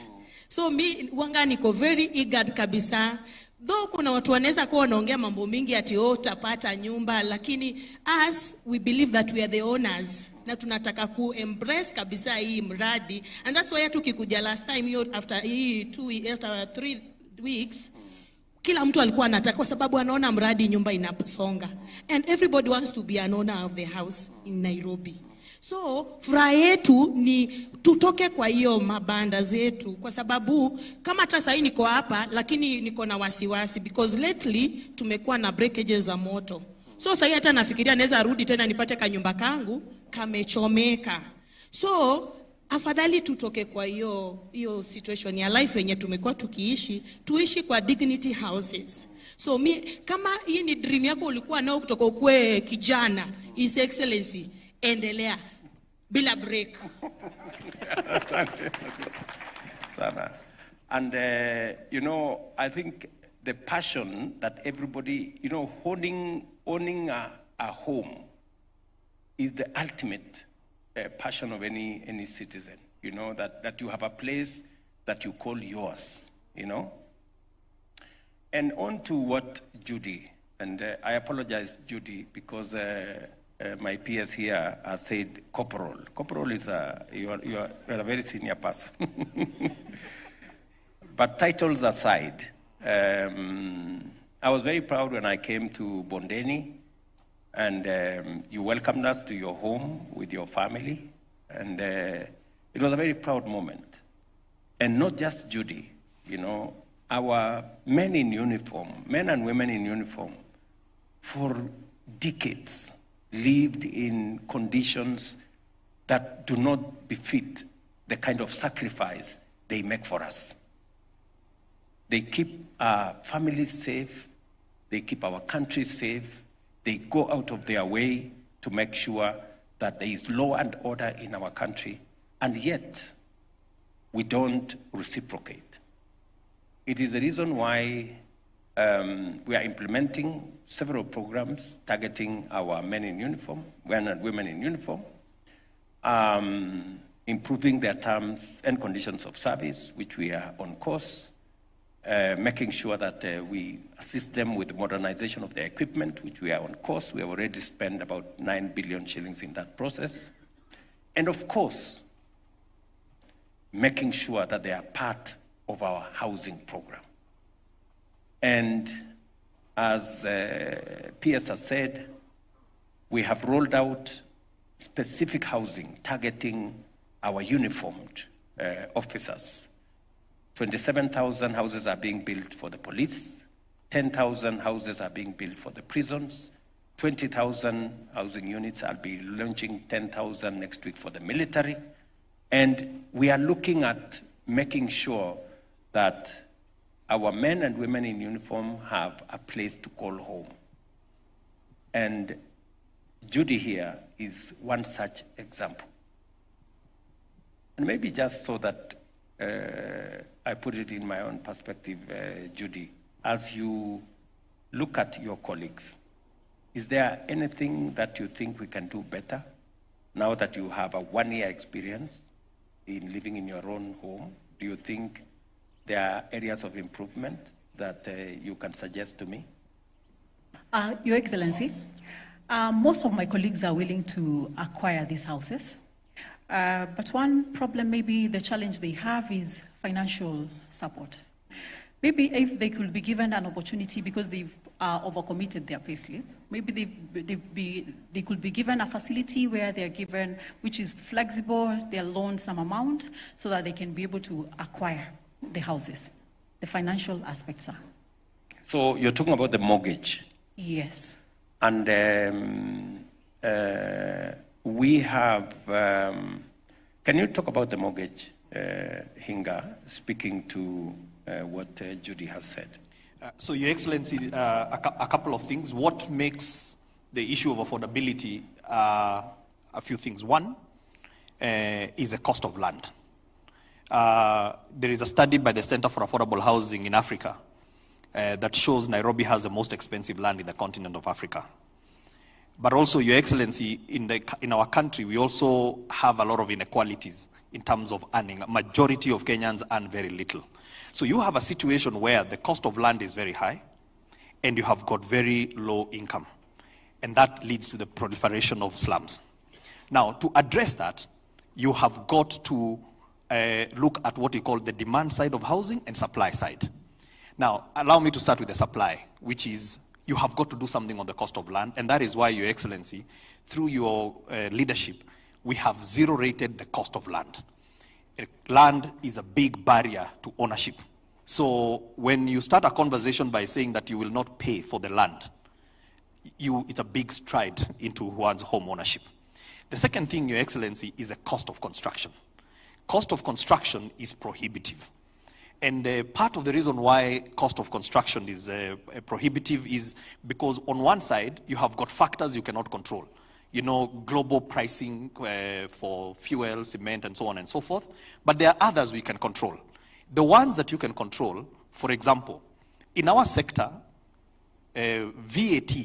So mi wanga niko very eager kabisa. Though kuna watu wanaweza kuwa wanaongea mambo mingi ati utapata nyumba, lakini us we believe that we are the owners na tunataka ku embrace kabisa hii mradi, and that's why tukikuja last time after 3 weeks kila mtu alikuwa anataka, kwa sababu anaona mradi nyumba inasonga, and everybody wants to be an owner of the house in Nairobi. So furaha yetu ni tutoke kwa hiyo mabanda zetu, kwa sababu kama hata sasa niko hapa lakini niko na wasiwasi because lately tumekuwa na breakages za moto. So sasa hata nafikiria naweza rudi tena nipate kanyumba kangu kamechomeka. So afadhali tutoke kwa hiyo situation ya life yenye tumekuwa tuishi kwa dignity houses. So kama hii ni dream yako ulikuwa nao kutoka ukue kijana, His Excellency, endelea bila break. Sana. And you know, I think the passion that everybody, you know, owning a home is the ultimate passion of any citizen. You know, that you have a place that you call yours, you know. And on to what Judy, and I apologize, Judy, because my peers here have said corporal. Corporal is you are a very senior person. But titles aside, I was very proud when I came to Bondeni, and you welcomed us to your home with your family, and it was a very proud moment. And not just Judy, you know, our men in uniform, men and women in uniform, for decades lived in conditions that do not befit the kind of sacrifice they make for us. They keep our families safe, they keep our country safe, they go out of their way to make sure that there is law and order in our country, and yet we don't reciprocate. It is the reason why we are implementing several programs targeting our men in uniform, men and women in uniform, improving their terms and conditions of service, which we are on course, making sure that we assist them with the modernization of their equipment, which we are on course. We have already spent about 9 billion shillings in that process. And of course, making sure that they are part of our housing program. And as PS has said, we have rolled out specific housing targeting our uniformed officers. 27,000 houses are being built for the police, 10,000 houses are being built for the prisons, 20,000 housing units. I'll be launching 10,000 next week for the military. And we are looking at making sure that our men and women in uniform have a place to call home. And Judy here is one such example. And maybe just so that I put it in my own perspective, Judy, as you look at your colleagues, is there anything that you think we can do better now that you have a 1-year experience in living in your own home? Do you think there are areas of improvement that you can suggest to me? Your Excellency, most of my colleagues are willing to acquire these houses. But one problem, maybe the challenge they have, is financial support. Maybe if they could be given an opportunity, because they've overcommitted their payslip, maybe they could be given a facility where they're given, which is flexible, they're loaned some amount so that they can be able to acquire the houses. The financial aspects are. So you're talking about the mortgage? Yes. And we have, can you talk about the mortgage, Hinga, speaking to what Judy has said? So, Your Excellency, a couple of things. What makes the issue of affordability a few things? One is the cost of land. There is a study by the Center for Affordable Housing in Africa that shows Nairobi has the most expensive land in the continent of Africa. But also, Your Excellency, in our country, we also have a lot of inequalities in terms of earning. A majority of Kenyans earn very little. So you have a situation where the cost of land is very high, and you have got very low income. And that leads to the proliferation of slums. Now, to address that, you have got to look at what you call the demand side of housing and supply side. Now, allow me to start with the supply, which is you have got to do something on the cost of land, and that is why, Your Excellency, through your leadership, we have zero-rated the cost of land. Land is a big barrier to ownership. So when you start a conversation by saying that you will not pay for the land, it's a big stride into one's home ownership. The second thing, Your Excellency, is the cost of construction. Cost of construction is prohibitive. And part of the reason why cost of construction is prohibitive is because on one side, you have got factors you cannot control. You know, global pricing for fuel, cement, and so on and so forth. But there are others we can control. The ones that you can control, for example, in our sector, VAT,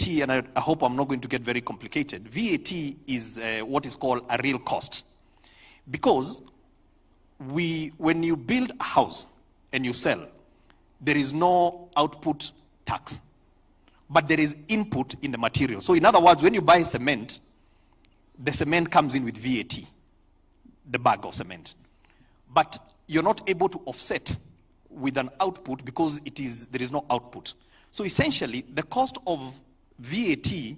and I hope I'm not going to get very complicated, VAT is what is called a real cost. Because when you build a house and you sell, there is no output tax, but there is input in the material. So in other words, when you buy cement, the cement comes in with VAT, the bag of cement. But you're not able to offset with an output because there is no output. So essentially, the cost of VAT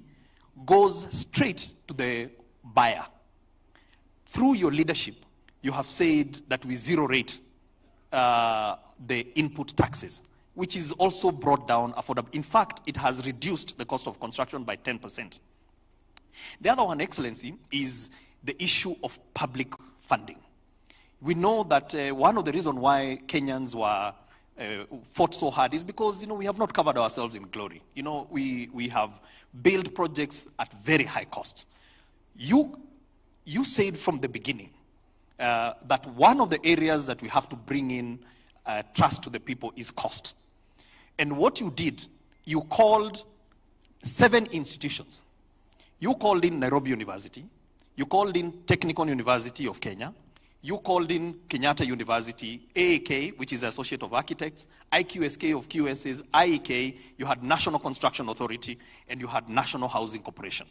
goes straight to the buyer. Through your leadership, you have said that we zero rate the input taxes, which is also brought down affordable. In fact, it has reduced the cost of construction by 10%. The other one, Excellency, is the issue of public funding. We know that one of the reasons why Kenyans were fought so hard is because, we have not covered ourselves in glory. We have built projects at very high costs. You said from the beginning that one of the areas that we have to bring in trust to the people is cost. And what you did, you called 7 institutions. You called in Nairobi University, you called in Technical University of Kenya, you called in Kenyatta University, AAK, which is the Associate of Architects, IQSK of QSs, IEK, you had National Construction Authority, and you had National Housing Corporation.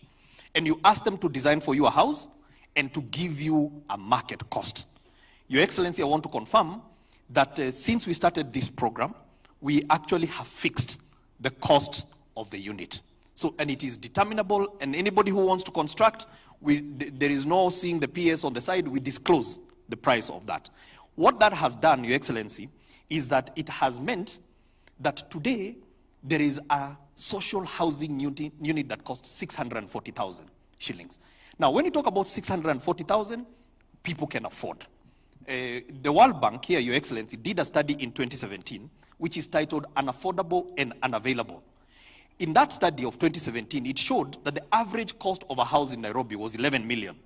And you asked them to design for you a house and to give you a market cost. Your Excellency, I want to confirm that since we started this program, we actually have fixed the cost of the unit. So, and it is determinable, and anybody who wants to construct, there is no seeing the PS on the side, we disclose the price of that. What that has done, Your Excellency, is that it has meant that today there is a social housing unit that costs 640,000 shillings. Now, when you talk about 640,000, people can afford. The World Bank here, Your Excellency, did a study in 2017, which is titled Unaffordable and Unavailable. In that study of 2017, it showed that the average cost of a house in Nairobi was 11 million.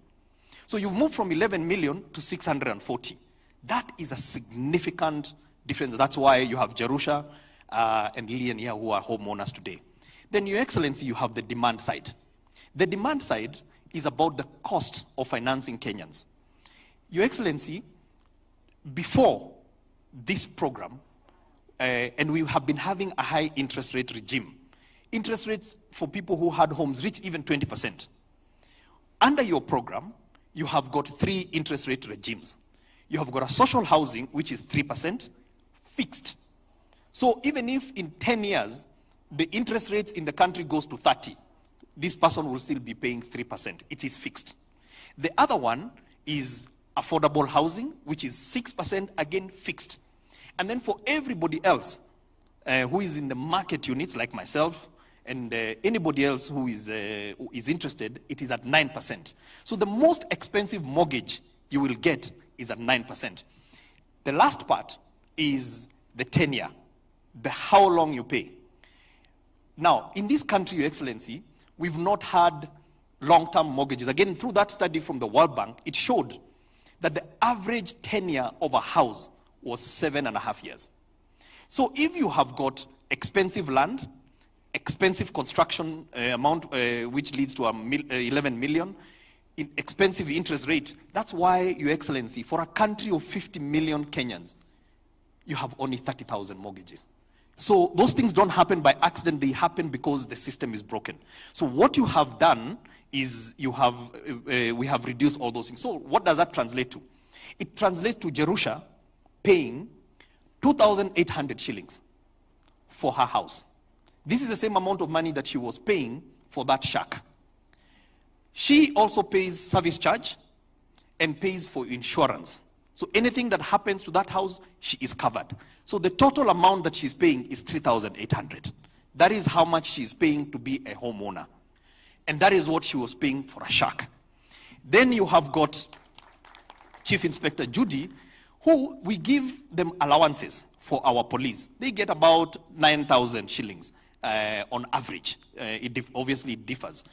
So you've moved from 11 million to 640. That is a significant difference. That's why you have Jerusha and Lillian here who are homeowners today. Then, Your Excellency, you have the demand side. The demand side is about the cost of financing Kenyans. Your Excellency, before this program, and we have been having a high interest rate regime, interest rates for people who had homes reach even 20%. Under your program, you have got 3 interest rate regimes. You have got a social housing, which is 3%, fixed. So even if in 10 years, the interest rates in the country goes to 30, this person will still be paying 3%. It is fixed. The other one is affordable housing, which is 6%, again fixed. And then for everybody else who is in the market units, like myself, and anybody else who is interested, it is at 9%. So the most expensive mortgage you will get is at 9%. The last part is the tenure, the how long you pay. Now, in this country, Your Excellency, we've not had long-term mortgages. Again, through that study from the World Bank, it showed that the average tenure of a house was 7.5 years. So if you have got expensive land, expensive construction amount, which leads to 11 million, in expensive interest rate, that's why, Your Excellency, for a country of 50 million Kenyans, you have only 30,000 mortgages. So those things don't happen by accident, they happen because the system is broken. So what you have done is we have reduced all those things. So what does that translate to? It translates to Jerusha paying 2,800 shillings for her house. This is the same amount of money that she was paying for that shack. She also pays service charge and pays for insurance. So anything that happens to that house, she is covered. So the total amount that she's paying is 3,800. That is how much she's paying to be a homeowner. And that is what she was paying for a shack. Then you have got Chief Inspector Judy, who we give them allowances for our police. They get about 9,000 shillings on average. Obviously, it differs.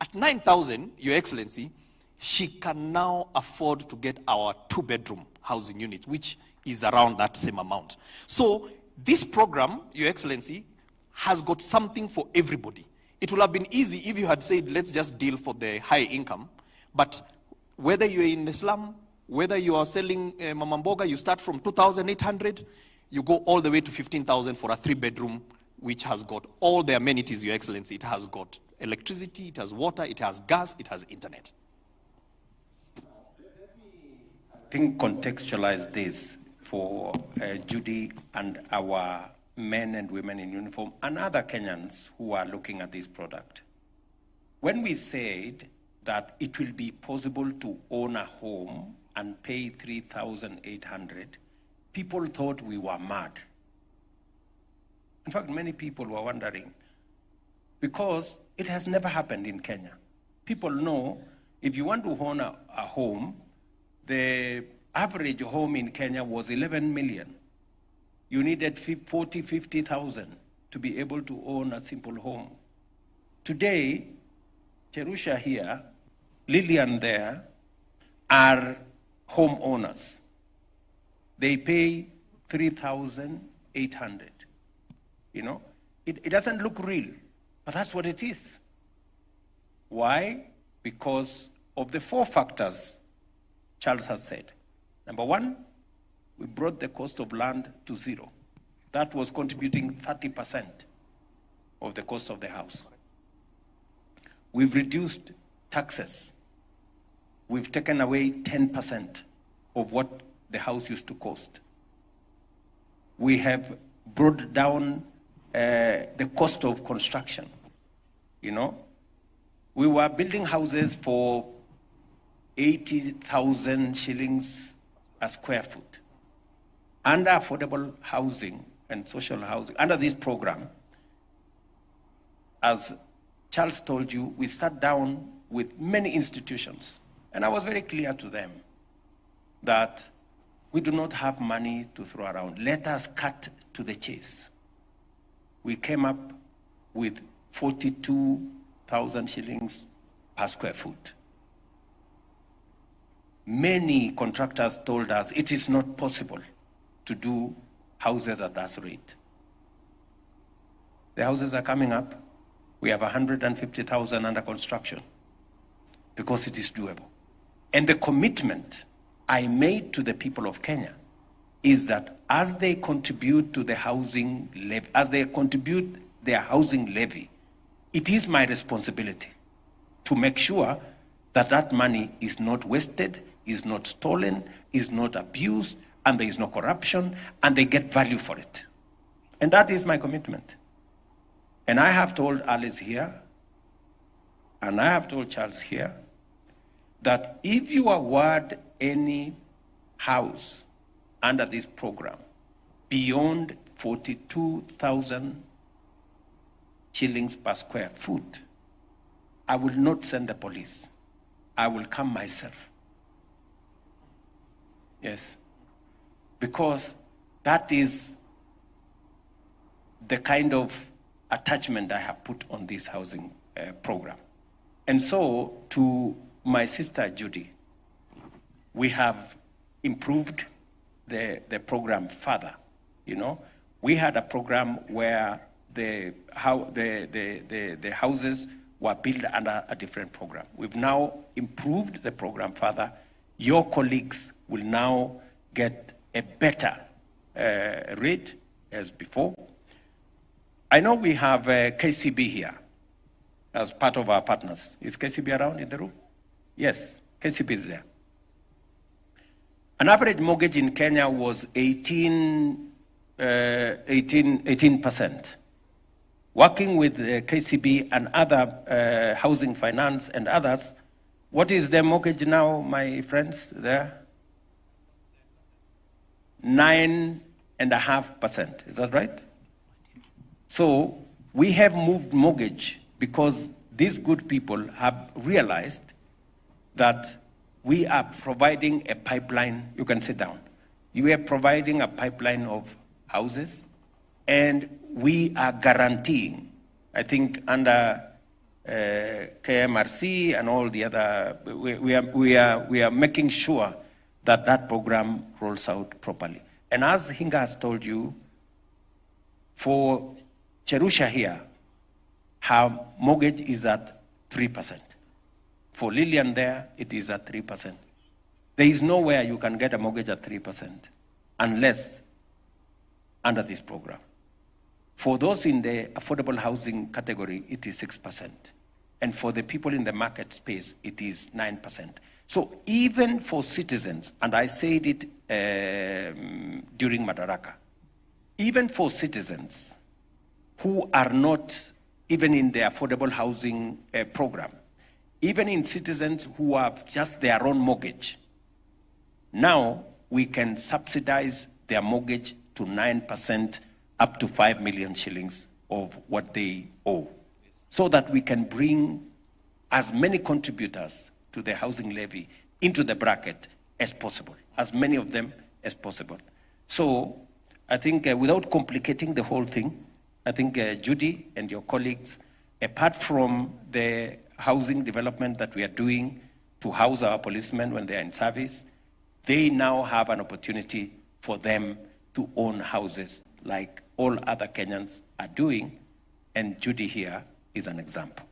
At 9,000, Your Excellency, she can now afford to get our 2-bedroom housing unit, which is around that same amount. So this program, Your Excellency, has got something for everybody. It would have been easy if you had said, let's just deal for the high income. But whether you're in the slum, whether you are selling Mama Mboga, you start from 2,800, you go all the way to 15,000 for a 3-bedroom, which has got all the amenities, Your Excellency. It has got electricity, it has water, it has gas, it has internet. I think contextualize this for Judy and our men and women in uniform and other Kenyans who are looking at this product. When we said that it will be possible to own a home and pay 3,800, people thought we were mad. In fact, many people were wondering, because it has never happened in Kenya. People know if you want to own a home, the average home in Kenya was 11 million. You needed 40, 50,000 to be able to own a simple home. Today, Cherusha here, Lillian there, are homeowners. They pay 3,800. You know, it doesn't look real, but that's what it is. Why? Because of the 4 factors Charles has said. Number 1, we brought the cost of land to 0. That was contributing 30% of the cost of the house. We've reduced taxes. We've taken away 10% of what the house used to cost. We have brought down the cost of construction. You know, we were building houses for 80,000 shillings a square foot. Under affordable housing and social housing, under this program, as Charles told you, we sat down with many institutions, and I was very clear to them that we do not have money to throw around. Let us cut to the chase. We came up with 42,000 shillings per square foot. Many contractors told us it is not possible to do houses at that rate. The houses are coming up. We have 150,000 under construction because it is doable. And the commitment I made to the people of Kenya is that as they contribute to the housing levy, as they contribute their housing levy, it is my responsibility to make sure that that money is not wasted, is not stolen, is not abused, and there is no corruption, and they get value for it. And that is my commitment. And I have told Alice here, and I have told Charles here, that if you award any house under this program beyond 42,000 shillings per square foot, I will not send the police. I will come myself. Yes. Because that is the kind of attachment I have put on this housing program. And so, to my sister Judy, we have improved the program further. You know, we had a program where the houses were built under a different program. We've now improved the program further. Your colleagues will now get a better rate as before. I know we have KCB here as part of our partners. Is KCB around in the room? Yes, KCB is there. An average mortgage in Kenya was 18%. Working with KCB and other housing finance and others, what is the mortgage now, my friends, there? 9.5%, is that right? So we have moved mortgage because these good people have realized that we are providing a pipeline. You can sit down. We are providing a pipeline of houses, and we are guaranteeing, I think under KMRC and all the other, we are making sure that that program rolls out properly. And as Hinga has told you, for Cherusha here, her mortgage is at 3%. For Lillian there, it is at 3%. There is nowhere you can get a mortgage at 3% unless under this program. For those in the affordable housing category, it is 6%. And for the people in the market space, it is 9%. So even for citizens, and I said it during Madaraka, even for citizens who are not even in the affordable housing program, even in citizens who have just their own mortgage, now we can subsidize their mortgage to 9% up to 5 million shillings of what they owe, so that we can bring as many contributors to the housing levy into the bracket as possible, as many of them as possible. So I think without complicating the whole thing, I think Judy and your colleagues, apart from the housing development that we are doing to house our policemen when they are in service, they now have an opportunity for them to own houses like all other Kenyans are doing, and Judy here is an example.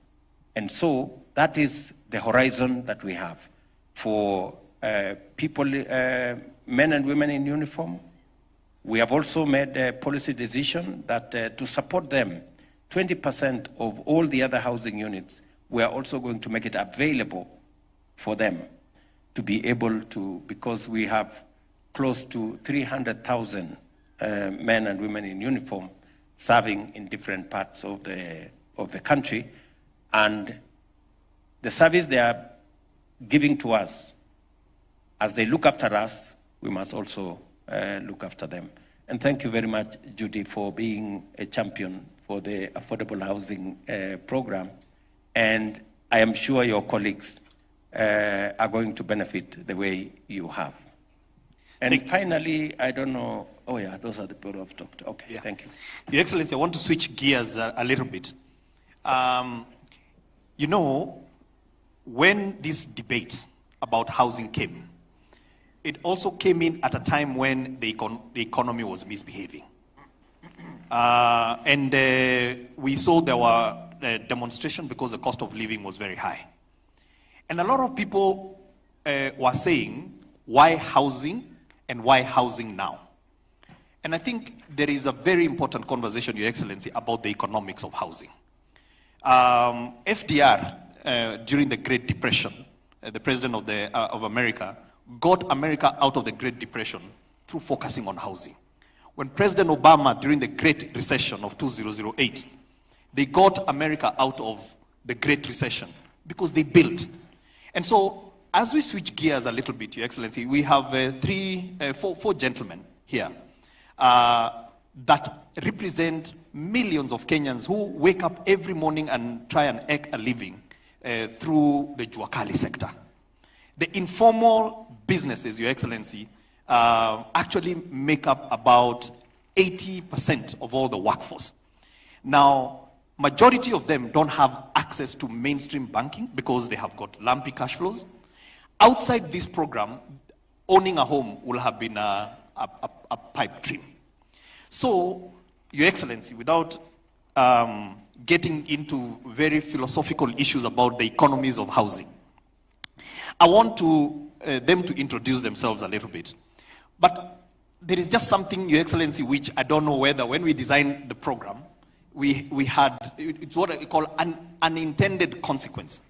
And so that is the horizon that we have for people, men and women in uniform. We have also made a policy decision that to support them, 20% of all the other housing units, we are also going to make it available for them to be able to, because we have close to 300,000 men and women in uniform serving in different parts of the country, and the service they are giving to us, as they look after us, we must also look after them. And thank you very much, Judy, for being a champion for the affordable housing program. And I am sure your colleagues are going to benefit the way you have. And finally, I don't know, oh yeah, those are the people I've talked to. Okay, thank you. Your Excellency, I want to switch gears a little bit. You know, when this debate about housing came, it also came in at a time when the economy was misbehaving. We saw there were demonstrations because the cost of living was very high. And a lot of people were saying, why housing and why housing now? And I think there is a very important conversation, Your Excellency, about the economics of housing. FDR, during the Great Depression, the president of America, got America out of the Great Depression through focusing on housing. When President Obama, during the Great Recession of 2008, they got America out of the Great Recession because they built. And so, as we switch gears a little bit, Your Excellency, we have four gentlemen here that represent millions of Kenyans who wake up every morning and try and make a living through the Jakali sector. The informal businesses, Your Excellency, actually make up about 80% of all the workforce. Now, majority of them don't have access to mainstream banking because they have got lumpy cash flows. Outside this program, owning a home will have been a pipe dream. So, Your Excellency, without getting into very philosophical issues about the economies of housing, I want them to introduce themselves a little bit. But there is just something, Your Excellency, which I don't know whether when we designed the program, we had, it's what I call an unintended consequence.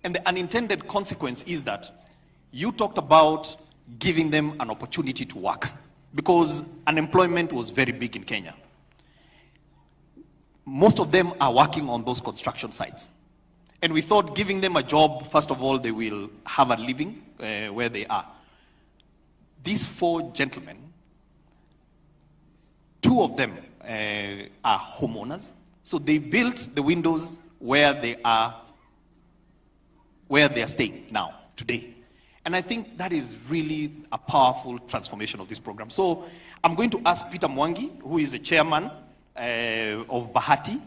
And the unintended consequence is that you talked about giving them an opportunity to work because unemployment was very big in Kenya. Most of them are working on those construction sites. And we thought giving them a job, first of all, they will have a living where they are. These four gentlemen, two of them are homeowners. So they built the windows where they are staying now, today. And I think that is really a powerful transformation of this program. So I'm going to ask Peter Mwangi, who is the chairman of Bahati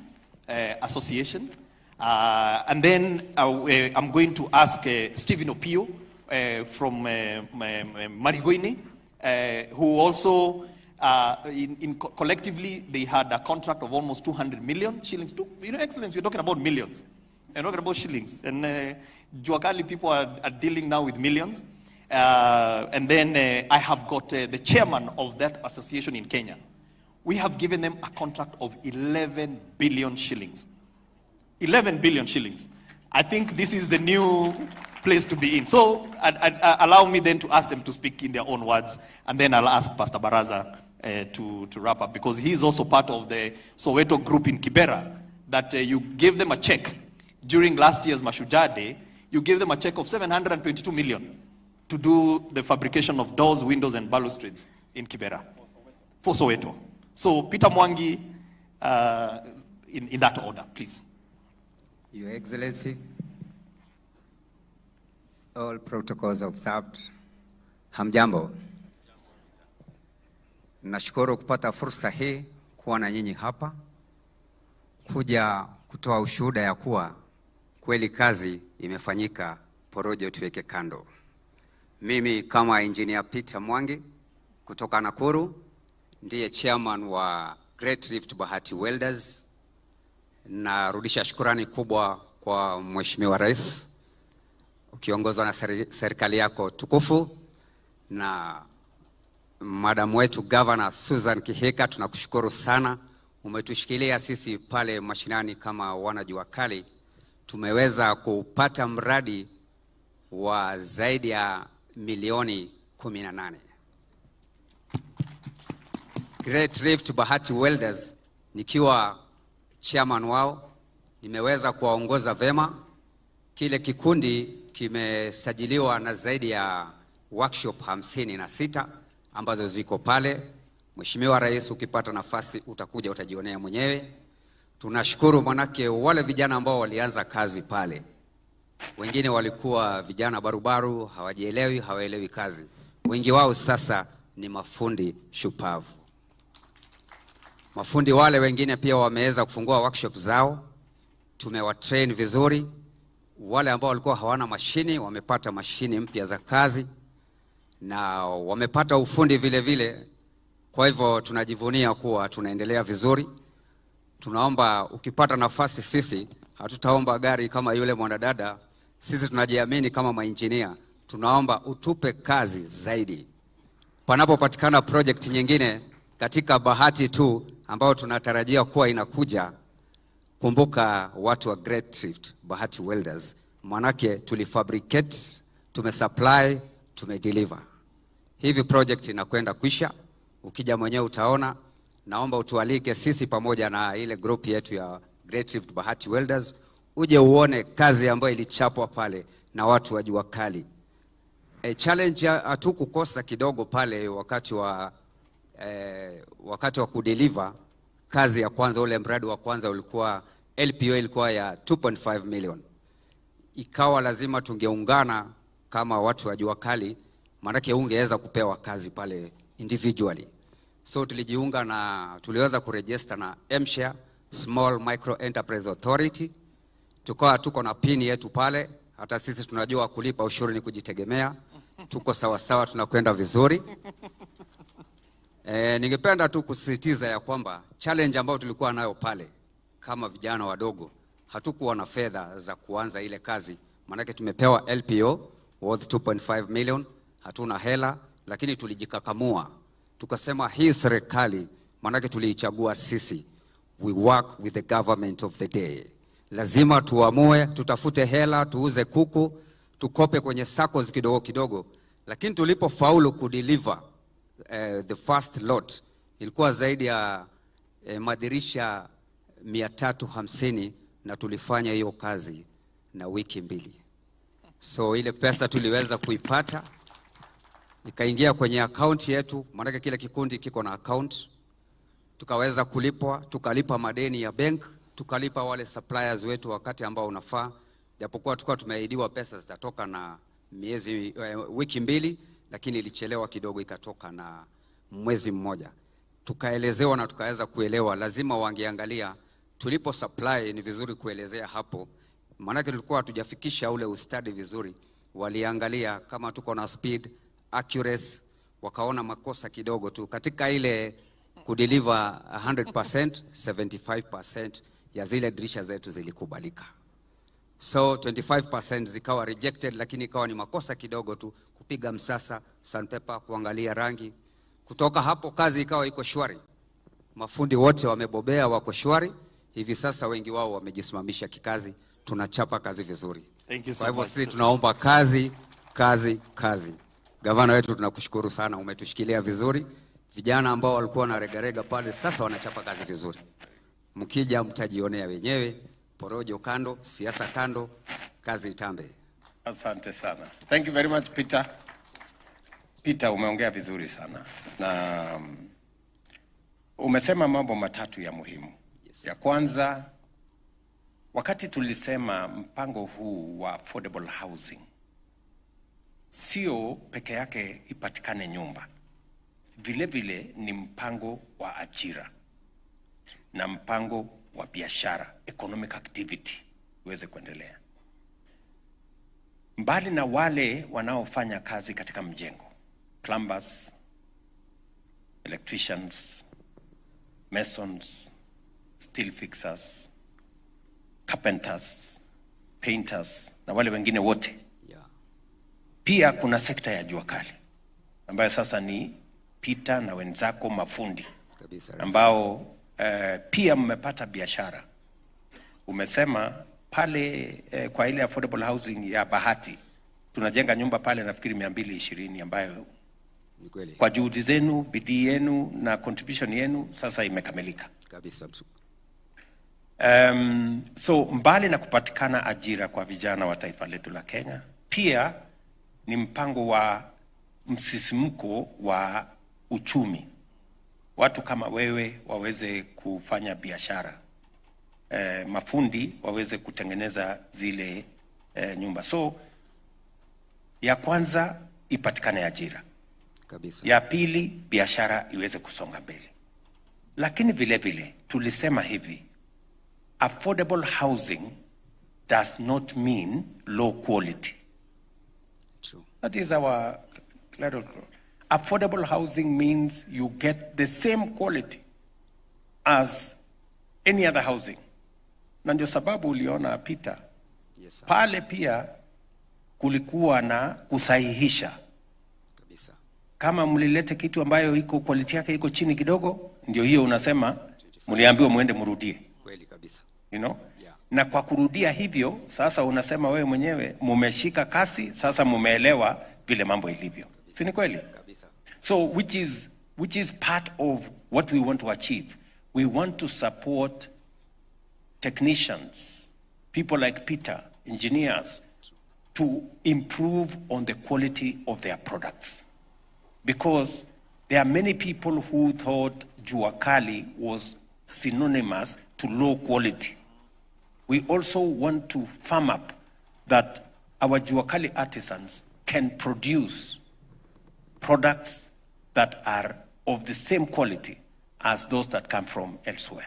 Association. And then I'm going to ask Stephen Opio from Marigoine, who also, collectively, they had a contract of almost 200 million shillings. Excellency, we're talking about millions. We're talking about shillings. And Jakali people are dealing now with millions. And then I have got the chairman of that association in Kenya. We have given them a contract of 11 billion shillings. 11 billion shillings. I think this is the new place to be in. So allow me then to ask them to speak in their own words, and then I'll ask Pastor Baraza to wrap up, because he's also part of the Soweto group in Kibera, that you gave them a check during last year's Mashujaa Day. You gave them a check of 722 million to do the fabrication of doors, windows, and balustrades in Kibera for Soweto. So Peter Mwangi, in that order, please. Your Excellency, all protocols observed. Hamjambo. Nashukuru kupata fursa hii kuwa na nyinyi hapa, kuja kutoa ushuhuda ya kuwa kweli kazi imefanyika, porojo tuweke kando. Mimi kama engineer Peter Mwangi kutoka Nakuru, ndiye chairman wa Great Rift Bahati Welders. Narudisha shukrani kubwa kwa Mheshimiwa Rais, ukiongozwa na serikali yako tukufu, na madam wetu Governor Susan Kihika, tunakushukuru sana. Umetushikilia sisi pale mashinani kama wana Jakali. Tumeweza kupata mradi wa zaidi ya milioni 18. Great Rift Bahati Welders, nikiwa chairman wao, nimeweza kuwaongoza vema. Kile kikundi kimesajiliwa na zaidi ya workshop 56 ambazo ziko pale. Mheshimiwa Rais, ukipata nafasi utakuja utajionea mwenyewe. Tunashukuru manake wale vijana ambao walianza kazi pale, wengine walikuwa vijana barubaru, hawaelewi kazi. Wengi wao sasa ni mafundi shupavu. Mafundi wale wengine pia wameweza kufungua workshop zao. Tumewatrain vizuri. Wale ambao walikuwa hawana mashini wamepata mashini mpya za kazi, na wamepata ufundi vile vile. Kwa hivyo tunajivunia kuwa tunaendelea vizuri. Tunaomba ukipata nafasi, sisi hatutaomba gari kama yule mwanadada. Sisi tunajiamini kama maengineer. Tunaomba utupe kazi zaidi. Panapopatikana project nyingine katika Bahati tu ambao tunatarajia kuwa inakuja, kumbuka watu wa Great Rift Bahati Welders, manake tulifabricate, tumesupply, tumedeliver. Hivi project inakwenda kuisha, ukija mwenyewe utaona. Naomba utualike sisi pamoja na ile group yetu ya Great Rift Bahati Welders, uje uone kazi ambayo ilichapwa pale na watu wa Jakali. Challenge hatukukosa kidogo pale wakati wa kudeliver kazi ya kwanza. Ule mradi wa kwanza ulikuwa LPO ilikuwa ya 2.5 million. Ikawa lazima tungeungana kama watu wa Jakali, manake ungeweza kupewa kazi pale individually. So tulijiunga na tuliweza kuregister na MSHARE, Small Micro Enterprise Authority. Tuko na pini yetu pale. Hata sisi tunajua kulipa ushuru ni kujitegemea. Tuko sawa sawa, tunakwenda vizuri. Ningependa tu kusisitiza ya kwamba challenge ambayo tulikuwa nayo pale kama vijana wadogo, hatukuwa na fedha za kuanza ile kazi. Manake tumepewa LPO worth 2.5 million, hatuna hela, lakini tulijikakamua. Tukasema hii serikali, manake tuliichagua sisi, we work with the government of the day. Lazima tuamue, tutafute hela, tuuze kuku, tukope kwenye SACCOs kidogo kidogo. Lakini tulipofaulu kudeliver the first lot, ilikuwa zaidi ya madirisha 350, na tulifanya hiyo kazi na wiki 2. So ile pesa tuliweza kuipata, ikaingia kwenye account yetu, manake kile kikundi kiko na account. Tukaweza kulipwa, tukalipa madeni ya bank, tukalipa wale suppliers wetu wakati ambao unafaa, japokuwa tulikuwa tumeahidiwa pesa zitatoka na wiki 2, lakini ilichelewa kidogo ikatoka na mwezi mmoja. Tukaelezewa na tukaweza kuelewa lazima wangeangalia tulipo supply, ni vizuri kuelezea hapo, maana tulikuwa hatujafikisha ule ustadi vizuri. Waliangalia kama tuko na speed, accuracy, wakaona makosa kidogo tu katika ile kudeliver 100%, 75% ya zile dirisha zetu zilikubalika. So 25% zikawa rejected, lakini ikawa ni makosa kidogo tu, kupiga msasa, sandpaper, kuangalia rangi. Kutoka hapo kazi ikawa iko shwari. Mafundi wote wamebobea, wako shwari. Hivi sasa wengi wao wamejisimamisha kikazi, tunachapa kazi vizuri. Thank you so Kwa hivyo much. sisi tunaomba kazi. Gavana wetu tunakushukuru sana, umetushikilia vizuri. Vijana ambao walikuwa na regarega pale sasa wanachapa kazi vizuri. Mkija mtajionea wenyewe, porojo kando, siasa kando, kazi itambe. Asante sana. Thank you very much, Peter. Peter, umeongea vizuri sana. Na umesema mambo matatu ya muhimu. Yes. Ya kwanza, wakati tulisema mpango huu wa affordable housing, sio peke yake ipatikane nyumba. Vile vile ni mpango wa ajira na mpango wa biashara, economic activity, uweze kuendelea. Mbali na wale wanaofanya kazi katika mjengo, plumbers, electricians, masons, steel fixers, carpenters, painters na wale wengine wote. Yeah. Pia kuna sekta ya jua kali ambayo sasa ni Peter na wenzako mafundi ambao pia mmepata biashara. Umesema pale kwa ile affordable housing ya Bahati tunajenga nyumba pale nafikiri 220 ambayo kwa juhudi zenu, bidii yenu na contribution yenu sasa imekamilika. Kabisa. So mbali na kupatikana ajira kwa vijana wa taifa letu la Kenya, pia ni mpango wa msisimko wa uchumi. Watu kama wewe waweze kufanya biashara. Mafundi waweze kutengeneza zile nyumba. So ya kwanza ipatikane ajira. Kabisa. Ya pili biashara iweze kusonga mbele. Lakini vile vile tulisema hivi, affordable housing does not mean low quality. True. That is our clerical. Affordable housing means you get the same quality as any other housing. Na ndio sababu uliona Peter, yes, pale pia kulikuwa na kusahihisha. Kabisa. Kama mlilete kitu ambayo iko quality yake iko chini kidogo, ndio hiyo unasema mliambiwa muende mrudie. Kweli kabisa. You know? Yeah. Na kwa kurudia hivyo sasa unasema wewe mwenyewe mumeshika kasi, sasa mumeelewa vile mambo ilivyo. Si ni kweli? Kabisa. So which is part of what we want to achieve. We want to support technicians, people like Peter, engineers, to improve on the quality of their products. Because there are many people who thought Jakali was synonymous to low quality. We also want to firm up that our Jakali artisans can produce products that are of the same quality as those that come from elsewhere.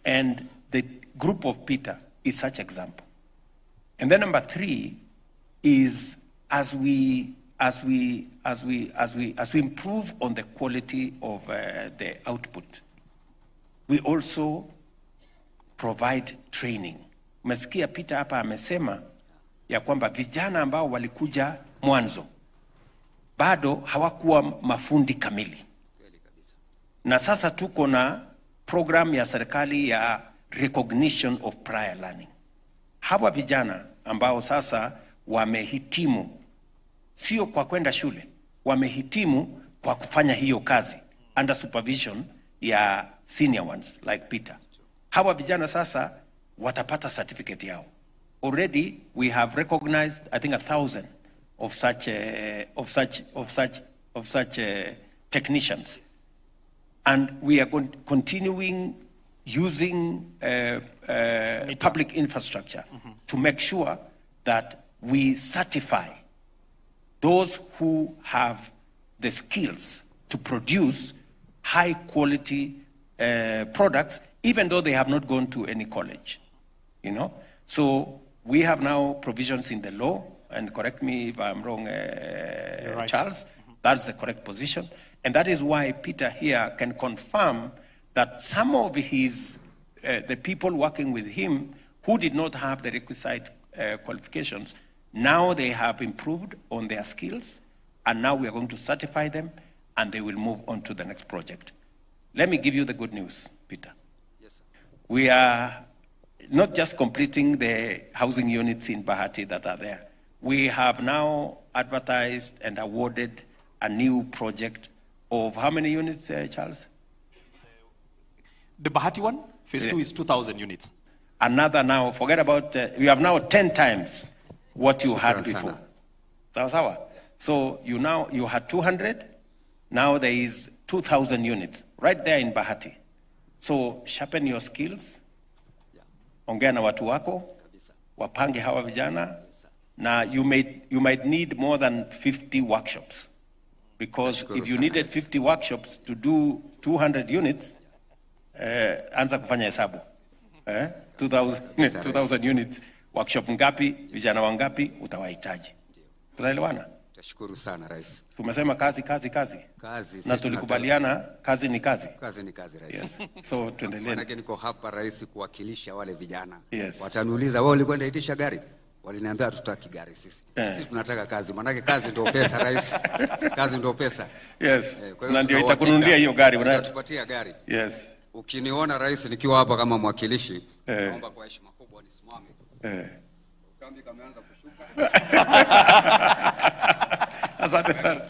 And the group of Peter is such example. And then number 3 is as we improve on the quality of the output, we also provide training. Umesikia Peter hapa amesema ya kwamba vijana ambao walikuja mwanzo bado hawakuwa mafundi kamili. Na sasa tuko na program ya serikali ya recognition of prior learning. Hawa vijana ambao sasa wamehitimu, sio kwa kwenda shule, wamehitimu kwa kufanya hiyo kazi under supervision ya senior ones like Peter. Hawa vijana sasa watapata certificate yao. Already we have recognized I think 1,000 of such technicians, and we are continuing using public infrastructure to make sure that we certify those who have the skills to produce high quality products, even though they have not gone to any college, you know. So we have now provisions in the law, and correct me if I'm wrong, right. Charles, that's the correct position. And that is why Peter here can confirm that some of his, the people working with him who did not have the requisite qualifications, now they have improved on their skills, and now we are going to certify them, and they will move on to the next project. Let me give you the good news, Peter. Yes, sir. We are not just completing the housing units in Bahati that are there. We have now advertised and awarded a new project of how many units, Charles? The Bahati one, phase 2 is 2,000 units. Another now, forget about, you have now 10 times what you had before. Sawa. So you had 200, now there is 2,000 units right there in Bahati. So sharpen your skills, ongea na watu wako, wapange hawa vijana, na you might need more than 50 workshops. Because if you needed 50 workshops to do 200 units, anza kufanya hesabu. 2,000 units, workshop ngapi, vijana wangapi, utawahitaji. Tunaelewana? Tashukuru sana Rais. Tumesema kazi. Na tulikubaliana kazi ni kazi. Kazi ni kazi, Rais. Yes. So tuendelee. Manake niko hapa Rais kuwakilisha wale vijana. Yes. Wataniuliza, wewe ulikwenda itisha gari? Waliniambia tutaki gari sisi. Sisi tunataka kazi. Manake kazi ndio pesa, Rais. Kazi ndio pesa. Yes. Na ndio itakununulia hiyo gari. Utatupatia gari. Yes. Ukiniona Rais nikiwa hapa kama mwakilishi, naomba kwa heshima kubwa nisimame. Ukambi kameanza kushuka. Asante sana.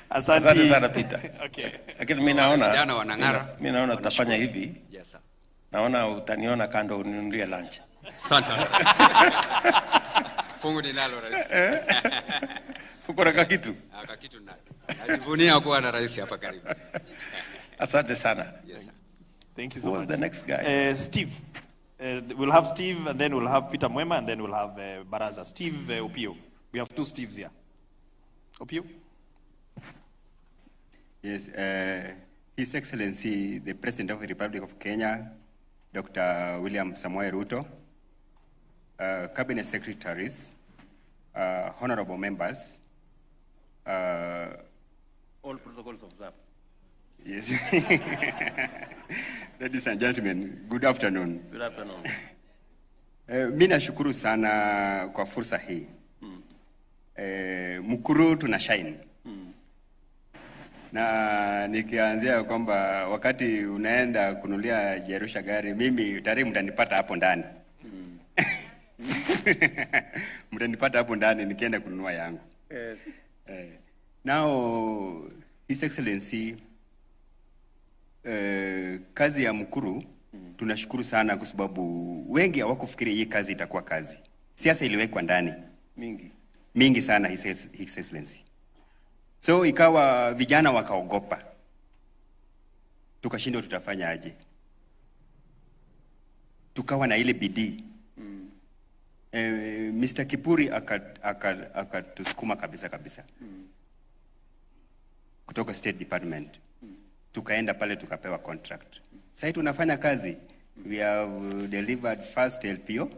Asante sana Peter. Okay. Lakini mimi naona vijana wanang'ara. Mimi naona tutafanya hivi. Yes, sir. Naona utaniona kando uninunulie lunch. Asante. Fungu ninalo Rais. Uko na kitu? Kitu nalo. Najivunia kuwa na Rais hapa karibu. Asante sana. Yes, sir. Thank you so much. Who's the next guy? Steve. We'll have Steve, and then we'll have Peter Mwema, and then we'll have Baraza. Steve Opio. We have two Steves here. Opio? Yes, His Excellency, the President of the Republic of Kenya, Dr. William Samoei Ruto, Cabinet Secretaries, honorable members, all protocols observed. Yes. Ladies and gentlemen, good afternoon. Good afternoon. Mimi nashukuru sana kwa fursa hii. Mkuru tuna shine. Na nikianzia kwamba wakati unaenda kunulia Jerusha gari, mimi tayari mtanipata hapo ndani. Mtanipata hapo ndani nikienda kununua yangu. Yes. Now, His Excellency, kazi ya Mkuru tunashukuru sana kwa sababu wengi hawakufikiri hii kazi itakuwa kazi. Siasa iliwekwa ndani. Mingi sana His Excellency. So ikawa vijana wakaogopa. Tukashindwa tutafanya aje. Tukawa na ile bidii. Mr. Kipuri akatusukuma kabisa. Kutoka State Department. Tukaenda pale tukapewa contract. Sasa tunafanya kazi. We have delivered first LPO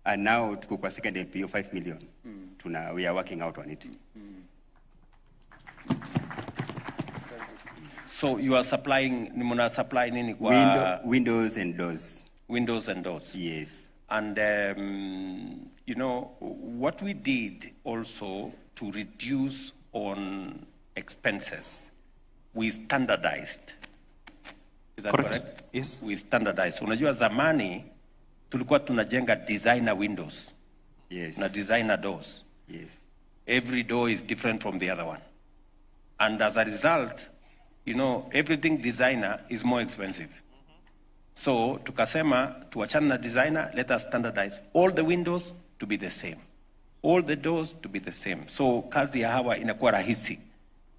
and now tuko kwa second LPO 5 million. We are working out on it. So you are supplying, muna supply nini kwa windows and doors. Windows and doors. Yes. And you know what we did also to reduce on expenses, we standardized. Is that correct? Yes. We standardized. Unajua zamani tulikuwa tunajenga designer windows. Yes. Na designer doors. Yes. Every door is different from the other one. And as a result, you know, everything designer is more expensive. So tukasema tuachane na designer, let us standardize all the windows to be the same. All the doors to be the same. So kazi ya hawa inakuwa rahisi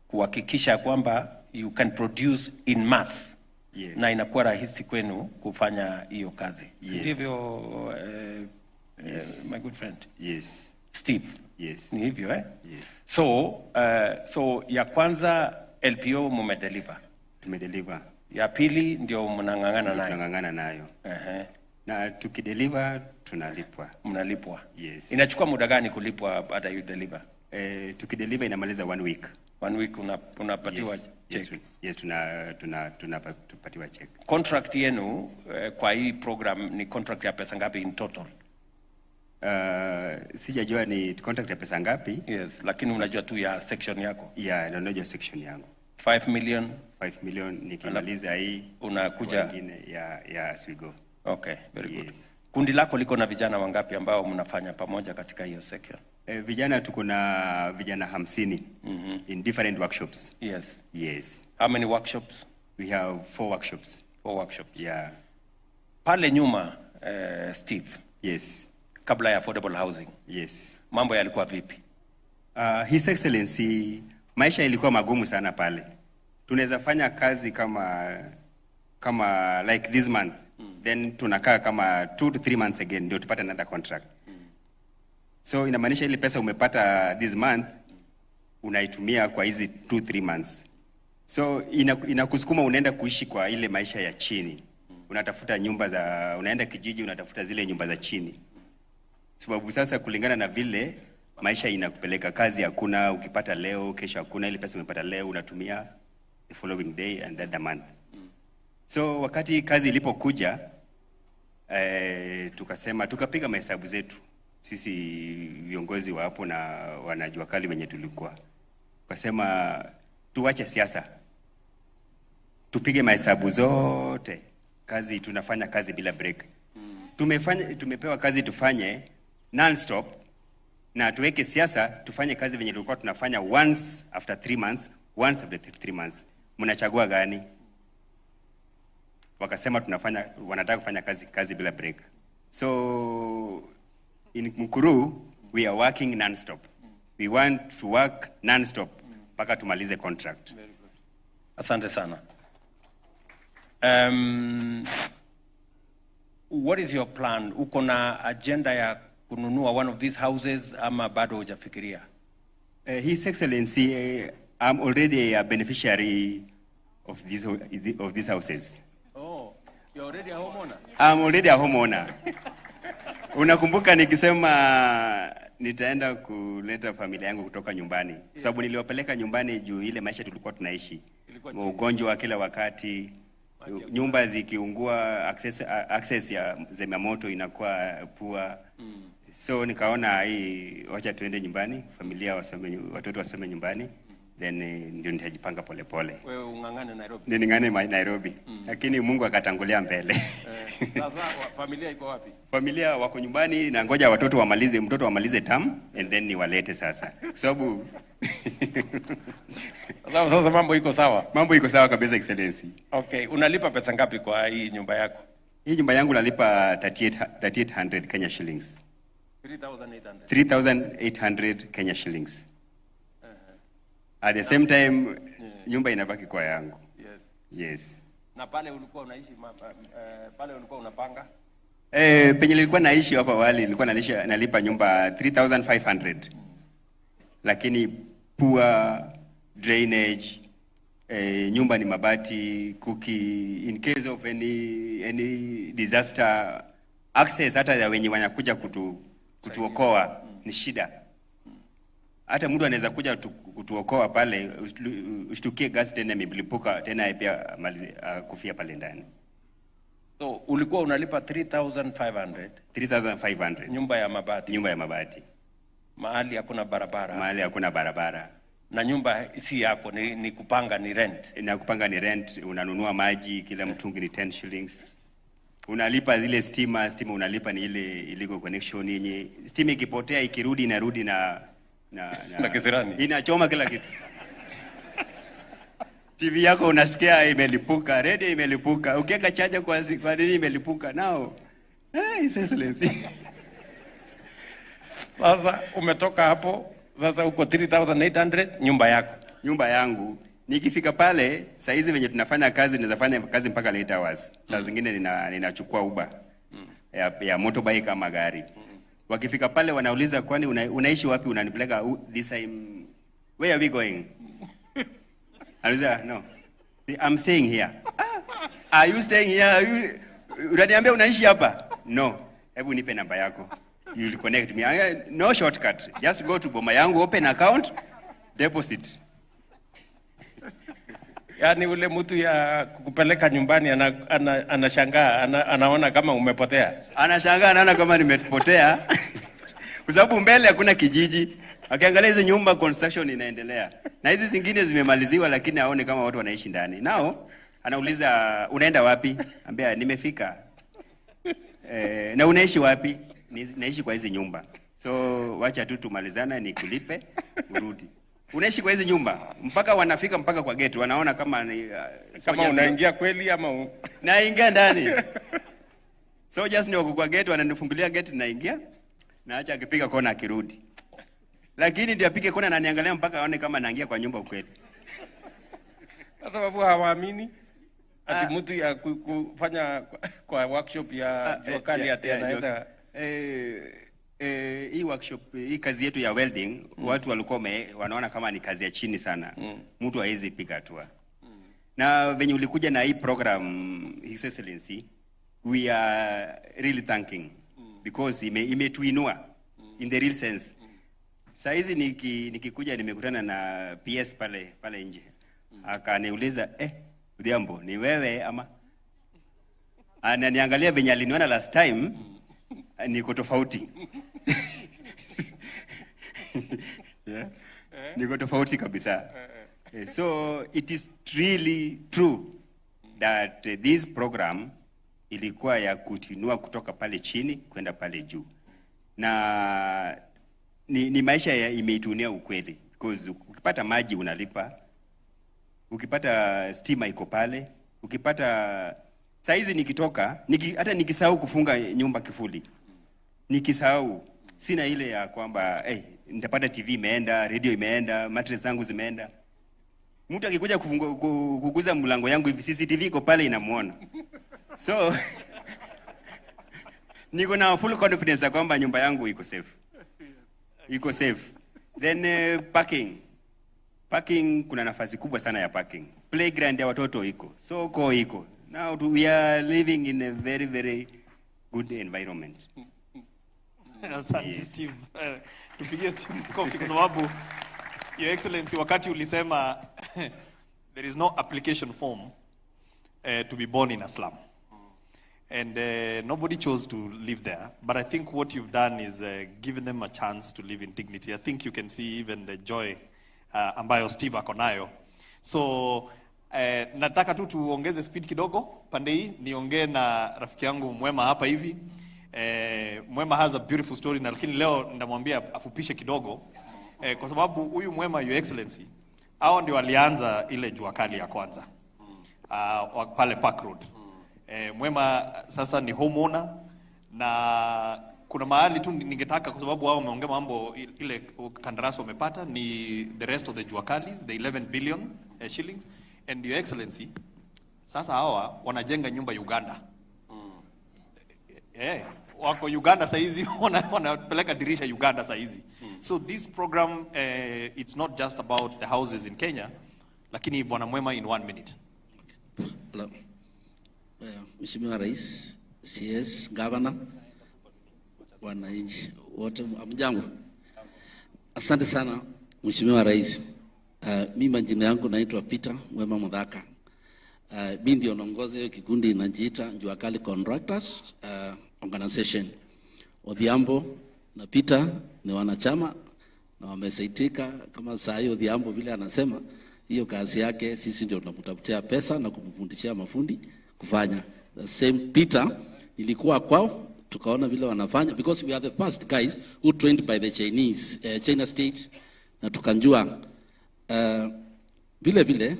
kuhakikisha kwamba you can produce in mass. Yes. Na inakuwa rahisi kwenu kufanya hiyo kazi. Yes. Ndivyo Yes. my good friend. Yes. Steve. Yes. Ni hivyo Yes. So ya LPO mumedeliver. Tumedeliver. Ya pili ndio mnang'ang'ana nayo. Tunang'ang'ana nayo. Na tukideliver tunalipwa. Mnalipwa. Yes. Inachukua muda gani kulipwa baada you deliver? Tukideliver inamaliza 1 week. 1 week unapatiwa check. Yes, tunapatiwa check. Contract yenu kwa hii program ni contract ya pesa ngapi in total? Sijajua ni contract ya pesa ngapi. Yes, lakini unajua tu ya section yako. Yeah, unajua section yangu. 5 million. 5 million nikimaliza hii unakuja wengine ya as we go. Okay, very good. Kundi lako liko na vijana wangapi ambao mnafanya pamoja katika hiyo section? Vijana tuko na vijana 50 in different workshops. Yes. Yes. How many workshops? We have 4 workshops. 4 workshops. Yeah. Pale nyuma Steve. Yes. Kabla ya affordable housing. Yes. Mambo yalikuwa vipi? His Excellency, maisha ilikuwa magumu sana pale. Tunaweza fanya kazi kama like this month. Then tunakaa kama 2 to 3 months again ndio tupate another contract. So inamaanisha ile pesa umepata this month unaitumia kwa hizi 2-3 months. So inakusukuma unaenda kuishi kwa ile maisha ya chini. Unatafuta unaenda kijiji unatafuta zile nyumba za chini. Sababu sasa kulingana na vile maisha inakupeleka, kazi hakuna, ukipata leo kesho hakuna, ile pesa umepata leo unatumia the following day and the month. So wakati kazi ilipokuja tukapiga mahesabu zetu sisi viongozi wa hapo na wanajua kali wenye tulikuwa. Tukasema tuache siasa. Tupige mahesabu zote. Kazi tunafanya kazi bila break. Tumepewa kazi tufanye non-stop na tuweke siasa tufanye kazi venye tulikuwa tunafanya once after 3 months, once after 3 months. Mnachagua gani? Wakasema wanataka kufanya kazi bila break. So in Nakuru we are working non-stop. We want to work non-stop mpaka tumalize contract. Very good. Asante sana. What is your plan? Uko na agenda ya kununua one of these houses ama bado hujafikiria? His Excellency, I'm already a beneficiary of these houses. Oh, you're already a homeowner? I'm already a homeowner. Unakumbuka nikisema nitaenda kuleta familia yangu kutoka nyumbani. Sababu niliwapeleka nyumbani juu ile maisha tulikuwa tunaishi. Ugonjwa kila wakati, nyumba zikiungua, access ya zimamoto inakuwa poor. So nikaona wacha tuende nyumbani, familia watoto wasome nyumbani. Then ndio nitajipanga polepole. Wewe ungangane Nairobi? Ningangane Nairobi. Lakini Mungu akatangulia mbele. Sasa familia iko wapi? Familia wako nyumbani na ngoja mtoto wamalize term and then niwalete sasa. Sababu sasa mambo iko sawa? Mambo iko sawa kabisa Excellency. Okay, unalipa pesa ngapi kwa hii nyumba yako? Hii nyumba yangu nalipa 3800 Kenya shillings. 3800. 3800 Kenya shillings. At the same time, nyumba inabaki kwa yangu. Yes. Yes. Na pale ulikuwa unaishi pale ulikuwa unapanga? Penye nilikuwa naishi hapo awali nilikuwa nalipa nyumba 3500. Lakini poor drainage, nyumba ni mabati, in case of any disaster, access hata ya wenye wanakuja kutuokoa ni shida. Hata mtu anaweza kuja kutuokoa pale, ushtukie gas tena imelipuka tena pia kufia pale ndani. So ulikuwa unalipa 3500? 3500. Nyumba ya mabati. Nyumba ya mabati. Mahali hakuna barabara. Mahali hakuna barabara. Na nyumba si yako, ni kupanga, ni rent. Na kupanga ni rent, unanunua maji kila mtungi ni 10 shillings. Unalipa zile stima unalipa ni ile illegal connection yenye stima ikipotea ikirudi inarudi na kisirani. Inachoma kila kitu. TV yako unasikia imelipuka, radio imelipuka, ukiweka charger kwa nini imelipuka nao. Excellency. Sasa umetoka hapo, sasa uko 3800 nyumba yako. Nyumba yangu Nikifika pale, saa hizi venye tunafanya kazi, naweza fanya kazi mpaka late hours. Saa zingine ninachukua Uber ya motorbike ama gari. Wakifika pale wanauliza, kwani unaishi wapi? Unanipeleka this time, where are we going? Anauliza, no, I'm staying here. Are you staying here? Unaniambia unaishi hapa? No, hebu nipe namba yako. You'll connect me. No shortcut. Just go to boma yangu, open account, deposit. Yaani ule mtu ya kukupeleka nyumbani anashangaa, anaona kama umepotea. Anashangaa anaona kama nimepotea. Kwa sababu mbele hakuna kijiji. Akiangalia hizo nyumba construction inaendelea. Na hizi zingine zimemaliziwa lakini aone kama watu wanaishi ndani. Nao anauliza unaenda wapi? Ambia nimefika. Na unaishi wapi? Naishi kwa hizi nyumba. So wacha tu tumalizana nikulipe urudi. Unaishi kwa hizi nyumba mpaka wanafika mpaka kwa gate wanaona kama ni kama unaingia kweli ama naingia ndani. So just ni wako kwa gate wananifungulia gate naingia na acha akipiga kona akirudi. Lakini ndio apige kona na niangalia mpaka aone kama naingia kwa nyumba kweli. Kwa sababu hawaamini ati mtu ya kufanya kwa workshop ya Jakali ati anaweza hii workshop, hii kazi yetu ya welding, watu walikuwa wanaona kama ni kazi ya chini sana. Mtu hawezi piga hatua. Na venye ulikuja na hii program, His Excellency, we are really thanking because imetuinua in the real sense. Saa hizi nikikuja nimekutana na PS pale nje. Akaniuliza, Udhiambo, ni wewe ama? Ananiangalia venye aliniona last time, niko tofauti. Niko tofauti kabisa. So it is really true that this program ilikuwa ya kutinua kutoka pale chini kwenda pale juu. Na ni maisha imeitunia ukweli. Because ukipata maji unalipa, ukipata stima iko pale, ukipata saizi nikitoka, hata kufunga nyumba kifuli. Nikisahau, sina ile ya kwamba nitapata TV imeenda, radio imeenda, mattress zangu zimeenda. Mtu akikuja kuguza mlango yangu hivi CCTV iko pale inamuona. So niko na full confidence kwamba nyumba yangu iko safe. Iko safe. Then parking kuna nafasi kubwa sana ya parking. Playground ya watoto iko. Soko iko. Now we are living in a very very good environment. Asante Steve. Tupigie Steve kofi kwa sababu Your Excellency, wakati ulisema there is no application form to be born in a slum. And nobody chose to live there. But I think what you've done is given them a chance to live in dignity. I think you can see even the joy ambayo Steve ako nayo. So nataka tu tuongeze speed kidogo. Pande hii niongee na rafiki yangu Mwema hapa hivi. Mwema has a beautiful story na lakini leo ndamwambia afupishe kidogo. Kwa sababu huyu Mwema, Your Excellency, hao ndio walianza ile Jakali ya kwanza. Pale Park Road. Mwema sasa ni homeowner na kuna mahali tu ningetaka kwa sababu wao wameongea mambo ile kandarasi wamepata ni the rest of the Jakalis, the 11 billion shillings. And Your Excellency, sasa hawa wanajenga nyumba Uganda. Wako Uganda saizi wanapeleka dirisha Uganda saizi. So this program it's not just about the houses in Kenya, lakini Bwana Mwema in 1 minute. Mheshimiwa Rais, CS, Governor, wananchi wote, amjambo. Asante sana Mheshimiwa Rais. Mimi majina yangu naitwa Peter Mwema Mudhaka. Mimi ndio naongoza hiyo kikundi inajiita Jakali Contractors Organization. Odhiambo na Peter ni wanachama na wamesaitika kama saa hiyo Odhiambo vile anasema hiyo kazi yake sisi ndio tunamtafutia pesa na kumfundishia mafundi kufanya. The same Peter ilikuwa kwao tukaona vile wanafanya because we are the first guys who trained by the China state na tukanjua vile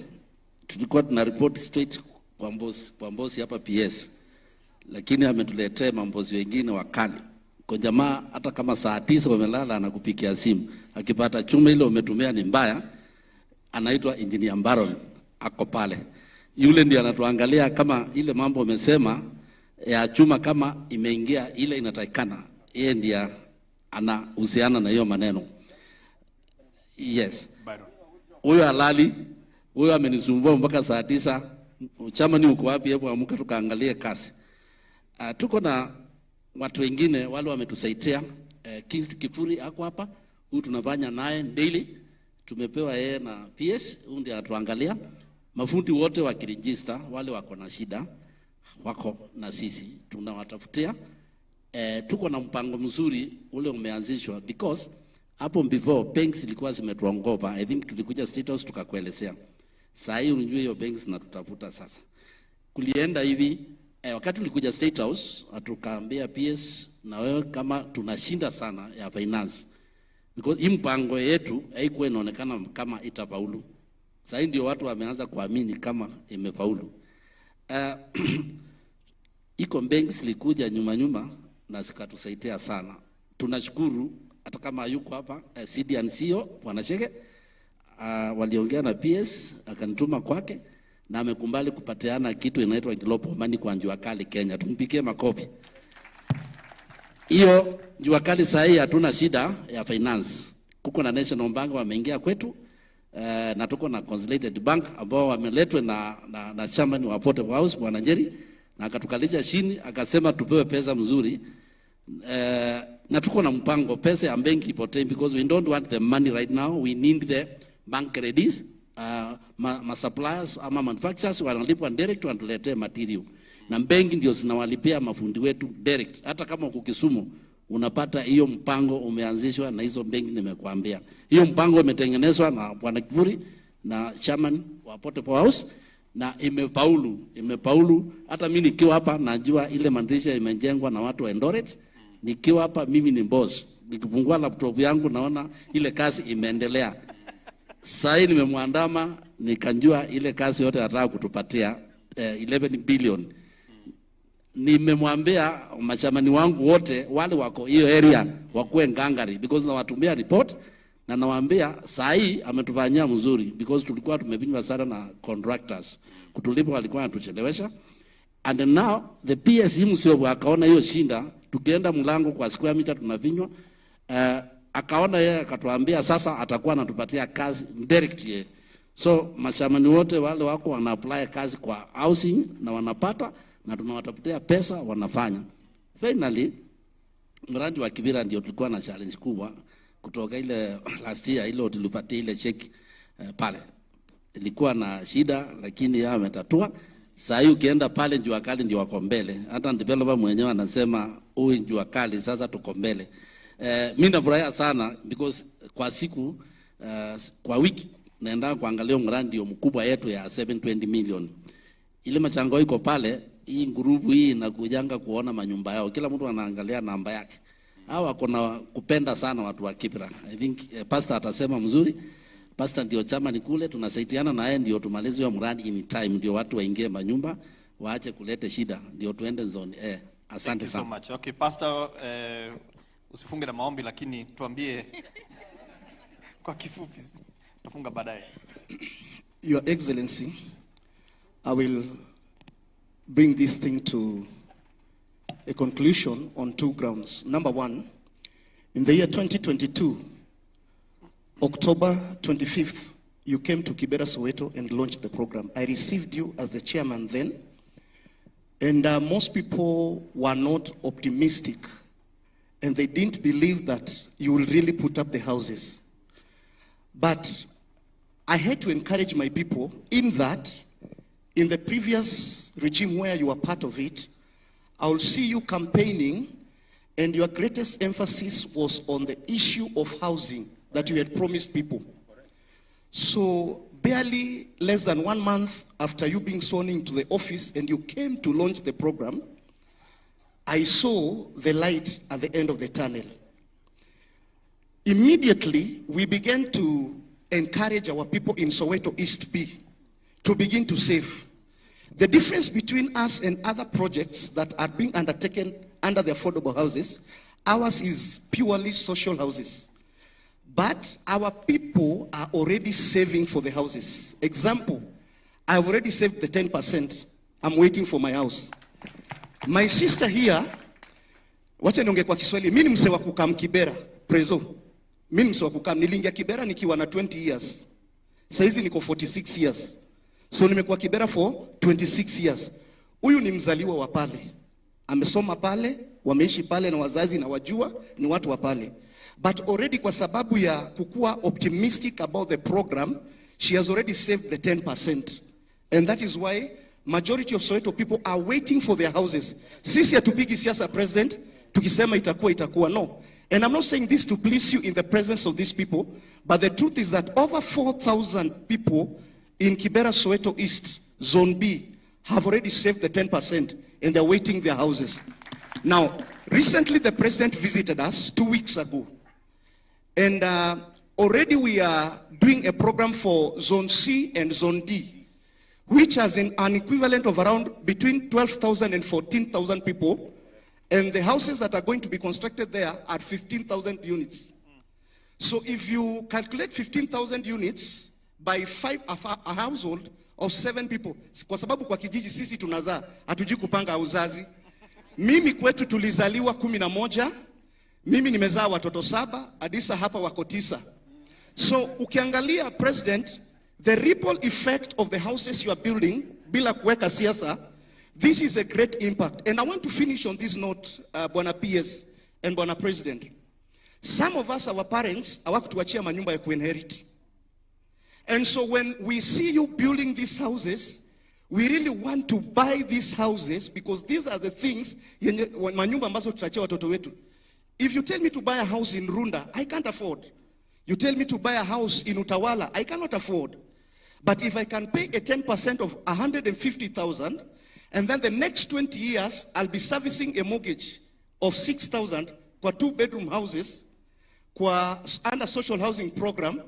tulikuwa tuna report straight kwa mbosi hapa PS, lakini ametuletea mambosi wengine wakali kwa jamaa. Hata kama saa 9 wamelala anakupikia simu akipata chuma ile umetumia ni mbaya, anaitwa Engineer Baron, ako pale. Yule ndiye anatuangalia kama ile mambo umesema ya chuma kama imeingia ile inatakikana. Yeye ndiye anahusiana na hiyo maneno. Yes. Huyo halali, huyo amenisumbua mpaka saa 9. Chama ni uko wapi? Hebu amka tukaangalie kazi. Tuko na watu wengine wale wametusaidia. Kings Kifuri ako hapa. Huyu tunafanya naye daily. Tumepewa yeye na PS, huyu ndiye anatuangalia. Mafundi wote wakiregister, wale wako na shida wako na sisi tunawatafutia. Tuko na mpango mzuri ule umeanzishwa because hapo before banks ilikuwa zimetuongopa. I think tulikuja State House tukakuelezea. Sasa hii unajua hiyo banks na tutafuta sasa. Kulienda hivi wakati tulikuja State House atukaambia PS na wewe kama tunashinda sana ya finance because hii mpango yetu haikuwa inaonekana kama itafaulu. Sasa ndio watu wameanza kuamini kama imefaulu. Iko banks likuja nyuma na zikatusaidia sana. Tunashukuru hata kama yuko hapa CDNCO wanacheke waliongea na PS akanituma kwake na amekumbali kupatiana kitu inaitwa Global Money kwa Jakali Kenya. Tumpigie makofi. Hiyo Jakali sasa hii hatuna shida ya finance. Kuko na National Bank wameingia kwetu. Na tuko na Consolidated Bank ambao wameletwe na chairman wa Port House Bwana Njeri na akatukalisha chini akasema tupewe pesa mzuri. Na tuko na mpango pesa ya benki ipotee because we don't want the money right now, we need the bank credits. Suppliers ama manufacturers wanalipwa direct wanatuletee material na benki ndio zinawalipia mafundi wetu direct. Hata kama uko Kisumu unapata hiyo mpango umeanzishwa na hizo benki nimekuambia. Hiyo mpango umetengenezwa na Bwana Kivuri na chairman wa Port House na imepaulu. Hata mimi nikiwa hapa najua ile madirisha imejengwa na watu wa Eldoret. Nikiwa hapa mimi ni boss. Nikifungua laptop yangu naona ile kazi imeendelea. Sasa nimemwandama nikanjua ile kazi yote anataka kutupatia 11 billion. Nimemwambia machamani wangu wote wale wako hiyo area wakuwe ngangari because na watumia report na nawaambia saa hii ametufanyia mzuri because tulikuwa tumepinywa sana na contractors kutulipa walikuwa wanatuchelewesha and now the PS himself akaona hiyo shinda tukienda mlango kwa square meter tunavinywa akaona yeye akatuambia sasa atakuwa anatupatia kazi direct yeye. So machamani wote wale wako wana apply kazi kwa housing na wanapata na tunawatafutia pesa wanafanya. Finally mradi wa Kibera ndio tulikuwa na challenge kubwa kutoka ile last year ile tulipatia ile check pale. Ilikuwa na shida lakini yeye ametatua. Sasa hiyo ukienda pale Jakali ndio wako mbele. Hata developer mwenyewe anasema huyu Jakali sasa tuko mbele. Mimi nafurahia sana because kwa siku kwa wiki naenda kuangalia mradi ndio mkubwa yetu ya 720 million. Ile machango iko pale hii ngurubu hii inakujanga kuona manyumba yao. Kila mtu anaangalia namba yake. Hawa kuna kupenda sana watu wa Kibra. I think pastor atasema mzuri. Pastor ndio chama ni kule tunasaidiana na yeye ndio tumalize hiyo mradi in time ndio watu waingie manyumba waache kulete shida ndio tuende zone asante sana. Thank you so much. Okay, pastor usifunge na maombi lakini tuambie kwa kifupi tufunga baadaye. Your Excellency, I will bring this thing to a conclusion on 2 grounds. Number 1, in the year 2022, October 25th, you came to Kibera, Soweto and launched the program. I received you as the chairman then, and most people were not optimistic, and they didn't believe that you will really put up the houses. But I had to encourage my people in that, in the previous regime where you were part of it, I will see you campaigning, and your greatest emphasis was on the issue of housing that you had promised people. So barely less than 1 month after you being sworn into the office and you came to launch the program, I saw the light at the end of the tunnel. Immediately, we began to encourage our people in Soweto East B to begin to save. The difference between us and other projects that are being undertaken under the affordable houses, ours is purely social houses. But our people are already saving for the houses. Example, I've already saved the 10%. I'm waiting for my house. My sister here, wacha niongee kwa Kiswahili, mimi ni mse wa kukam Kibera, prezo. Mimi ni mse wa kukam, niliingia Kibera nikiwa na 20 years. Saizi niko 46 years. So nimekuwa Kibera for 26 years. Huyu ni mzaliwa wa pale. Amesoma pale, wameishi pale na wazazi na wajua ni watu wa pale. But already kwa sababu ya kukua optimistic about the program, she has already saved the 10%. And that is why majority of Soweto people are waiting for their houses. Sisi hatupigi siasa, President, tukisema itakuwa, no. And I'm not saying this to please you in the presence of these people, but the truth is that over 4,000 people in Kibera, Soweto East, Zone B, have already saved the 10% and they're waiting their houses. Now, recently the President visited us 2 weeks ago. And already we are doing a program for Zone C and Zone D, which has an equivalent of around between 12,000 and 14,000 people. And the houses that are going to be constructed there are 15,000 units. So if you calculate 15,000 units by a household of 7 people, kwa sababu kwa kijiji sisi tunazaa, hatujui kupanga uzazi. Mimi kwetu tulizaliwa 11, mimi nimezaa watoto 7, Adisa hapa wako 9. So ukiangalia, President, the ripple effect of the houses you are building, bila kuweka siasa, this is a great impact. And I want to finish on this note, Bwana PS and Bwana President. Some of us, our parents, hawakutuachia manyumba ya kuinherit. And so when we see you building these houses, we really want to buy these houses because these are the things, manyumba ambazo tutachia watoto wetu. If you tell me to buy a house in Runda, I can't afford. You tell me to buy a house in Utawala, I cannot afford. But if I can pay a 10% of 150,000, and then the next 20 years, I'll be servicing a mortgage of 6,000 kwa 2-bedroom houses, kwa under social housing program,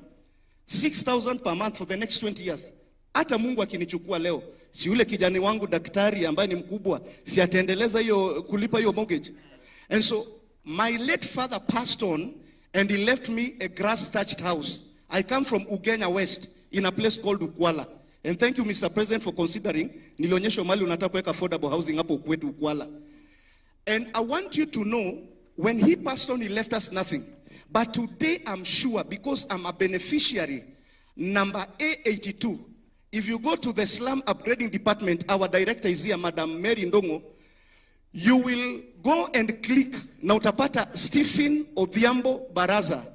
6,000 per month for the next 20 years. Hata Mungu akinichukua leo, si yule kijana wangu daktari ambaye ni mkubwa, si ataendeleza hiyo kulipa hiyo mortgage. And so my late father passed on and he left me a grass-thatched house. I come from Ugenya West in a place called Ukwala. And thank you, Mr. President, for considering nilionyesha mali unataka kuweka affordable housing hapo kwetu Ukwala. And I want you to know, when he passed on, he left us nothing. But today I'm sure, because I'm a beneficiary, number A82, if you go to the slum upgrading department, our director is here, Madam Mary Ndongo, you will go and click, na utapata Stephen Odhiambo Baraza,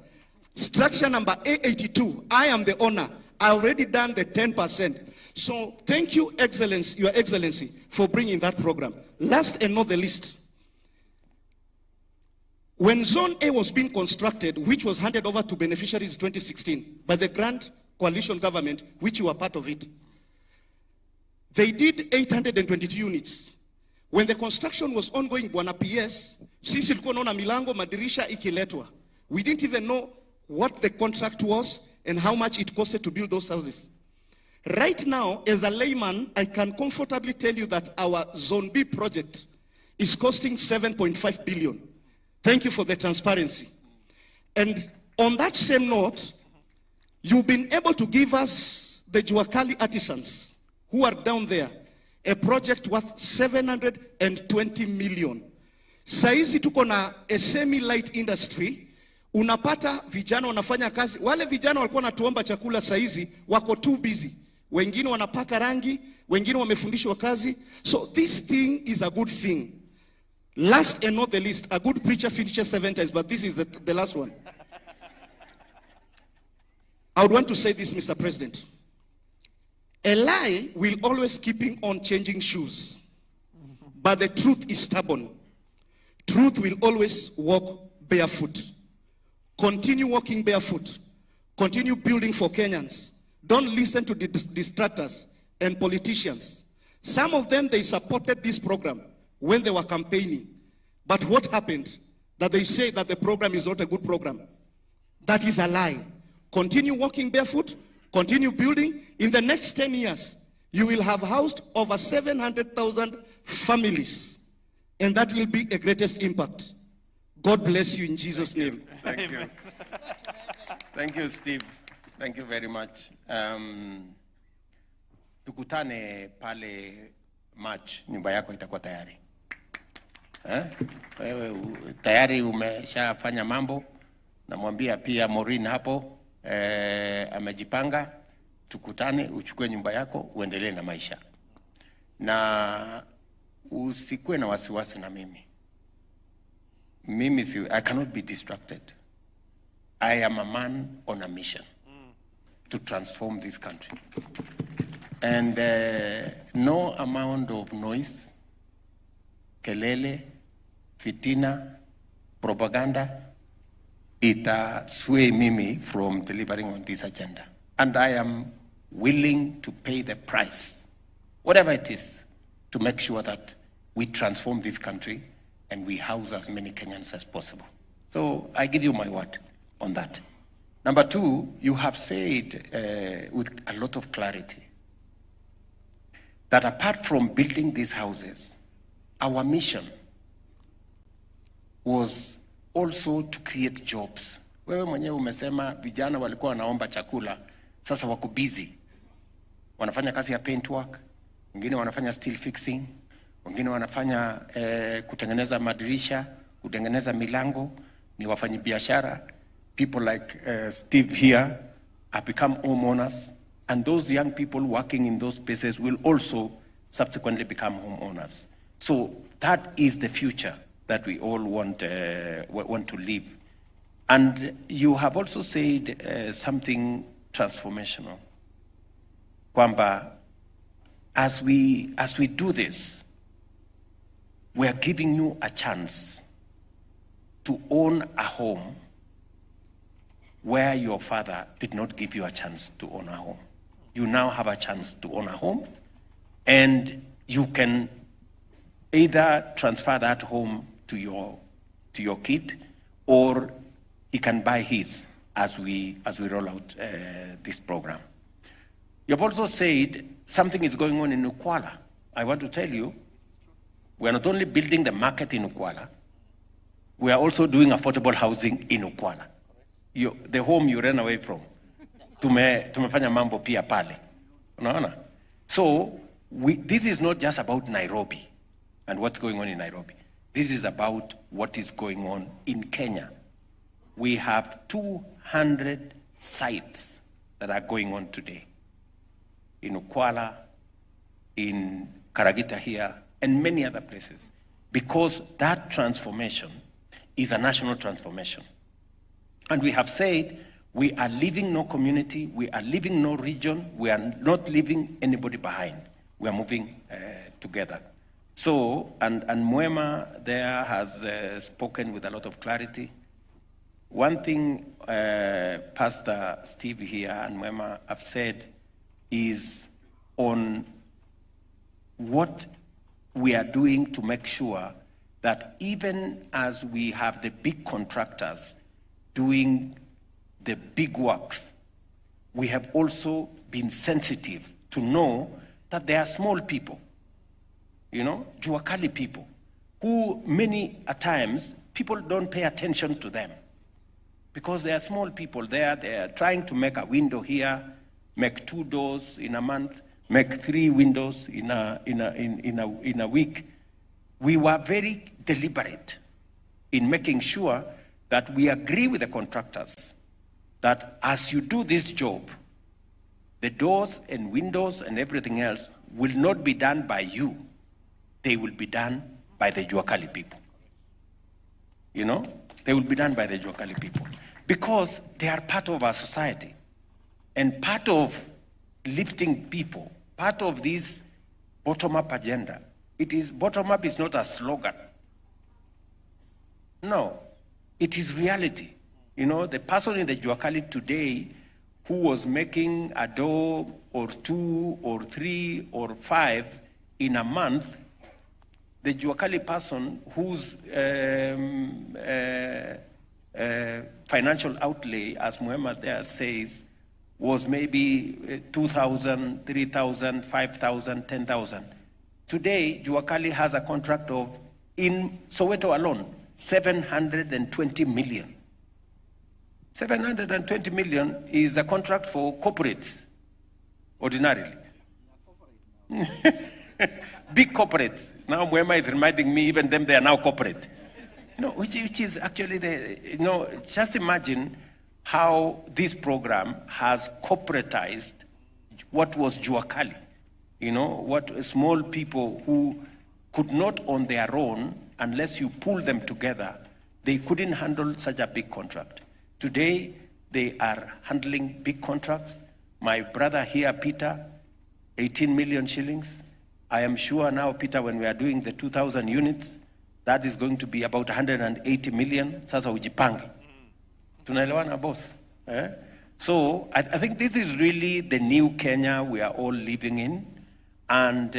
structure number A82, I am the owner. I already done the 10%. So thank you, Excellency, Your Excellency, for bringing that program. Last and not the least, when Zone A was being constructed, which was handed over to beneficiaries in 2016 by the Grand Coalition government, which you were part of it, they did 822 units. When the construction was ongoing, Bwana PS, sisi tulikuwa naona milango, madirisha ikiletwa. We didn't even know what the contract was and how much it costed to build those houses. Right now, as a layman, I can comfortably tell you that our Zone B project is costing 7.5 billion. Thank you for the transparency. And on that same note, you've been able to give us the Jakali artisans who are down there a project worth 720 million. Saizi tuko na a semi-light industry. Unapata vijana wanafanya kazi. Wale vijana walikuwa natuomba chakula saizi wako too busy. Wengine wanapaka rangi, wengine wamefundishwa kazi. So this thing is a good thing. Last and not the least, a good preacher finishes 7 times, but this is the last one. I would want to say this, Mr. President. A lie will always keep on changing shoes, but the truth is stubborn. Truth will always walk barefoot. Continue walking barefoot. Continue building for Kenyans. Don't listen to the distractors and politicians. Some of them, they supported this program when they were campaigning. But what happened? That they say that the program is not a good program. That is a lie. Continue walking barefoot. Continue building. In the next 10 years, you will have housed over 700,000 families. And that will be a greatest impact. God bless you in Jesus' name. Thank you. Thank you, Steve. Thank you very much. Tukutane pale March, nyumba yako itakuwa tayari. Wewe tayari umeshafanya mambo, namwambia pia Maureen hapo amejipanga. Tukutane, uchukue nyumba yako, uendelee na maisha. Na usikue na wasiwasi na mimi. I cannot be distracted. I am a man on a mission to transform this country. And no amount of noise, kelele, fitina, propaganda, sway mimi from delivering on this agenda. And I am willing to pay the price, whatever it is, to make sure that we transform this country and we house as many Kenyans as possible. So I give you my word on that. Number two, you have said with a lot of clarity that apart from building these houses, our mission was also to create jobs. Wewe mwenyewe umesema vijana walikuwa wanaomba chakula, sasa wako busy. Wanafanya kazi ya paint work, wengine wanafanya steel fixing, wengine wanafanya kutengeneza madirisha, kutengeneza milango, ni wafanyabiashara. People like Steve here have become homeowners, and those young people working in those spaces will also subsequently become homeowners. So that is the future that we all want to live. And you have also said something transformational. Kwamba, as we do this, we are giving you a chance to own a home where your father did not give you a chance to own a home. You now have a chance to own a home, and you can either transfer that home to your kid, or he can buy his as we roll out this program. You have also said something is going on in Ukwala. I want to tell you, we are not only building the market in Ukwala, we are also doing affordable housing in Ukwala. The home you ran away from. Tumefanya mambo pia pale. Unaona? So, this is not just about Nairobi and what's going on in Nairobi. This is about what is going on in Kenya. We have 200 sites that are going on today. In Ukwala, in Karagita here, and many other places. Because that transformation is a national transformation. And we have said, we are leaving no community, we are leaving no region, we are not leaving anybody behind. We are moving together. So, and Mwema there has spoken with a lot of clarity. One thing Pastor Steve here and Mwema have said is on what we are doing to make sure that even as we have the big contractors doing the big works, we have also been sensitive to know that there are small people, Jakali people, who many a times people don't pay attention to them because they are small people there. They are trying to make a window here, make 2 doors in a month, make 3 windows in a week. We were very deliberate in making sure that we agree with the contractors that as you do this job, the doors and windows and everything else will not be done by you. They will be done by the Jakali people. They will be done by the Jakali people because they are part of our society. And part of lifting people, part of this bottom-up agenda, bottom-up is not a slogan. No, it is reality. The person in the Jakali today who was making a door or 2 or 3 or 5 in a month, the Jakali person whose financial outlay, as Muhammad there says, was maybe 2,000, 3,000, 5,000, 10,000. Today, Jakali has a contract of, in Soweto alone, 720 million. 720 million is a contract for corporates, ordinarily. Big corporates. Now Mwema is reminding me, even them, they are now corporate. Which is actually just imagine how this program has corporatized what was Jakali. What small people who could not on their own, unless you pull them together, they couldn't handle such a big contract. Today, they are handling big contracts. My brother here, Peter, 18 million shillings. I am sure now, Peter, when we are doing the 2,000 units, that is going to be about 180 million. Sasa ujipange. Tunaelewana, boss? So I think this is really the new Kenya we are all living in. And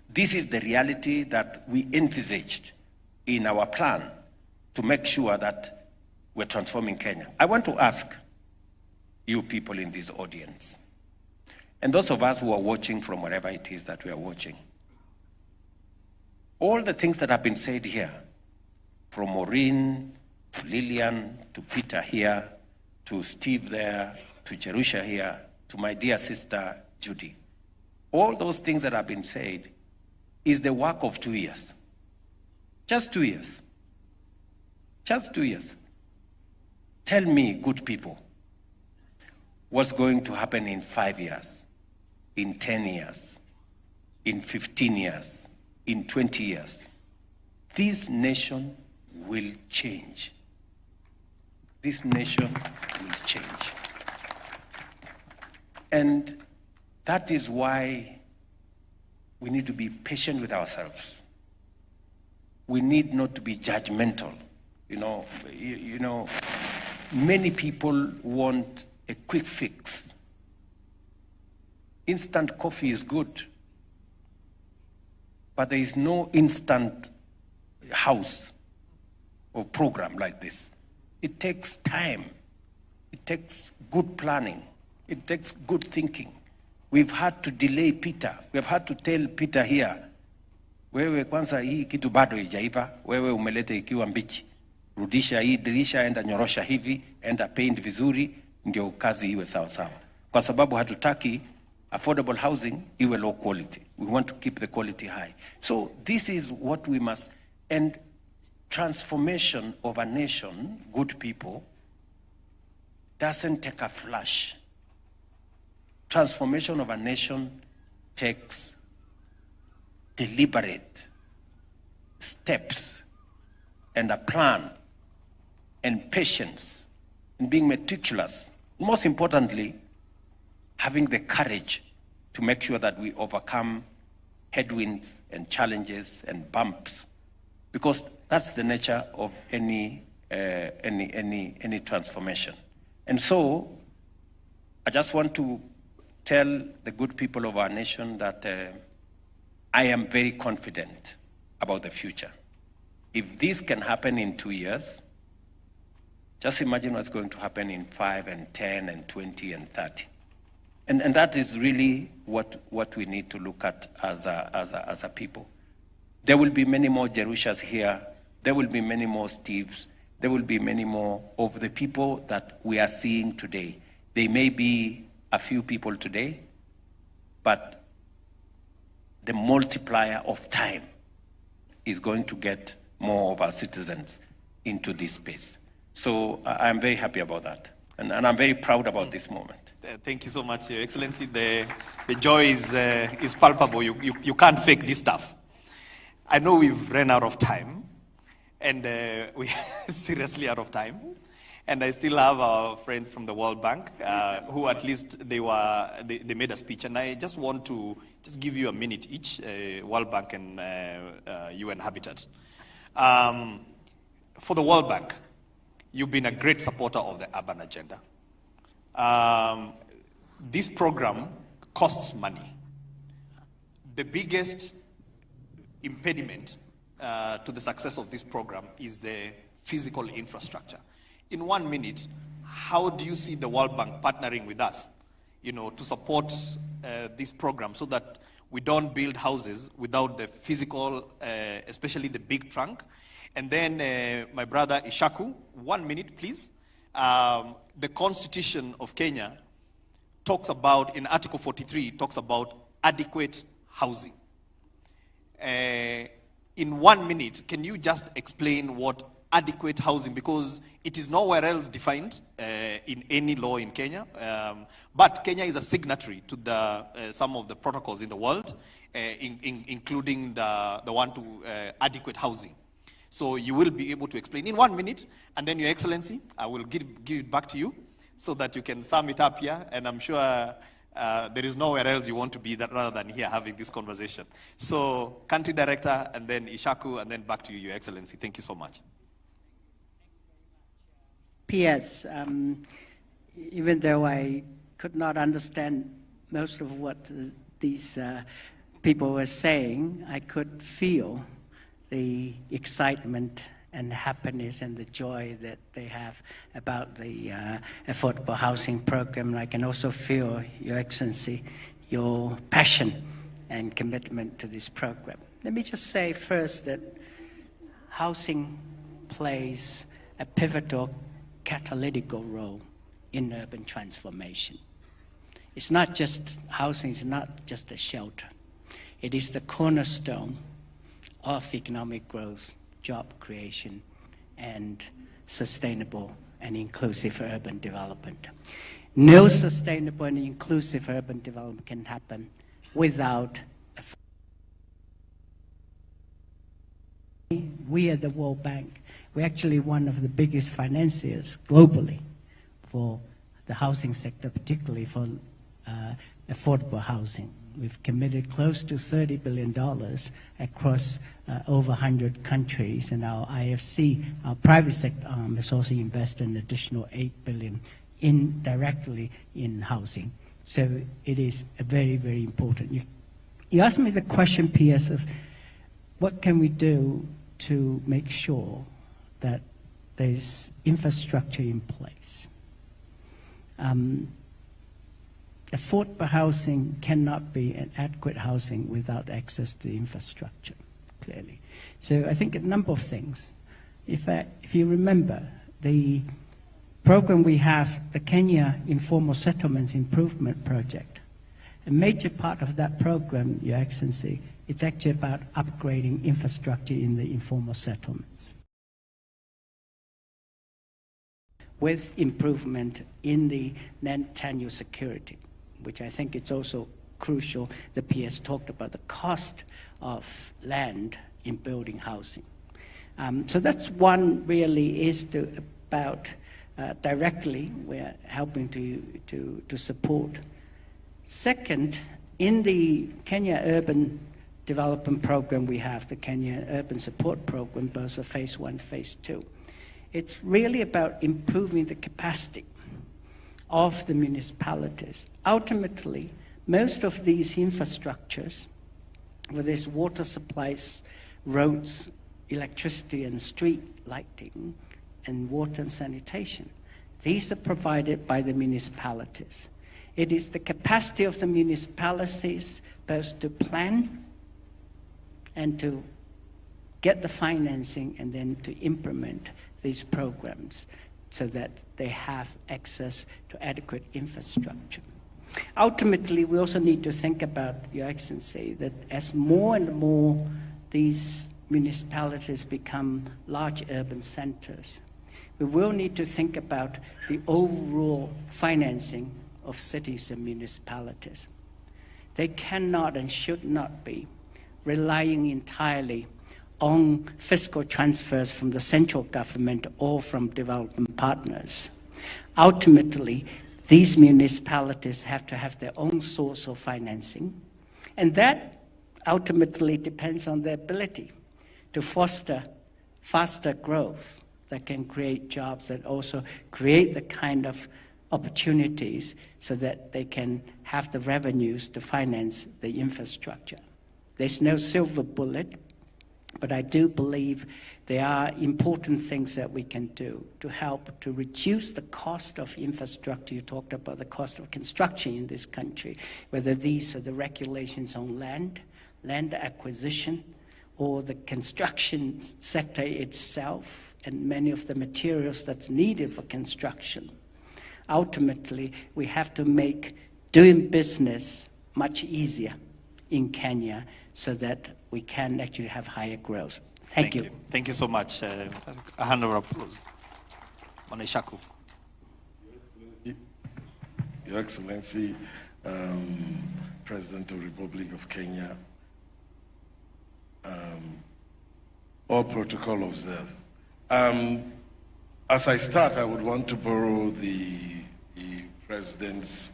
this is the reality that we envisaged in our plan to make sure that we're transforming Kenya. I want to ask you people in this audience, and those of us who are watching from wherever it is that we are watching, all the things that have been said here, from Maureen to Lillian to Peter here, to Steve there, to Jerusha here, to my dear sister Judy, all those things that have been said is the work of 2 years. Just 2 years. Just 2 years. Tell me, good people, what's going to happen in 5 years, in 10 years, in 15 years, in 20 years. This nation will change. This nation will change. And that is why we need to be patient with ourselves. We need not to be judgmental. Many people want a quick fix. Instant coffee is good, but there is no instant house or program like this. It takes time. It takes good planning. It takes good thinking. We've had to delay Peter. We've had to tell Peter here, wewe kwanza hii kitu bado haijaiva, wewe umeleta ikiwa mbichi. Rudisha hii dirisha, enda nyorosha hivi, enda paint vizuri, ndio kazi iwe sawa sawa. Kwa sababu hatutaki affordable housing iwe low quality. We want to keep the quality high. So this is what we must, and transformation of a nation, good people, doesn't take a flash. Transformation of a nation takes deliberate steps and a plan and patience and being meticulous. Most importantly, having the courage to make sure that we overcome headwinds and challenges and bumps, because that's the nature of any transformation. And so I just want to tell the good people of our nation that I am very confident about the future. If this can happen in 2 years, just imagine what's going to happen in 5 and 10 and 20 and 30. And that is really what we need to look at as a people. There will be many more Jerushas here. There will be many more Steves. There will be many more of the people that we are seeing today. They may be a few people today, but the multiplier of time is going to get more of our citizens into this space. So I'm very happy about that. And I'm very proud about this moment. Thank you so much, Your Excellency. The joy is palpable. You can't fake this stuff. I know we've run out of time, and we're seriously out of time. And I still have our friends from the World Bank, who at least they made a speech. And I just want to just give you a minute each, World Bank and UN Habitat. For the World Bank, you've been a great supporter of the urban agenda. This program costs money. The biggest impediment to the success of this program is the physical infrastructure. In 1 minute, how do you see the World Bank partnering with us, to support this program so that we don't build houses without the physical, especially the big trunk? And then my brother Ishaku, 1 minute, please. the Constitution of Kenya talks about, in Article 43, talks about adequate housing. In 1 minute, can you just explain what adequate housing, because it is nowhere else defined in any law in Kenya, but Kenya is a signatory to some of the protocols in the world, including the one to adequate housing. So you will be able to explain in 1 minute, and then, Your Excellency, I will give it back to you so that you can sum it up here, and I'm sure there is nowhere else you want to be rather than here having this conversation. So, Country Director, and then Ishaku, and then back to you, Your Excellency. Thank you so much. P.S. Even though I could not understand most of what these people were saying, I could feel the excitement and happiness and the joy that they have about the affordable housing program. And I can also feel, Your Excellency, your passion and commitment to this program. Let me just say first that housing plays a pivotal catalytic role in urban transformation. It's not just housing, it's not just a shelter. It is the cornerstone of economic growth, job creation, and sustainable and inclusive urban development. No sustainable and inclusive urban development can happen without we at the World Bank, we're actually one of the biggest financiers globally for the housing sector, particularly for affordable housing. We've committed close to $30 billion across over 100 countries, and our IFC, our private sector arm, has also invested an additional $8 billion directly in housing. So it is a very, very important. You asked me the question, P.S., of what can we do to make sure that there's infrastructure in place. Affordable housing cannot be an adequate housing without access to the infrastructure, clearly. So I think a number of things. If you remember, the program we have, the Kenya Informal Settlements Improvement Project, a major part of that program, Your Excellency, it's actually about upgrading infrastructure in the informal settlements, with improvement in the land tenure security, which I think it's also crucial. The PS talked about the cost of land in building housing. So that's one really is about directly we're helping to support. Second, in the Kenya Urban Development Program we have, the Kenya Urban Support Program, both of Phase 1, Phase 2, it's really about improving the capacity of the municipalities. Ultimately, most of these infrastructures, whether it's water supplies, roads, electricity and street lighting, and water and sanitation, these are provided by the municipalities. It is the capacity of the municipalities both to plan and to get the financing and then to implement these programs so that they have access to adequate infrastructure. Ultimately, we also need to think about, Your Excellency, that as more and more these municipalities become large urban centers, we will need to think about the overall financing of cities and municipalities. They cannot and should not be relying entirely on fiscal transfers from the central government or from development partners. Ultimately, these municipalities have to have their own source of financing, and that ultimately depends on their ability to foster faster growth that can create jobs, that also create the kind of opportunities so that they can have the revenues to finance the infrastructure. There's no silver bullet, but I do believe there are important things that we can do to help to reduce the cost of infrastructure. You talked about the cost of construction in this country, whether these are the regulations on land acquisition, or the construction sector itself, and many of the materials that's needed for construction. Ultimately, we have to make doing business much easier in Kenya so that we can actually have higher growth. Thank you. Thank you so much. A hand of applause. Moneshaku. Your Excellency, President of the Republic of Kenya, all protocol observed. As I start, I would want to borrow the President's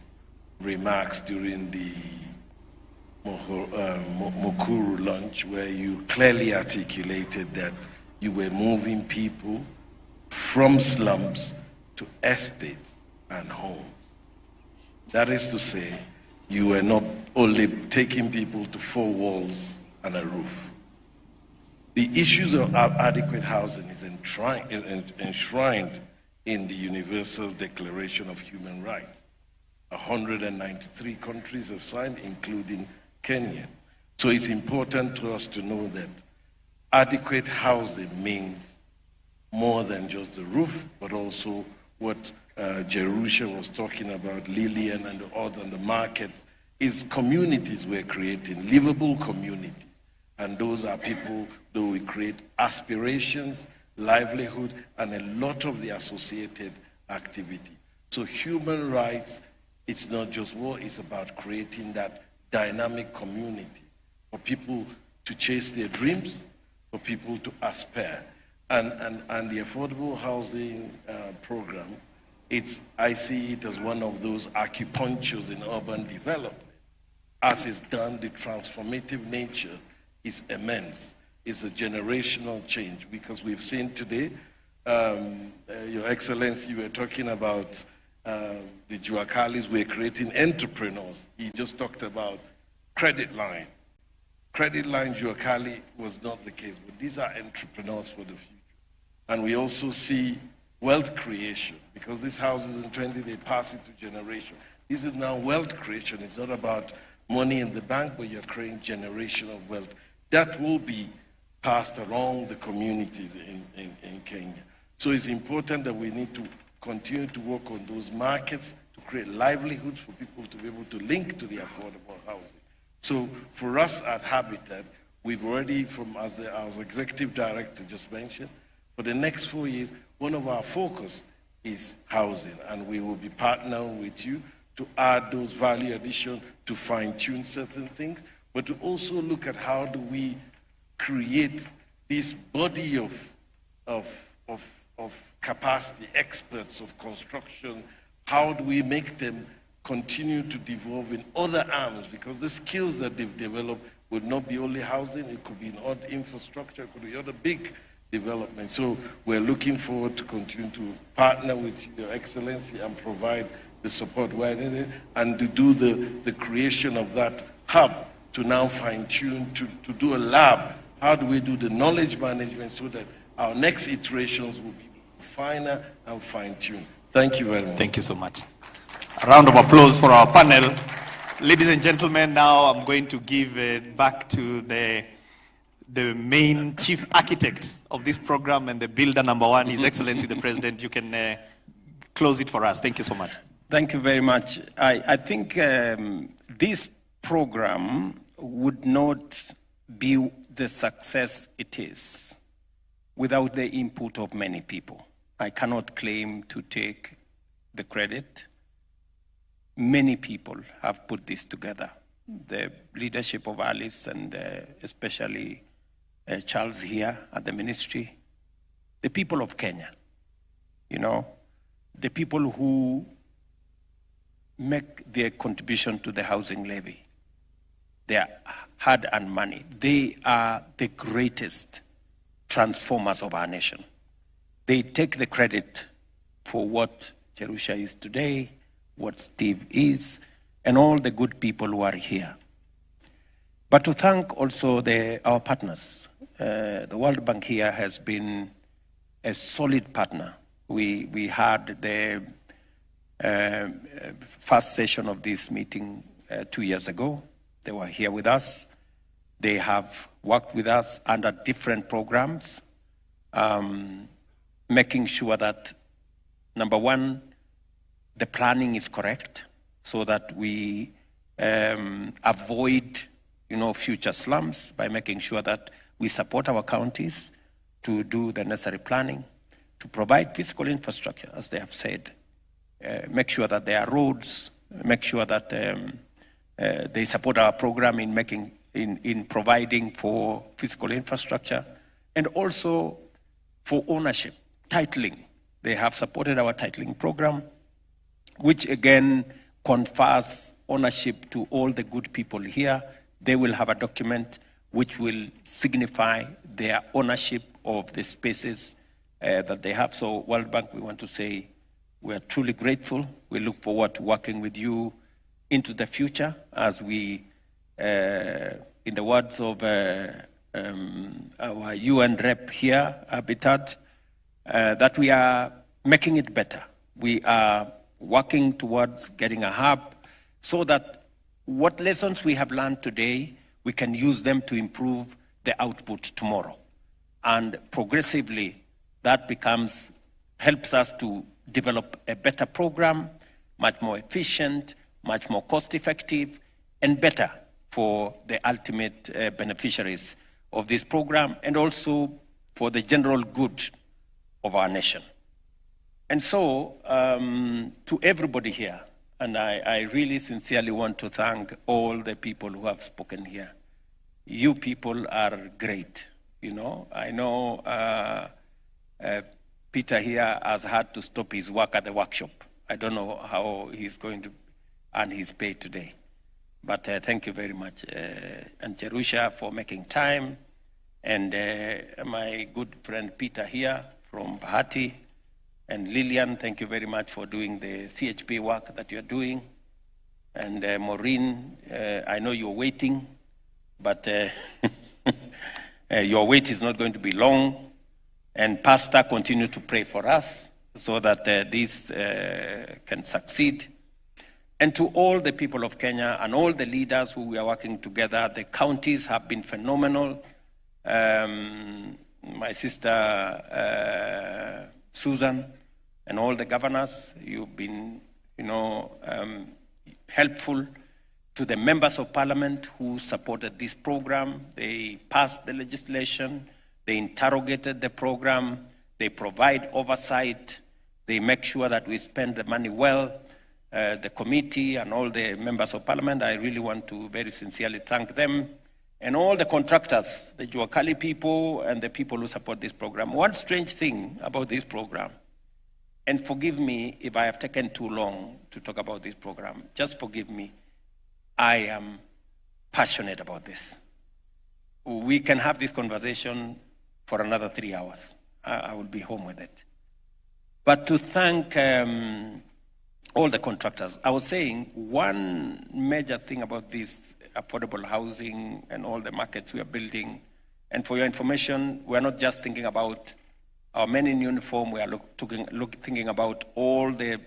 remarks during the Nakuru launch, where you clearly articulated that you were moving people from slums to estates and homes. That is to say, you were not only taking people to 4 walls and a roof. The issues of adequate housing is enshrined in the Universal Declaration of Human Rights. 193 countries have signed, including Kenya. So it's important to us to know that adequate housing means more than just the roof, but also what Jerusha was talking about, Lillian and the markets, is communities we're creating, livable communities. And those are people that we create aspirations, livelihood, and a lot of the associated activity. So human rights, it's not just war, it's about creating that dynamic community for people to chase their dreams, for people to aspire. And the affordable housing program, I see it as one of those acupunctures in urban development. As it's done, the transformative nature is immense. It's a generational change, because we've seen today, Your Excellency, you were talking about the Jakalis, we're creating entrepreneurs. He just talked about credit line. Credit line Jakali was not the case, but these are entrepreneurs for the future. And we also see wealth creation, because these houses in 20, they pass it to generation. This is now wealth creation. It's not about money in the bank, but you're creating generational wealth. That will be passed along the communities in Kenya. So it's important that we need to continue to work on those markets to create livelihoods for people to be able to link to the affordable housing. So for us at Habitat, we've already, as our executive director just mentioned, for the next 4 years, one of our focus is housing, and we will be partnering with you to add those value addition, to fine-tune certain things, but to also look at how do we create this body of capacity, experts of construction. How do we make them continue to develop in other arms? Because the skills that they've developed would not be only housing, it could be in other infrastructure, it could be other big development. So we're looking forward to continue to partner with Your Excellency and provide the support where needed, and to do the creation of that hub, to now fine-tune, to do a lab. How do we do the knowledge management so that our next iterations will be finer and fine-tuned? Thank you very much. Thank you so much. A round of applause for our panel. Ladies and gentlemen, now I'm going to give it back to the main chief architect of this program and the builder number one, His Excellency the President. You can close it for us. Thank you so much. Thank you very much. I think this program would not be the success it is without the input of many people. I cannot claim to take the credit. Many people have put this together. The leadership of Alice and especially Charles here at the ministry, the people of Kenya, the people who make their contribution to the housing levy, their hard-earned money. They are the greatest transformers of our nation. They take the credit for what Jerusha is today, what Steve is, and all the good people who are here. But to thank also our partners. The World Bank here has been a solid partner. We had the first session of this meeting 2 years ago. They were here with us. They have worked with us under different programs. making sure that, number one, the planning is correct so that we avoid, future slums by making sure that we support our counties to do the necessary planning, to provide physical infrastructure, as they have said, make sure that there are roads, make sure that they support our program in providing for physical infrastructure, and also for ownership, titling. They have supported our titling program, which again confers ownership to all the good people here. They will have a document which will signify their ownership of the spaces that they have. So World Bank, we want to say we are truly grateful. We look forward to working with you into the future as we, in the words of our UN rep here, Habitat, that we are making it better. We are working towards getting a hub so that what lessons we have learned today, we can use them to improve the output tomorrow. And progressively, that helps us to develop a better program, much more efficient, much more cost-effective, and better for the ultimate beneficiaries of this program, and also for the general good of our nation. And so, to everybody here, and I really sincerely want to thank all the people who have spoken here. You people are great, I know Peter here has had to stop his work at the workshop. I don't know how he's going to earn his pay today. But thank you very much, and Jerusha, for making time, and my good friend Peter here from Bahati, and Lillian, thank you very much for doing the CHP work that you're doing. And Maureen, I know you're waiting, but your wait is not going to be long. And Pastor, continue to pray for us so that this can succeed. And to all the people of Kenya and all the leaders who we are working together, the counties have been phenomenal. My sister Susan and all the governors, you've been, helpful to the members of parliament who supported this program. They passed the legislation, they interrogated the program, they provide oversight, they make sure that we spend the money well. The committee and all the members of parliament, I really want to very sincerely thank them. And all the contractors, the Jakali people and the people who support this program. One strange thing about this program, and forgive me if I have taken too long to talk about this program, just forgive me, I am passionate about this. We can have this conversation for another 3 hours. I will be home with it. But to thank all the contractors, I was saying one major thing about this affordable housing and all the markets we are building, and for your information, we're not just thinking about our men in uniform, we are thinking about all the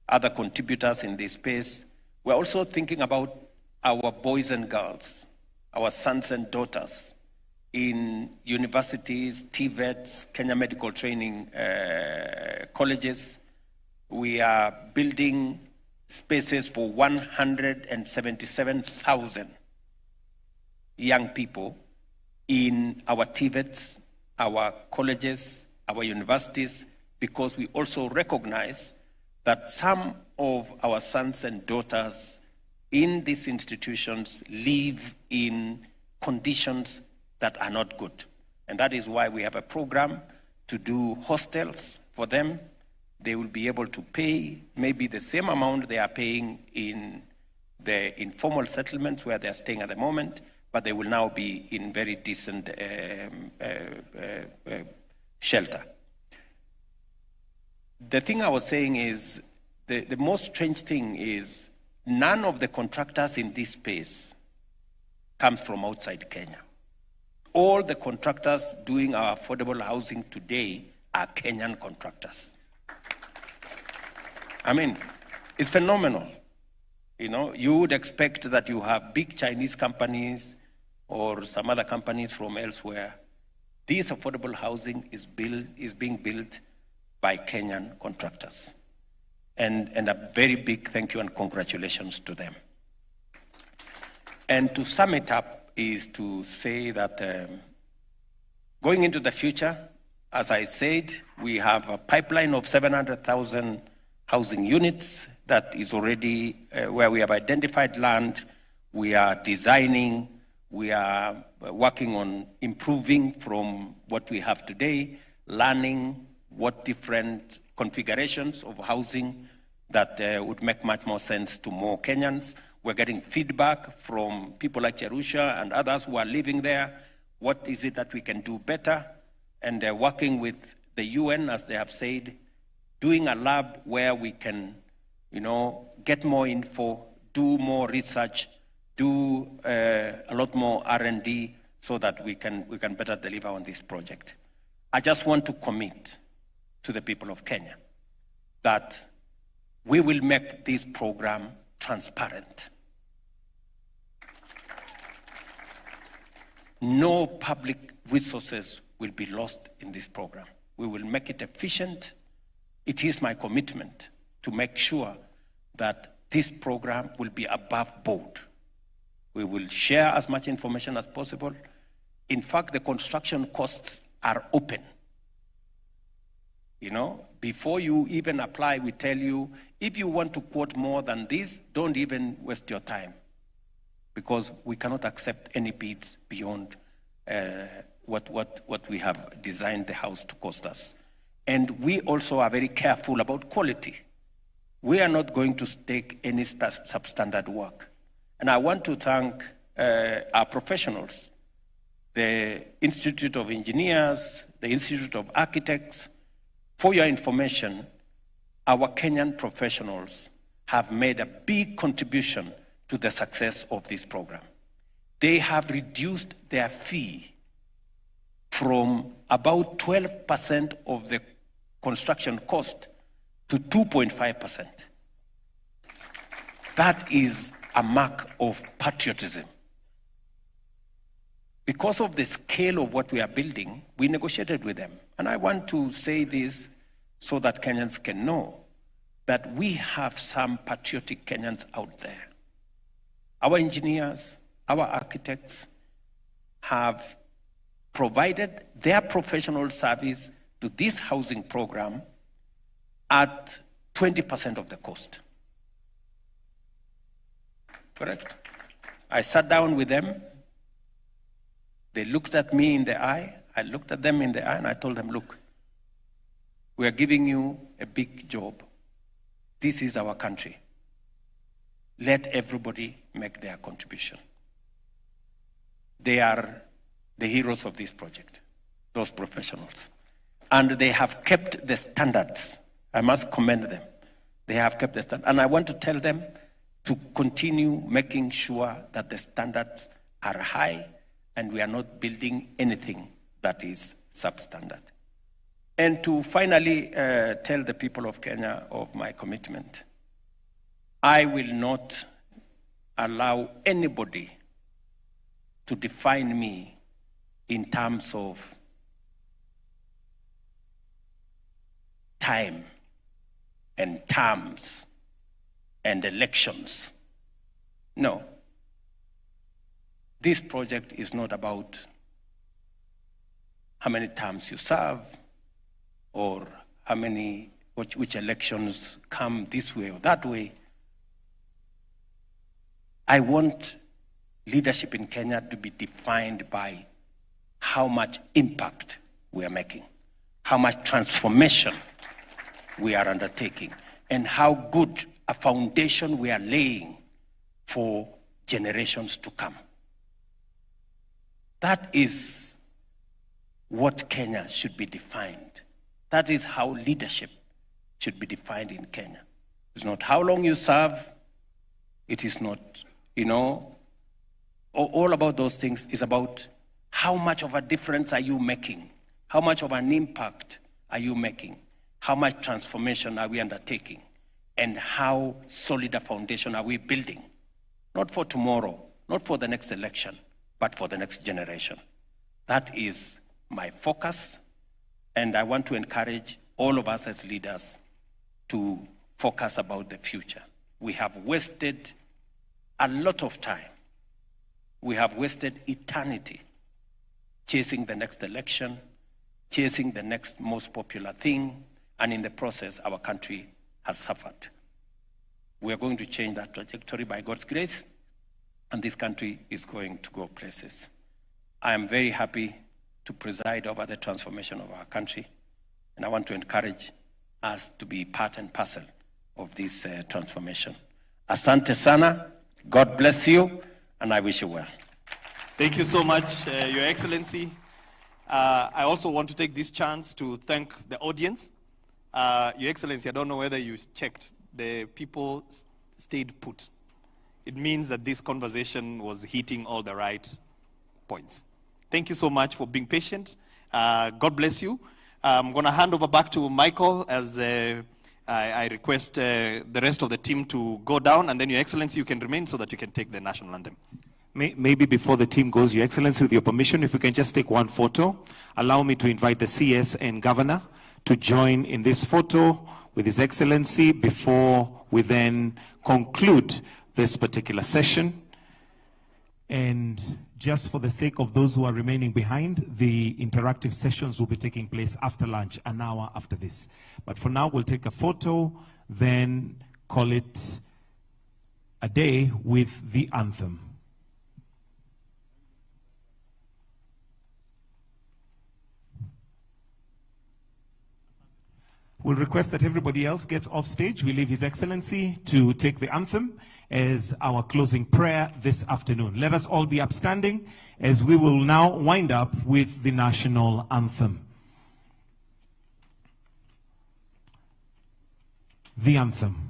other contributors in this space. We're also thinking about our boys and girls, our sons and daughters in universities, TVETs, Kenya Medical Training colleges. We are building spaces for 177,000 young people in our TVETs, our colleges, our universities, because we also recognize that some of our sons and daughters in these institutions live in conditions that are not good. And that is why we have a program to do hostels for them. They will be able to pay maybe the same amount they are paying in the informal settlements where they are staying at the moment, but they will now be in very decent shelter. The thing I was saying is, the most strange thing is none of the contractors in this space comes from outside Kenya. All the contractors doing our affordable housing today are Kenyan contractors. I mean, it's phenomenal. You would expect that you have big Chinese companies or some other companies from elsewhere. This affordable housing is being built by Kenyan contractors. And a very big thank you and congratulations to them. And to sum it up is to say that going into the future, as I said, we have a pipeline of 700,000 housing units that is already where we have identified land. We are designing, we are working on improving from what we have today, learning what different configurations of housing that would make much more sense to more Kenyans. We're getting feedback from people like Cherusha and others who are living there. What is it that we can do better? And working with the UN, as they have said, doing a lab where we can, get more info, do more research, do a lot more R&D so that we can better deliver on this project. I just want to commit to the people of Kenya that we will make this program transparent. No public resources will be lost in this program. We will make it efficient. It is my commitment to make sure that this program will be above board. We will share as much information as possible. In fact, the construction costs are open. Before you even apply, we tell you, if you want to quote more than this, don't even waste your time, because we cannot accept any bids beyond what we have designed the house to cost us. And we also are very careful about quality. We are not going to take any substandard work. And I want to thank our professionals, the Institute of Engineers, the Institute of Architects. For your information, our Kenyan professionals have made a big contribution to the success of this program. They have reduced their fee from about 12% of the construction cost to 2.5%. That is a mark of patriotism. Because of the scale of what we are building, we negotiated with them. And I want to say this so that Kenyans can know that we have some patriotic Kenyans out there. Our engineers, our architects have provided their professional service to this housing program at 20% of the cost. Correct? I sat down with them. They looked at me in the eye. I looked at them in the eye and I told them, look, we are giving you a big job. This is our country. Let everybody make their contribution. They are the heroes of this project, those professionals. And they have kept the standards. I must commend them. They have kept the standards. And I want to tell them to continue making sure that the standards are high and we are not building anything that is substandard. And to finally tell the people of Kenya of my commitment, I will not allow anybody to define me in terms of time and terms and elections. No. This project is not about how many terms you serve or which elections come this way or that way. I want leadership in Kenya to be defined by how much impact we are making, how much transformation we are undertaking, and how good a foundation we are laying for generations to come. That is what Kenya should be defined. That is how leadership should be defined in Kenya. It's not how long you serve. It is not, all about those things. Is about how much of a difference are you making? How much of an impact are you making? How much transformation are we undertaking? And how solid a foundation are we building? Not for tomorrow, not for the next election, but for the next generation. That is my focus. And I want to encourage all of us as leaders to focus about the future. We have wasted a lot of time. We have wasted eternity chasing the next election, chasing the next most popular thing, and in the process, our country has suffered. We are going to change that trajectory by God's grace, and this country is going to go places. I am very happy to preside over the transformation of our country, and I want to encourage us to be part and parcel of this transformation. Asante sana, God bless you, and I wish you well. Thank you so much, Your Excellency. I also want to take this chance to thank the audience. Your Excellency, I don't know whether you checked, the people stayed put. It means that this conversation was hitting all the right points. Thank you so much for being patient. God bless you. I'm going to hand over back to Michael as I request the rest of the team to go down, and then Your Excellency, you can remain so that you can take the national anthem. Maybe before the team goes, Your Excellency, with your permission, if we can just take one photo. Allow me to invite the CS and Governor to join in this photo with His Excellency before we then conclude this particular session. And just for the sake of those who are remaining behind, the interactive sessions will be taking place after lunch, an hour after this. But for now, we'll take a photo, then call it a day with the anthem. We'll request that everybody else gets off stage. We leave His Excellency to take the anthem as our closing prayer this afternoon. Let us all be upstanding as we will now wind up with the national anthem. The anthem.